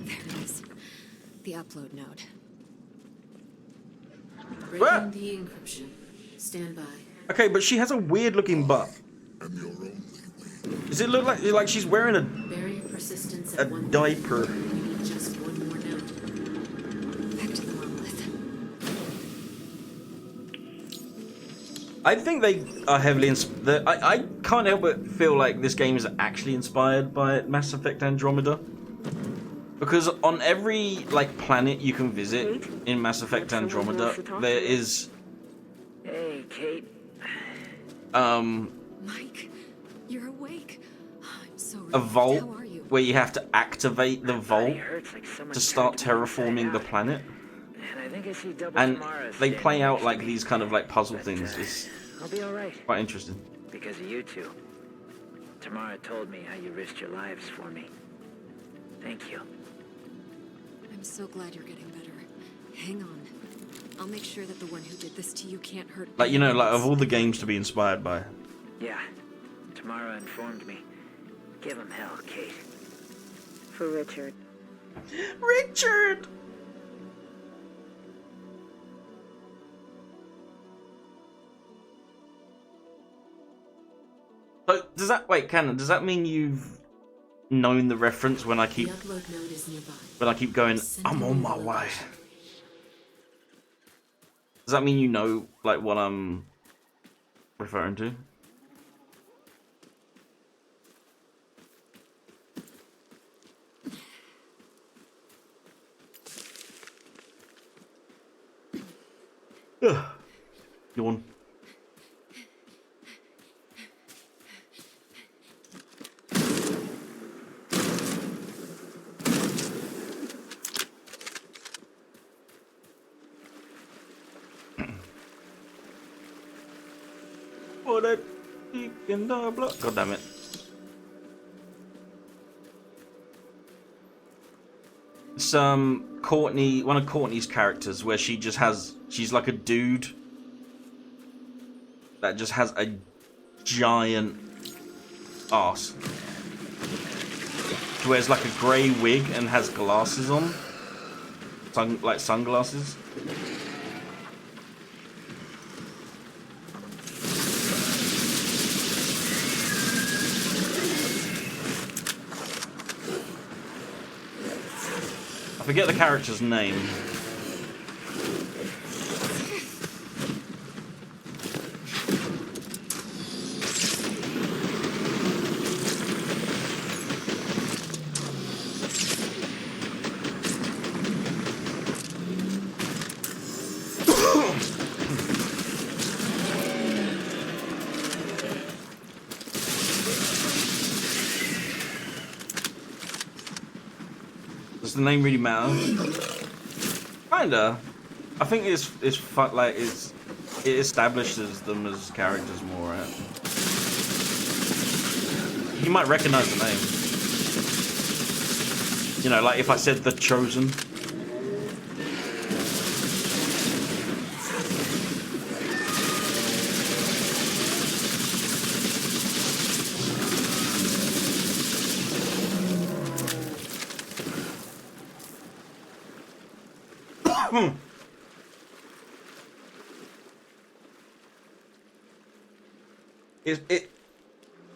There it is. The upload node. Breaking the encryption. Stand by. Okay, but she has a weird looking butt. I'm your only way. Does it look like she's wearing Barrier persistence a at 1. diaper? We need just one more node. Back to the monolith. I think they are heavily inspired. I can't help but feel like this game is actually inspired by Mass Effect Andromeda. Because on every like planet you can visit in Mass Effect Andromeda, there is Hey, Kate. Mike, you're awake. I'm so a relieved. vault How are you? where you have to activate the vault Body hurts like someone to start turned me terraforming the inside out. planet. And I think I see double And Tamara they standing play out next to like me. these kind of like puzzle But, things. It's I'll be alright, quite interesting. because of you two. Tamara told me how you risked your lives for me. Thank you. I'm so glad you're getting better. Hang on. I'll make sure that the one who did this to you can't hurt Like, you know, anyone like of else. all the games to be inspired by. Yeah, Tamara informed me. Give him hell, Kate. For Richard. Richard! So, does that, wait, Cannon, does that mean you've known the reference when I The keep, upload node is nearby. going, I'm on my way? Does that mean you know, like, what I'm referring to? Yawn. Oh, that in the blood. God damn it. It's Courtney, one of Courtney's characters, where she's like a dude that just has a giant ass. She wears like a grey wig and has glasses on, like sunglasses. I forget the character's name. Does the name really matter? Kinda. I think it's fun, like it establishes them as characters more, right? You might recognize the name. You know, like if I said The Chosen. It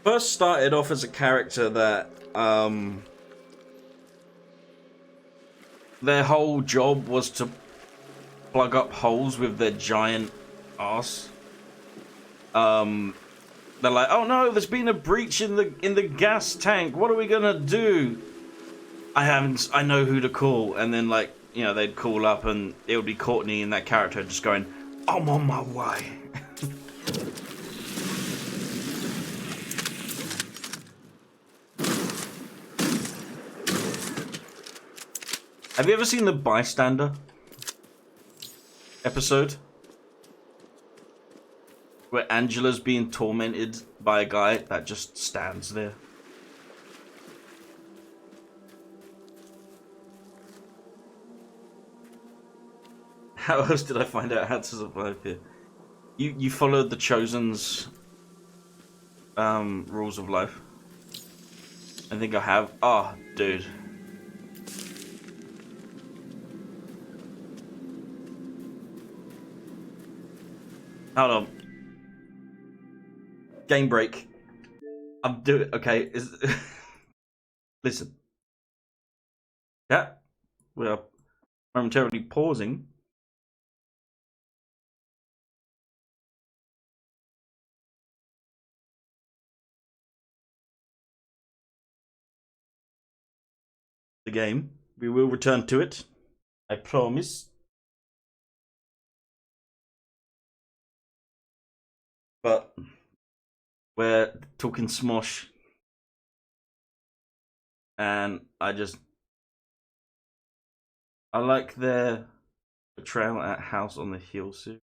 first started off as a character that their whole job was to plug up holes with their giant ass. They're like, oh no, there's been a breach in the gas tank. What are we gonna do? I know who to call. And then, like, you know, they'd call up and it would be Courtney and that character just going, I'm on my way. Have you ever seen the Bystander episode? Where Angela's being tormented by a guy that just stands there. How else did I find out how to survive here? You followed the Chosen's rules of life. I think I have. Oh, dude. Hold on. Game break. I'm doing okay. Listen. Yeah, we are momentarily pausing. The game. We will return to it. I promise. But we're talking Smosh. And I like their portrayal at House on the Hill suit.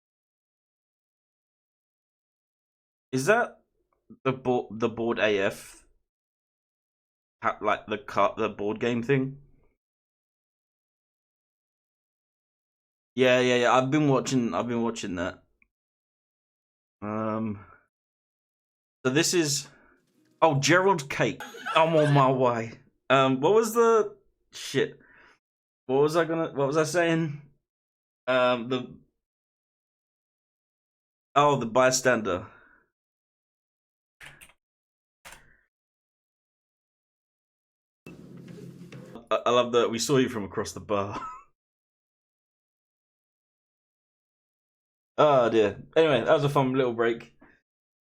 Is that the board AF? Like the board game thing? Yeah. I've been watching that. So this is Gerald Cake. I'm on my way. What was the shit? What was I saying? The Bystander. I love that we saw you from across the bar. Oh dear. Anyway, that was a fun little break.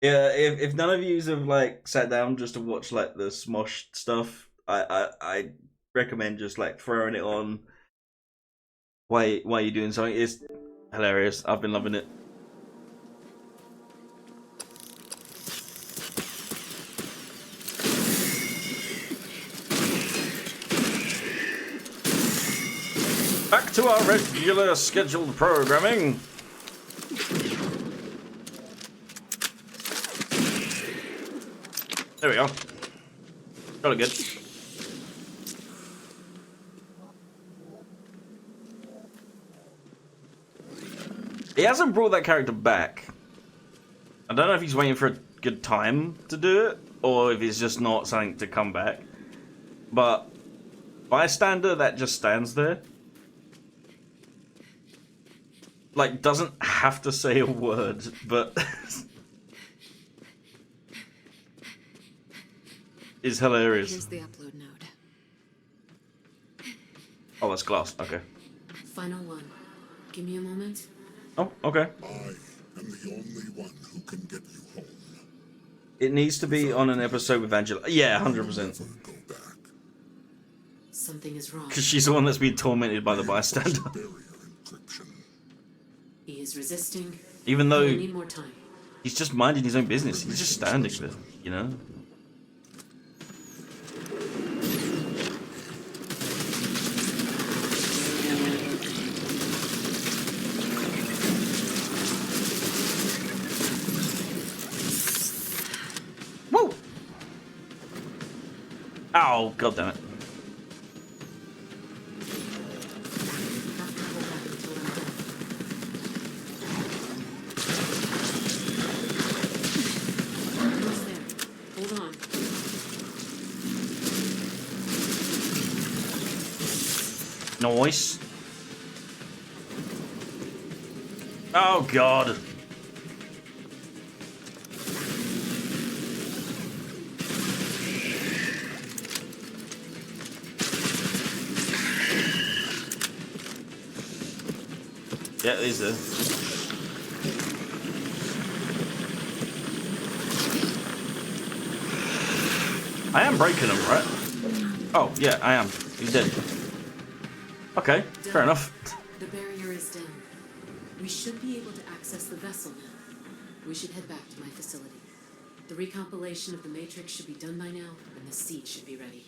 Yeah, if none of you have like sat down just to watch like the Smosh stuff, I recommend just like throwing it on while you're doing something. hilarious. I've been loving it. Back to our regular scheduled programming. There we go. Got it good. He hasn't brought that character back. I don't know if he's waiting for a good time to do it, or if it's just not something to come back. But bystander that just stands there, like, doesn't have to say a word, but is hilarious. Here's the upload node. Oh, that's glass. Okay. Final one. Give me a moment. Oh, okay. I am the only one who can get you home. It needs to be on an episode with Angela. Yeah, 100%. Never go back. Something is wrong. Because she's the one that's being tormented by the bystander. Barrier encryption. He is resisting. Even I though need more time. he's just minding his own business. He's just standing there, you know? Woo! Ow, god damn it. Have to hold back until I'm done. Almost there. Hold on. Nice. Oh god. Yeah, there's a. I am breaking him, right? Oh, yeah, I am. He's dead. Okay, fair enough. The barrier is down. We should be able to access the vessel now. We should head back to my facility. The recompilation of the Matrix should be done by now, and the seed should be ready.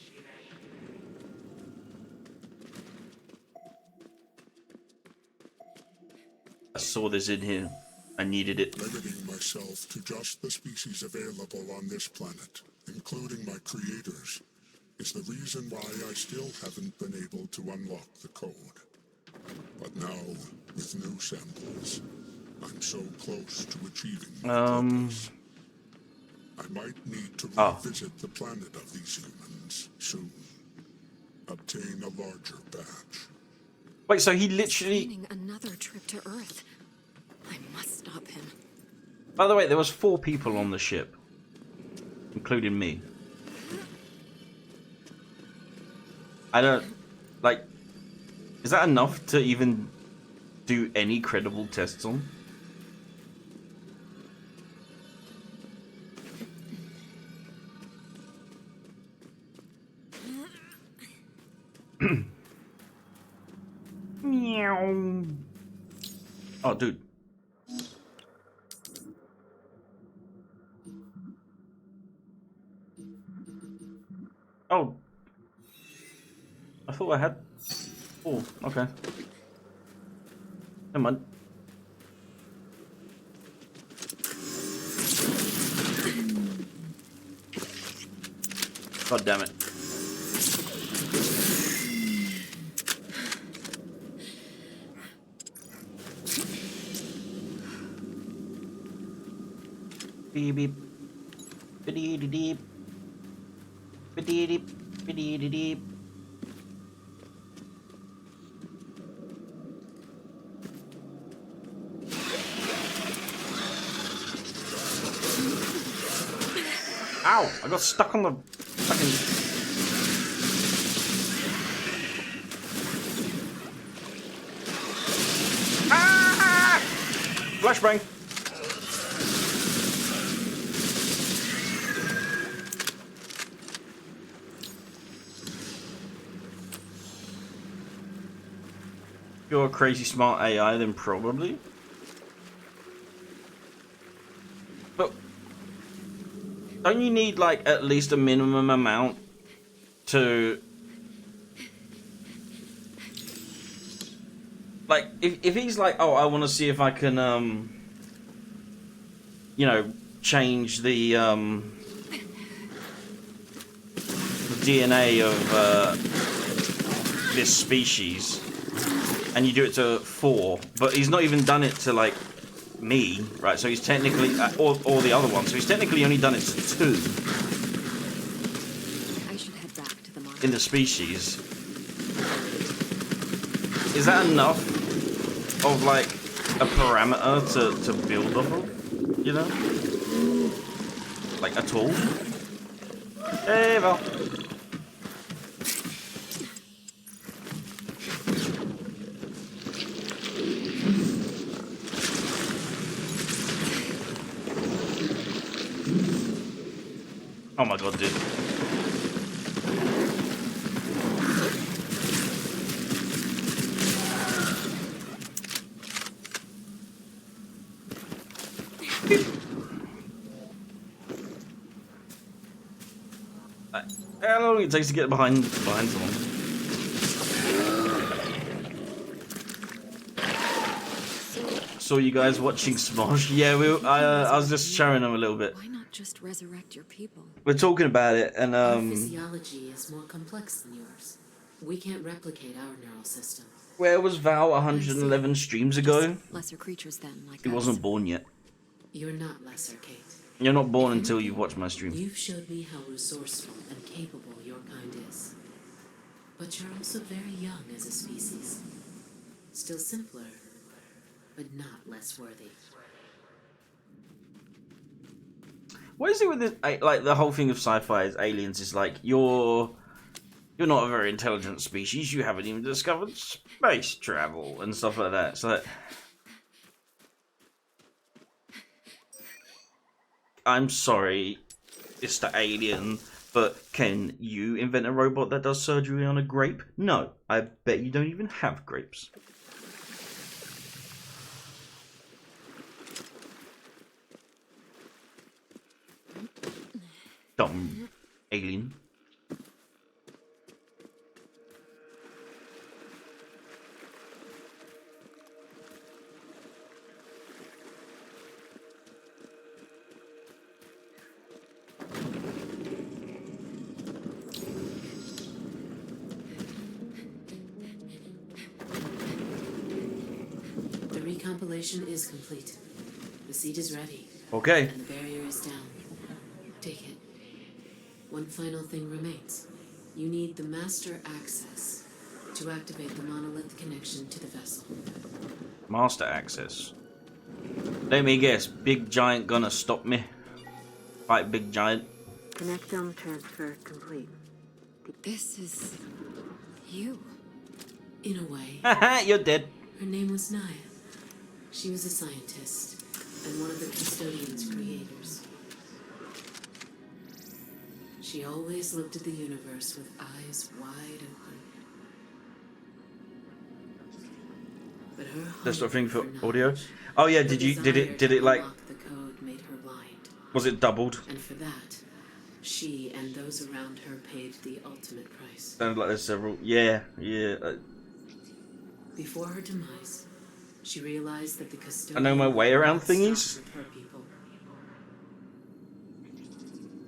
I saw this in here. I needed it. Limiting myself to just the species available on this planet, including my creators, is the reason why I still haven't been able to unlock the code. But now, with new samples, I'm so close to achieving my purpose. I might need to revisit the planet of these humans soon. Obtain a larger batch. Wait, so he literally... Planning another trip to Earth. I must stop him. By the way, there was 4 people on the ship. Including me. I don't... Like... Is that enough to even do any credible tests on? Meow. Oh, dude. Oh. I thought I had... Oh, okay. Never mind. God damn it. Beep beep. Beep beep beep. Beep beep beep beep. Ow! I got stuck on the fucking... Ah! Flashbang! you're a crazy smart AI, then probably. But don't you need like at least a minimum amount to like if he's like, oh, I want to see if I can you know, change the DNA of this species, and you do it to 4, but he's not even done it to like me, right? So he's technically or the other one, so he's technically only done it to 2 I should head back to the monolith. in the species. Is that enough of like a parameter to build off of? You know? Like at all? Hey, Val. Oh my god, dude. How long it takes to get behind someone? Saw you guys watching Smosh. Yeah, I was just showing them a little bit. Why not just resurrect your people? We're talking about it, and Our physiology is more complex than yours. We can't replicate our neural system. where was Val 111 streams ago? Lesser creatures then, like He us. wasn't born yet. You're not lesser, Kate. You're not born until you've watched my stream. You've showed me how resourceful and capable your kind is. But you're also very young as a species. Still simpler, but not less worthy. What is it with this? Like the whole thing of sci-fi is aliens is like you're not a very intelligent species. You haven't even discovered space travel and stuff like that. So I'm sorry, Mr. Alien, but can you invent a robot that does surgery on a grape? No, I bet you don't even have grapes. Dumb alien. The recompilation is complete. The seed is ready. Okay. And the barrier is down. Take it. One final thing remains. You need the master access to activate the monolith connection to the vessel. Master access. Let me guess. Big Giant gonna stop me? Fight Big Giant. Connectome transfer complete. This is you. In a way, Haha, you're dead. her name was Naya. She was a scientist and one of the custodian's creators. She always looked at the universe with eyes wide open. But her That's the thing for hunger audio. knowledge, Oh yeah, her did it desire to like, unlock the code made her blind. was it doubled? And for that, she and those around her paid the ultimate price. Sounded like there's several. Yeah. Before her demise, she realized that the I custodian know my way would around not stop thingies. with her people.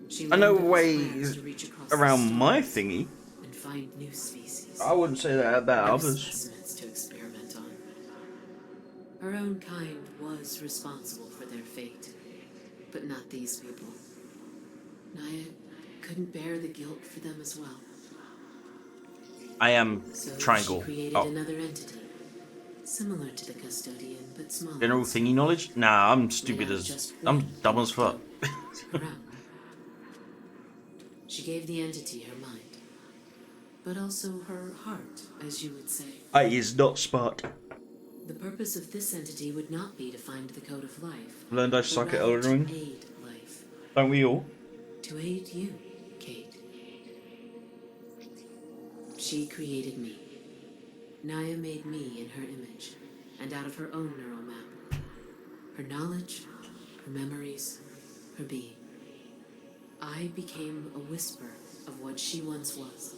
She I know learned there was ways plans to reach across the around my stars thingy. and find new species. I wouldn't say that about New others. specimens to experiment on. Her own kind was responsible for their fate, but not these people. Naya couldn't bear the guilt for them as well. I am So triangle. she created Oh, another entity, similar to the custodian, but smaller. general thingy knowledge? Nah, I'm stupid as. I'm dumb as fuck. Her own. She gave the entity her mind, but also her heart, as you would say. I is not smart. The purpose of this entity would not be to find the code of life. Learned I but suck at rather Elden to Ring. aid life. Don't we all? To aid you, Kate. She created me. Naya made me in her image, and out of her own neural map. Her knowledge, her memories, her being. I became a whisper of what she once was.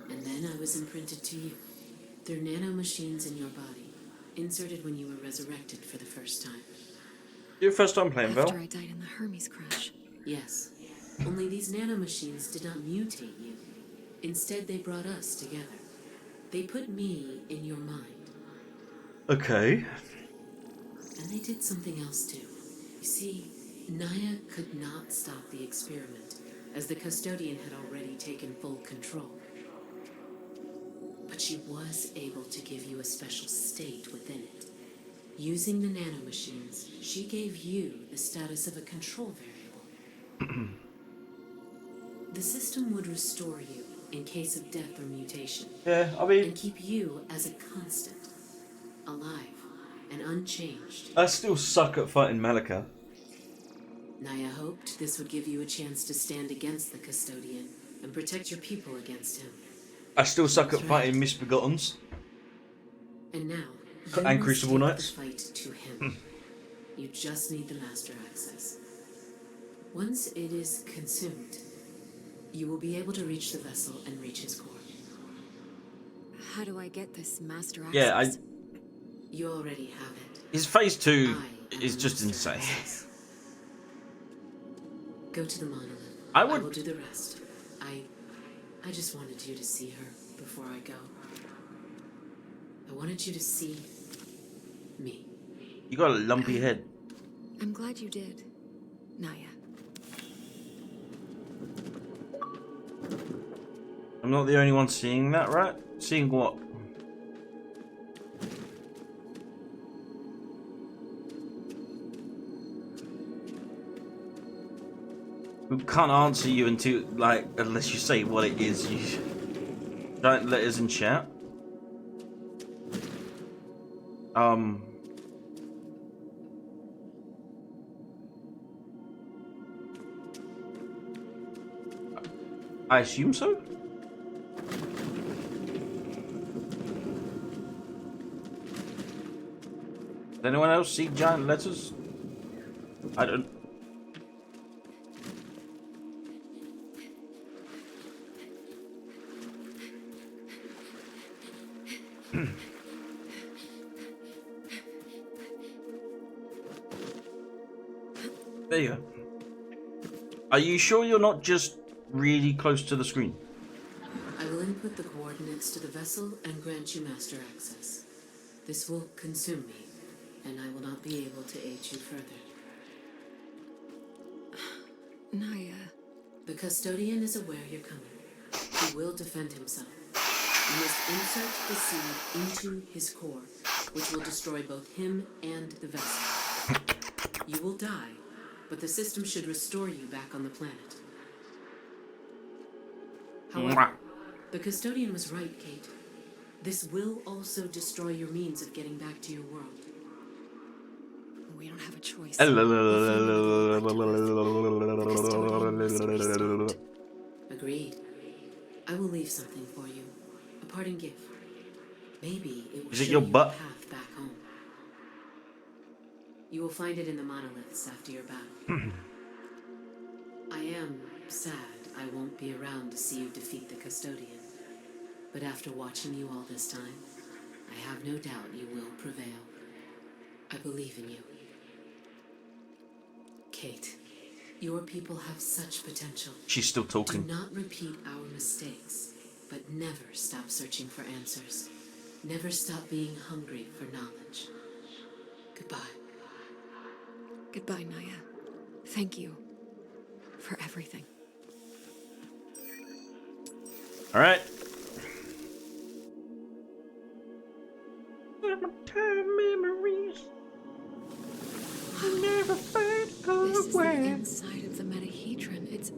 And then I was imprinted to you, through nanomachines in your body, inserted when you were resurrected for the first time. Your first time playing, Val? After I died in the Hermes crash. Yes. Only these nanomachines did not mutate you. Instead, they brought us together. They put me in your mind. Okay. And they did something else too. You see, Naya could not stop the experiment, as the custodian had already taken full control. But she was able to give you a special state within it. Using the nanomachines, she gave you the status of a control variable. The system would restore you in case of death or mutation. Yeah, I mean, and keep you as a constant, alive and unchanged. I still suck at fighting Malika. Naya hoped this would give you a chance to stand against the custodian and protect your people against him. I still suck at That's fighting right. Misbegottens. And now, And you Crucible must take Knights. the fight to him. You just need the master access. Once it is consumed, you will be able to reach the vessel and reach his core. How do I get this master access? Yeah, You already have it. his phase 2 I am is the just master insane. access. Go to the monolith. I I would- will do the rest. I just wanted you to see her before I go. I wanted you to see me. You got a lumpy head. I'm glad you did, Naya. I'm not the only one seeing that, right? Seeing what? We can't answer you until, like, unless you say what it is. You don't let us in chat. I assume so. Does anyone else see giant letters? I don't. There you go. Are you sure you're not just really close to the screen? I will input the coordinates to the vessel and grant you master access. This will consume me, and I will not be able to aid you further. Naya. The custodian is aware you're coming. He will defend himself. You must insert the seed into his core, which will destroy both him and the vessel. You will die, but the system should restore you back on the planet. However, the custodian was right, Kate. This will also destroy your means of getting back to your world. We don't have a choice. Agreed. I will leave something for you. A parting gift. Maybe it will Is it show your you butt? a path back home. You will find it in the monoliths after your battle. I am sad I won't be around to see you defeat the custodian. But after watching you all this time, I have no doubt you will prevail. I believe in you. Kate, your people have such potential. She's still Do talking. not repeat our mistakes, but never stop searching for answers. Never stop being hungry for knowledge. Goodbye. Goodbye, Naya. Thank you for everything. All right. Memories never fade This is the away. inside of the metahedron. It's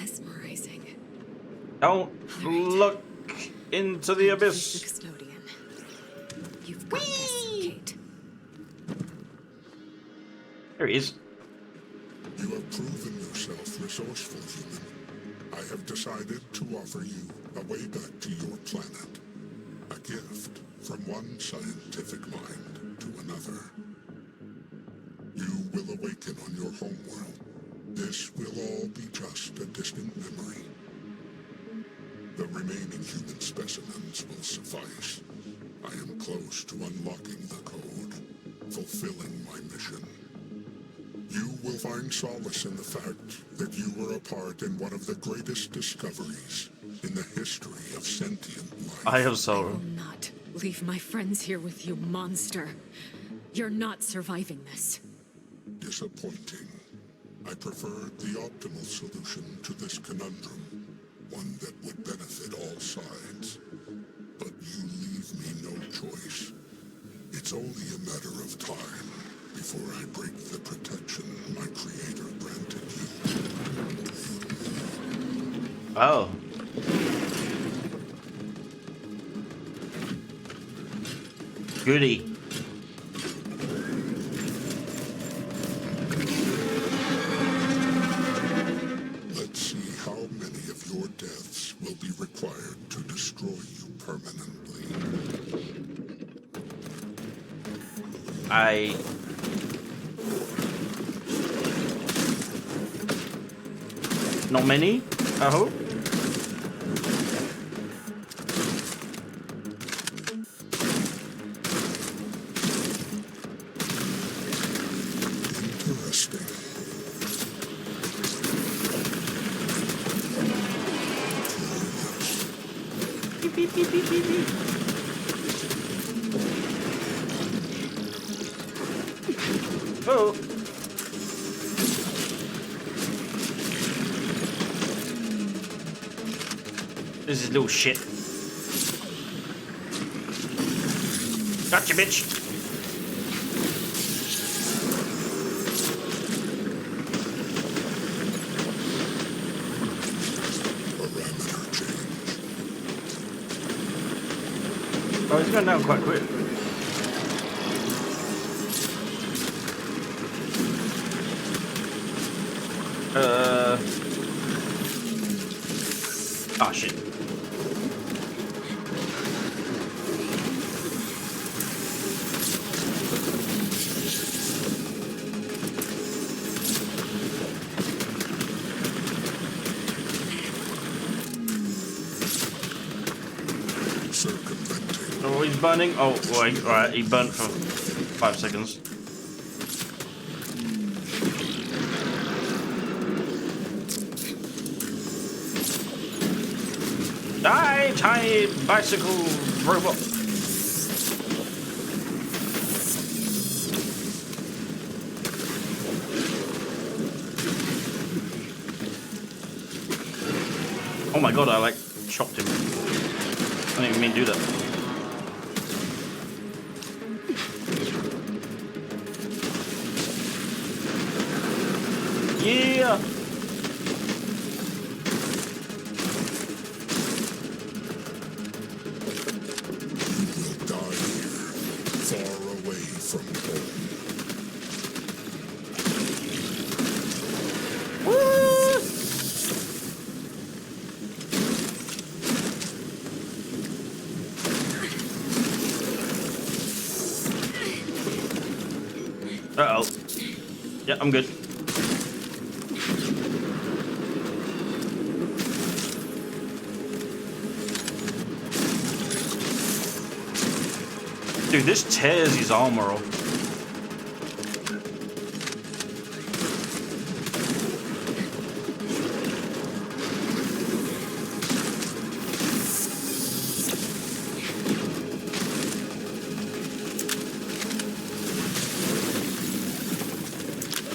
mesmerizing. Don't look into the The abyss. custodian. You've got this, Kate. There he is. You have proven yourself resourceful, human. I have decided to offer you a way back to your planet. A gift from one scientific mind to another. You will awaken on your homeworld. This will all be just a distant memory. The remaining human specimens will suffice. I am close to unlocking the code, fulfilling my mission. You will find solace in the fact that you were a part in one of the greatest discoveries in the history of sentient life. I have I will sorrow. not leave my friends here with you, monster. You're not surviving this. Disappointing. I preferred the optimal solution to this conundrum, one that would benefit all sides. But you leave me no choice. It's only a matter of time before I break the protection my creator granted you. Oh. Goody. Let's see how many of your deaths will be required to destroy you permanently. Not many, I hope. Interesting. Beep, beep, beep, beep, beep, beep. Oh. This is little shit. Gotcha, bitch. Parameter change. Oh, he's going down quite quick. Ah, shit. Circumventing. Oh, he's burning. Oh, wait, alright, he burnt for 5 seconds. Die, tiny bicycle robot. Oh my god, I like chopped him. I didn't even mean to do that. Yeah! Die here, far away from home. Woo! Uh-oh. Yeah, I'm good. Dude, this tears his armor off.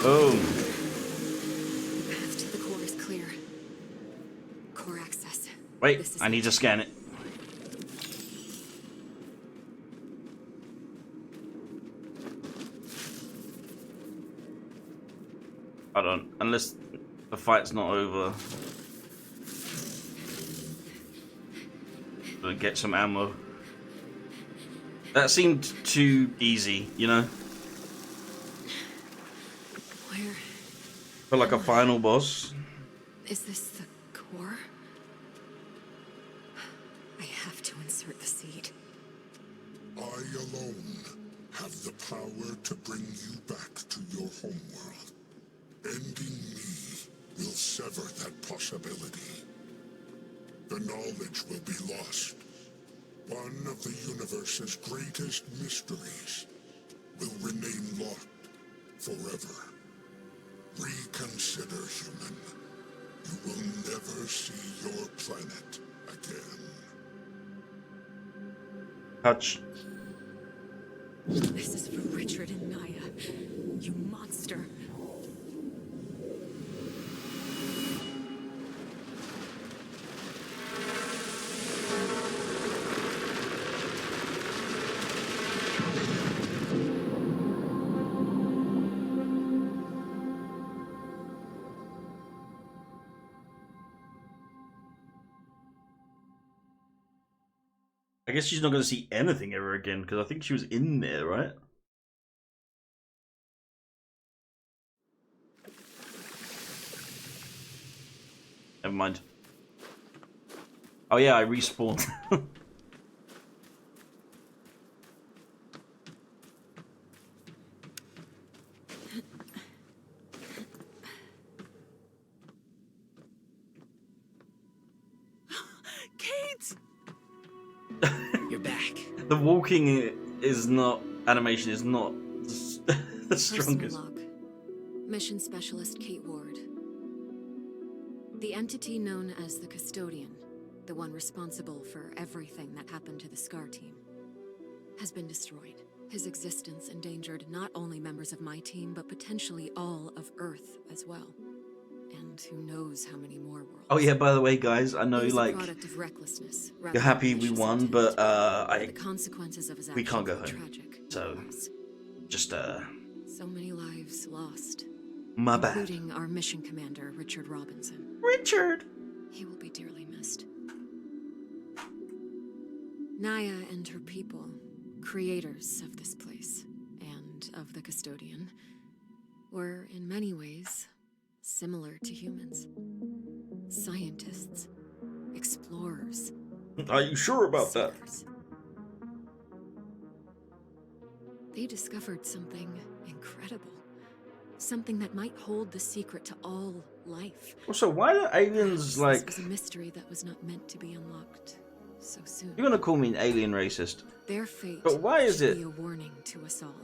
Boom. Path to the core is clear. Core access. Wait, This is I need to scan it. Hold on, unless the fight's not over. Gonna get some ammo. That seemed too easy, you know? Where For like a final boss. is this the core? Or I have to insert the seed. I alone have the power to bring you back to your homeworld. Ending me will sever that possibility. The knowledge will be lost. One of the universe's greatest mysteries will remain locked forever. Reconsider, human. You will never see your planet again. Touch. This is for Richard and Naya. You monster. I guess she's not going to see anything ever again, because I think she was in there, right? Never mind. Oh yeah, I respawned. Kate! You're back. The walking is not... animation is not the Personal strongest. log. Mission Specialist Kate Ward. The entity known as the Custodian, the one responsible for everything that happened to the SCAR team, has been destroyed. His existence endangered not only members of my team, but potentially all of Earth as well. And who knows how many more worlds. Oh yeah, by the way, guys, I know He was like a product of recklessness, rather you're than happy we malicious won, intent. but The consequences of his we can't actions go were home. tragic, So nonetheless. just So many lives lost. my bad. Including our mission commander, Richard Robinson. Richard. He will be dearly missed. Naya and her people, creators of this place, and of the Custodian, were in many ways similar to humans. Scientists, explorers, Are you sure about that? seekers. They discovered something incredible. Something that might hold the secret to all life. Also, why are aliens Perhaps like... this was a mystery that was not meant to be unlocked so soon. You're gonna call me an alien racist, Their fate but why is should it be a warning to us all.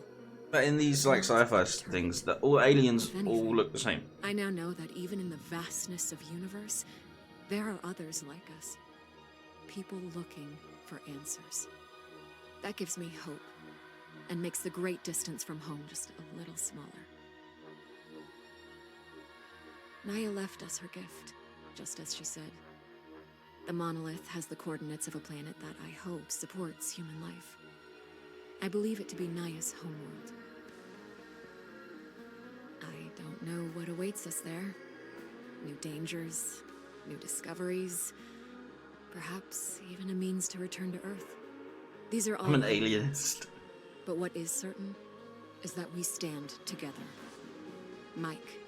that in these like sci-fi things that all aliens If anything, all look the same? I now know that even in the vastness of universe, there are others like us. People looking for answers. That gives me hope, and makes the great distance from home just a little smaller. Naya left us her gift, just as she said. The monolith has the coordinates of a planet that I hope supports human life. I believe it to be Naya's homeworld. I don't know what awaits us there. New dangers, new discoveries, perhaps even a means to return to Earth. These are all I'm an unknowns. alienist. But what is certain is that we stand together. Mike,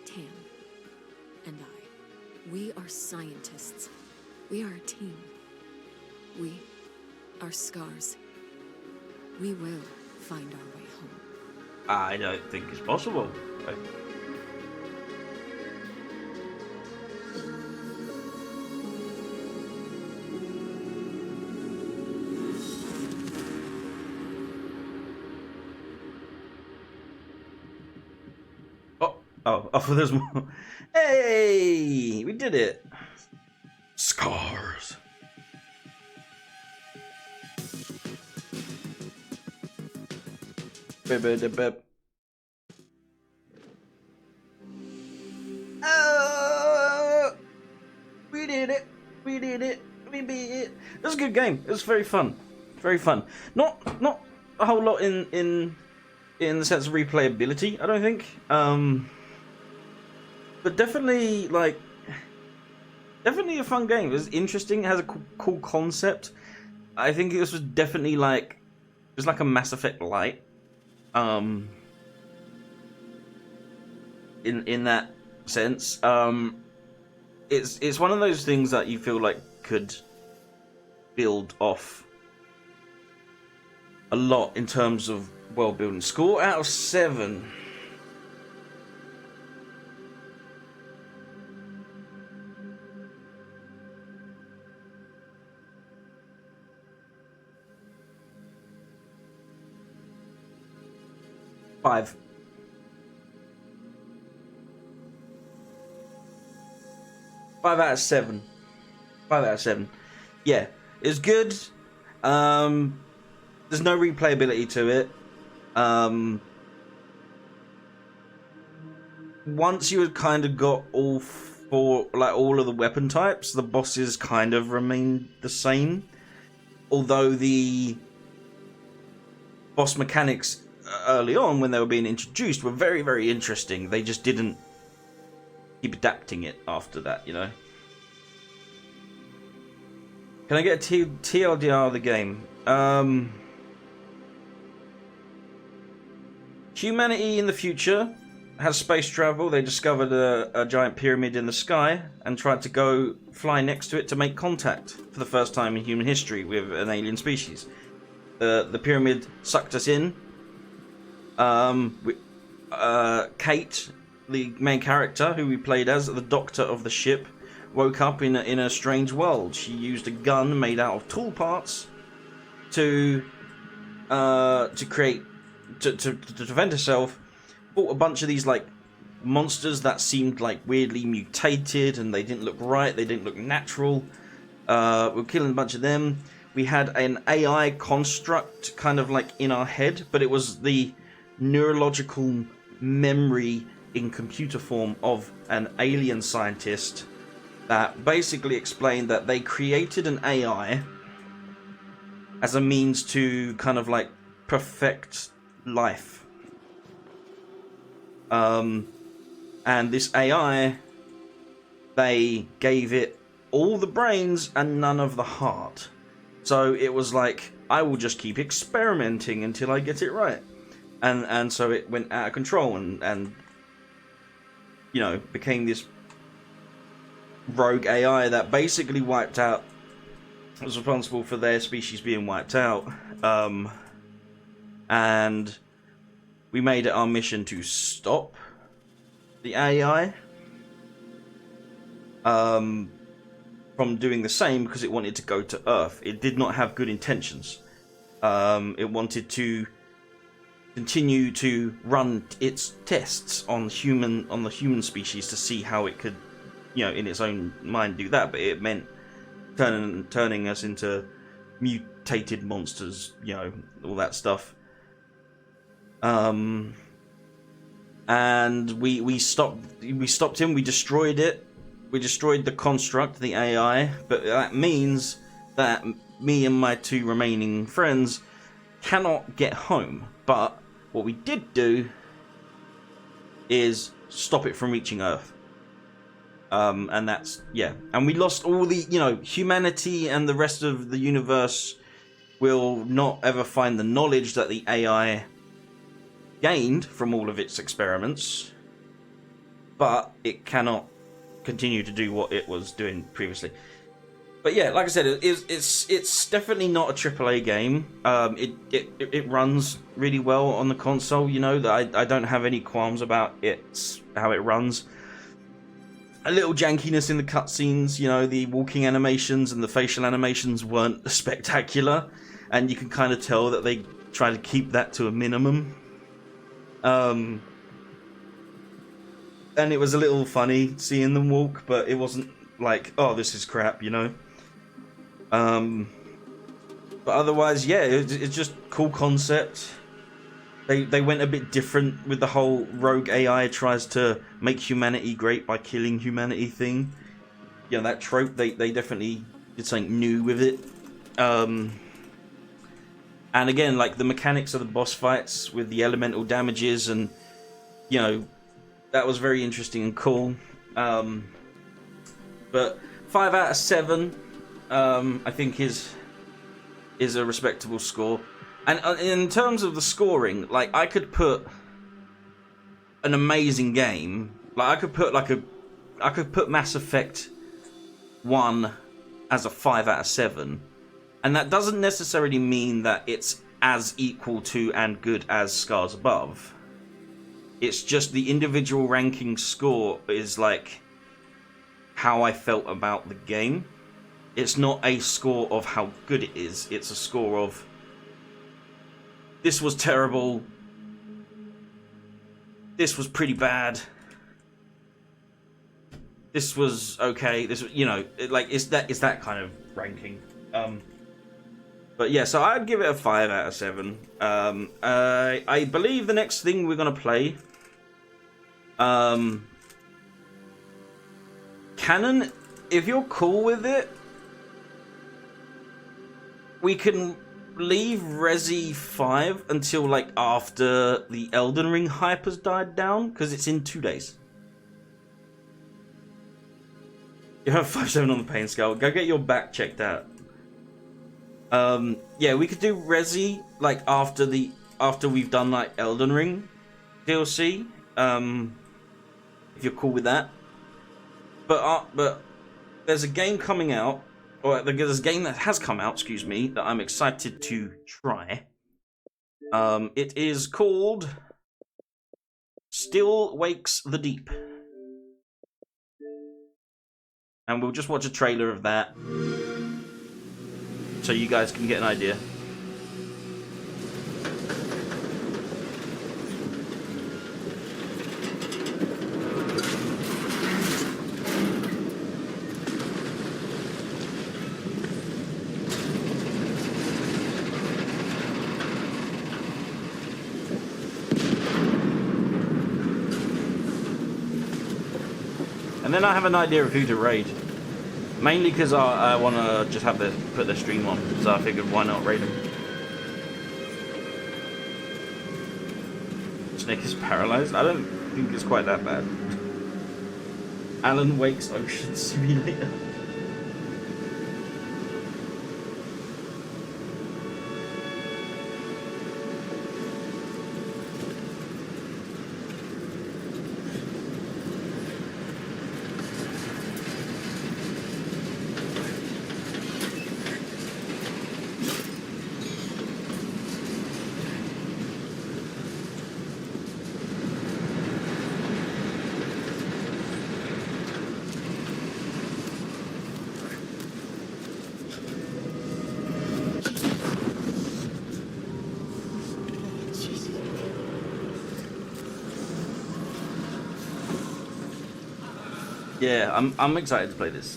Tam, and I. We are scientists. We are a team. We are scars. We will find our way home. I don't think it's possible. Oh, there's more. Hey, we did it. Scars. We did it. We did it. We beat it. It was a good game. It was very fun. Very fun. Not a whole lot in the sense of replayability, I don't think. But definitely definitely a fun game. It was interesting. It has a cool concept. I think this was definitely it was like a Mass Effect Light. In that sense. it's one of those things that you feel like could build off a lot in terms of world building. Score out of 7. Five. 5 out of 7. 5 out of 7. Yeah, it's good. There's no replayability to it. Once you had kind of got all of the weapon types, the bosses kind of remained the same. Although the boss mechanics early on, when they were being introduced, were very, very interesting. They just didn't keep adapting it after that, you know. Can I get a TLDR of the game? Humanity in the future has space travel. They discovered a giant pyramid in the sky and tried to go fly next to it to make contact for the first time in human history with an alien species. The pyramid sucked us in. Kate, the main character, who we played as the doctor of the ship, woke up in a strange world. She used a gun made out of tool parts to defend herself. Fought a bunch of these like monsters that seemed like weirdly mutated, and they didn't look right. They didn't look natural. We were killing a bunch of them. We had an AI construct kind of like in our head, but it was the neurological memory in computer form of an alien scientist that basically explained that they created an AI as a means to kind of like perfect life. And this AI, they gave it all the brains and none of the heart. So it was like, I will just keep experimenting until I get it right. And so it went out of control and you know, became this rogue AI that basically wiped out, was responsible for their species being wiped out. And we made it our mission to stop the AI from doing the same, because it wanted to go to Earth. It did not have good intentions. It wanted to continue to run its tests on the human species to see how it could, you know, in its own mind do that, but it meant turning us into mutated monsters, you know, all that stuff. And we stopped him. We destroyed it. We destroyed the construct, the AI. But that means that me and my 2 remaining friends cannot get home. But what we did do is stop it from reaching Earth. And that's, yeah. And we lost all the, you know, humanity and the rest of the universe will not ever find the knowledge that the AI gained from all of its experiments, but it cannot continue to do what it was doing previously. But yeah, like I said, it's definitely not a AAA game. It runs really well on the console. You know, that I don't have any qualms about how it runs. A little jankiness in the cutscenes. You know, the walking animations and the facial animations weren't spectacular, and you can kind of tell that they try to keep that to a minimum. And it was a little funny seeing them walk, but it wasn't like, oh, this is crap, you know. But otherwise, yeah, it's just cool concept. They went a bit different with the whole rogue AI tries to make humanity great by killing humanity thing. You know, that trope, they definitely did something new with it. And again, like the mechanics of the boss fights with the elemental damages, and you know, that was very interesting and cool. But 5 out of 7, I think is a respectable score. And in terms of the scoring, like I could put an amazing game. Like I could put Mass Effect 1 as a 5 out of 7. And that doesn't necessarily mean that it's as equal to and good as Scars Above. It's just the individual ranking score is like how I felt about the game. It's not a score of how good it is. It's a score of this was terrible. This was pretty bad. This was okay. This was, you know, it's that kind of ranking. But yeah, so I'd give it a 5 out of 7. I believe the next thing we're gonna play, Canon, if you're cool with it, we can leave Resi 5 until like after the Elden Ring hype has died down, because it's in 2 days. You have 5/7 on the pain scale. Go get your back checked out. Yeah, we could do Resi like after we've done like Elden Ring DLC. If you're cool with that. But there's a game coming out, or there's a game that has come out, excuse me, that I'm excited to try. It is called Still Wakes the Deep. And we'll just watch a trailer of that, so you guys can get an idea. And then I have an idea of who to raid. Mainly because I want to just have put the stream on, so I figured why not raid them. Snake is paralyzed? I don't think it's quite that bad. Alan Wake's Ocean Simulator. Yeah, I'm excited to play this.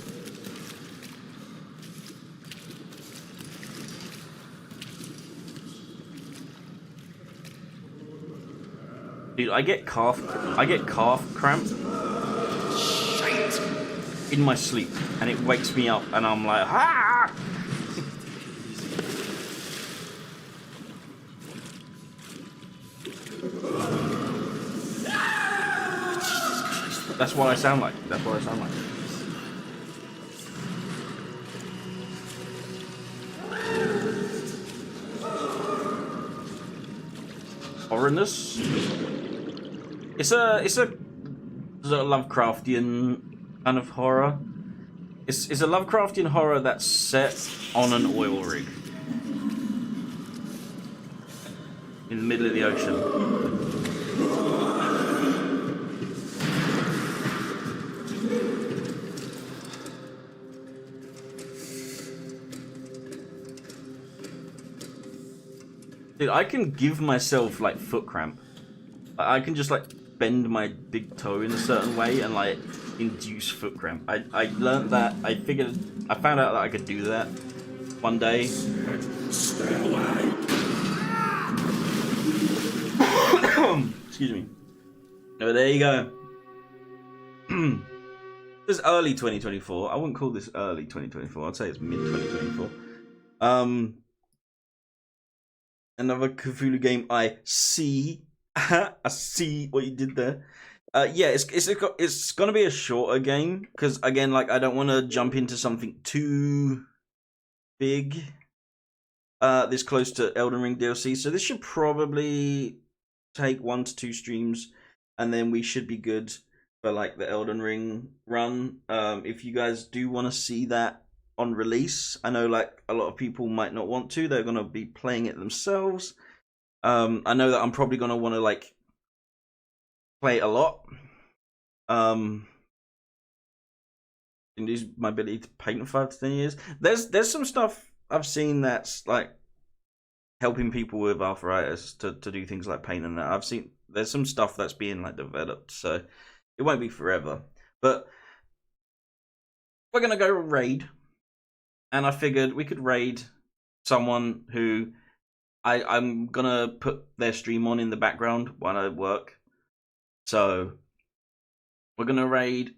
Dude, I get calf cramp in my sleep, and it wakes me up, and I'm like, ah! That's what I sound like. That's what I sound like. Horrendous. It's a Lovecraftian kind of horror. It's a Lovecraftian horror that's set on an oil rig in the middle of the ocean. Dude, I can give myself like foot cramp. I can just like bend my big toe in a certain way and like induce foot cramp. I learned that. I found out that I could do that one day. Excuse me. Oh, there you go. This is early 2024. I wouldn't call this early 2024. I'd say it's mid 2024. Another Cthulhu game I see. I see what you did there. Yeah, it's gonna be a shorter game because again, like I don't want to jump into something too big. This close to Elden Ring DLC, so this should probably take 1 to 2 streams, and then we should be good. for like the Elden Ring run. If you guys do want to see that on release, I know like a lot of people might not want to. They're gonna be playing it themselves. I know that I'm probably gonna want to like play it a lot. And use my ability to paint in 5 to 10 years. There's some stuff I've seen that's like helping people with arthritis to do things like paint and that. I've seen there's some stuff that's being like developed, so it won't be forever. But we're gonna go raid, and I figured we could raid someone who I'm gonna put their stream on in the background while I work. So we're gonna raid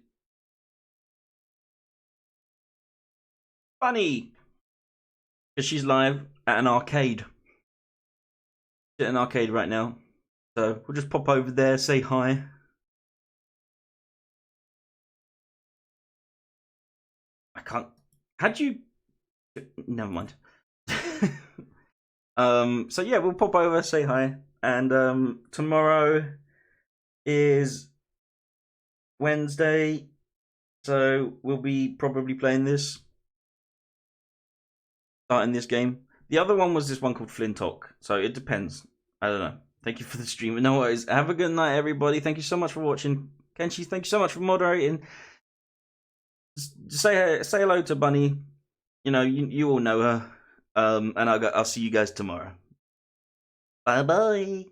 Bunny because she's live at an arcade. She's at an arcade right now, so we'll just pop over there, say hi. I can't. How'd you? Never mind. So yeah, we'll pop over, say hi, and tomorrow is Wednesday, so we'll be probably playing this, starting this game. The other one was this one called Flintock, so it depends. I don't know. Thank you for the stream. No worries. Have a good night, everybody. Thank you so much for watching. Kenshi, thank you so much for moderating. Just say hello to Bunny. You know, you all know her. And I'll see you guys tomorrow. Bye bye.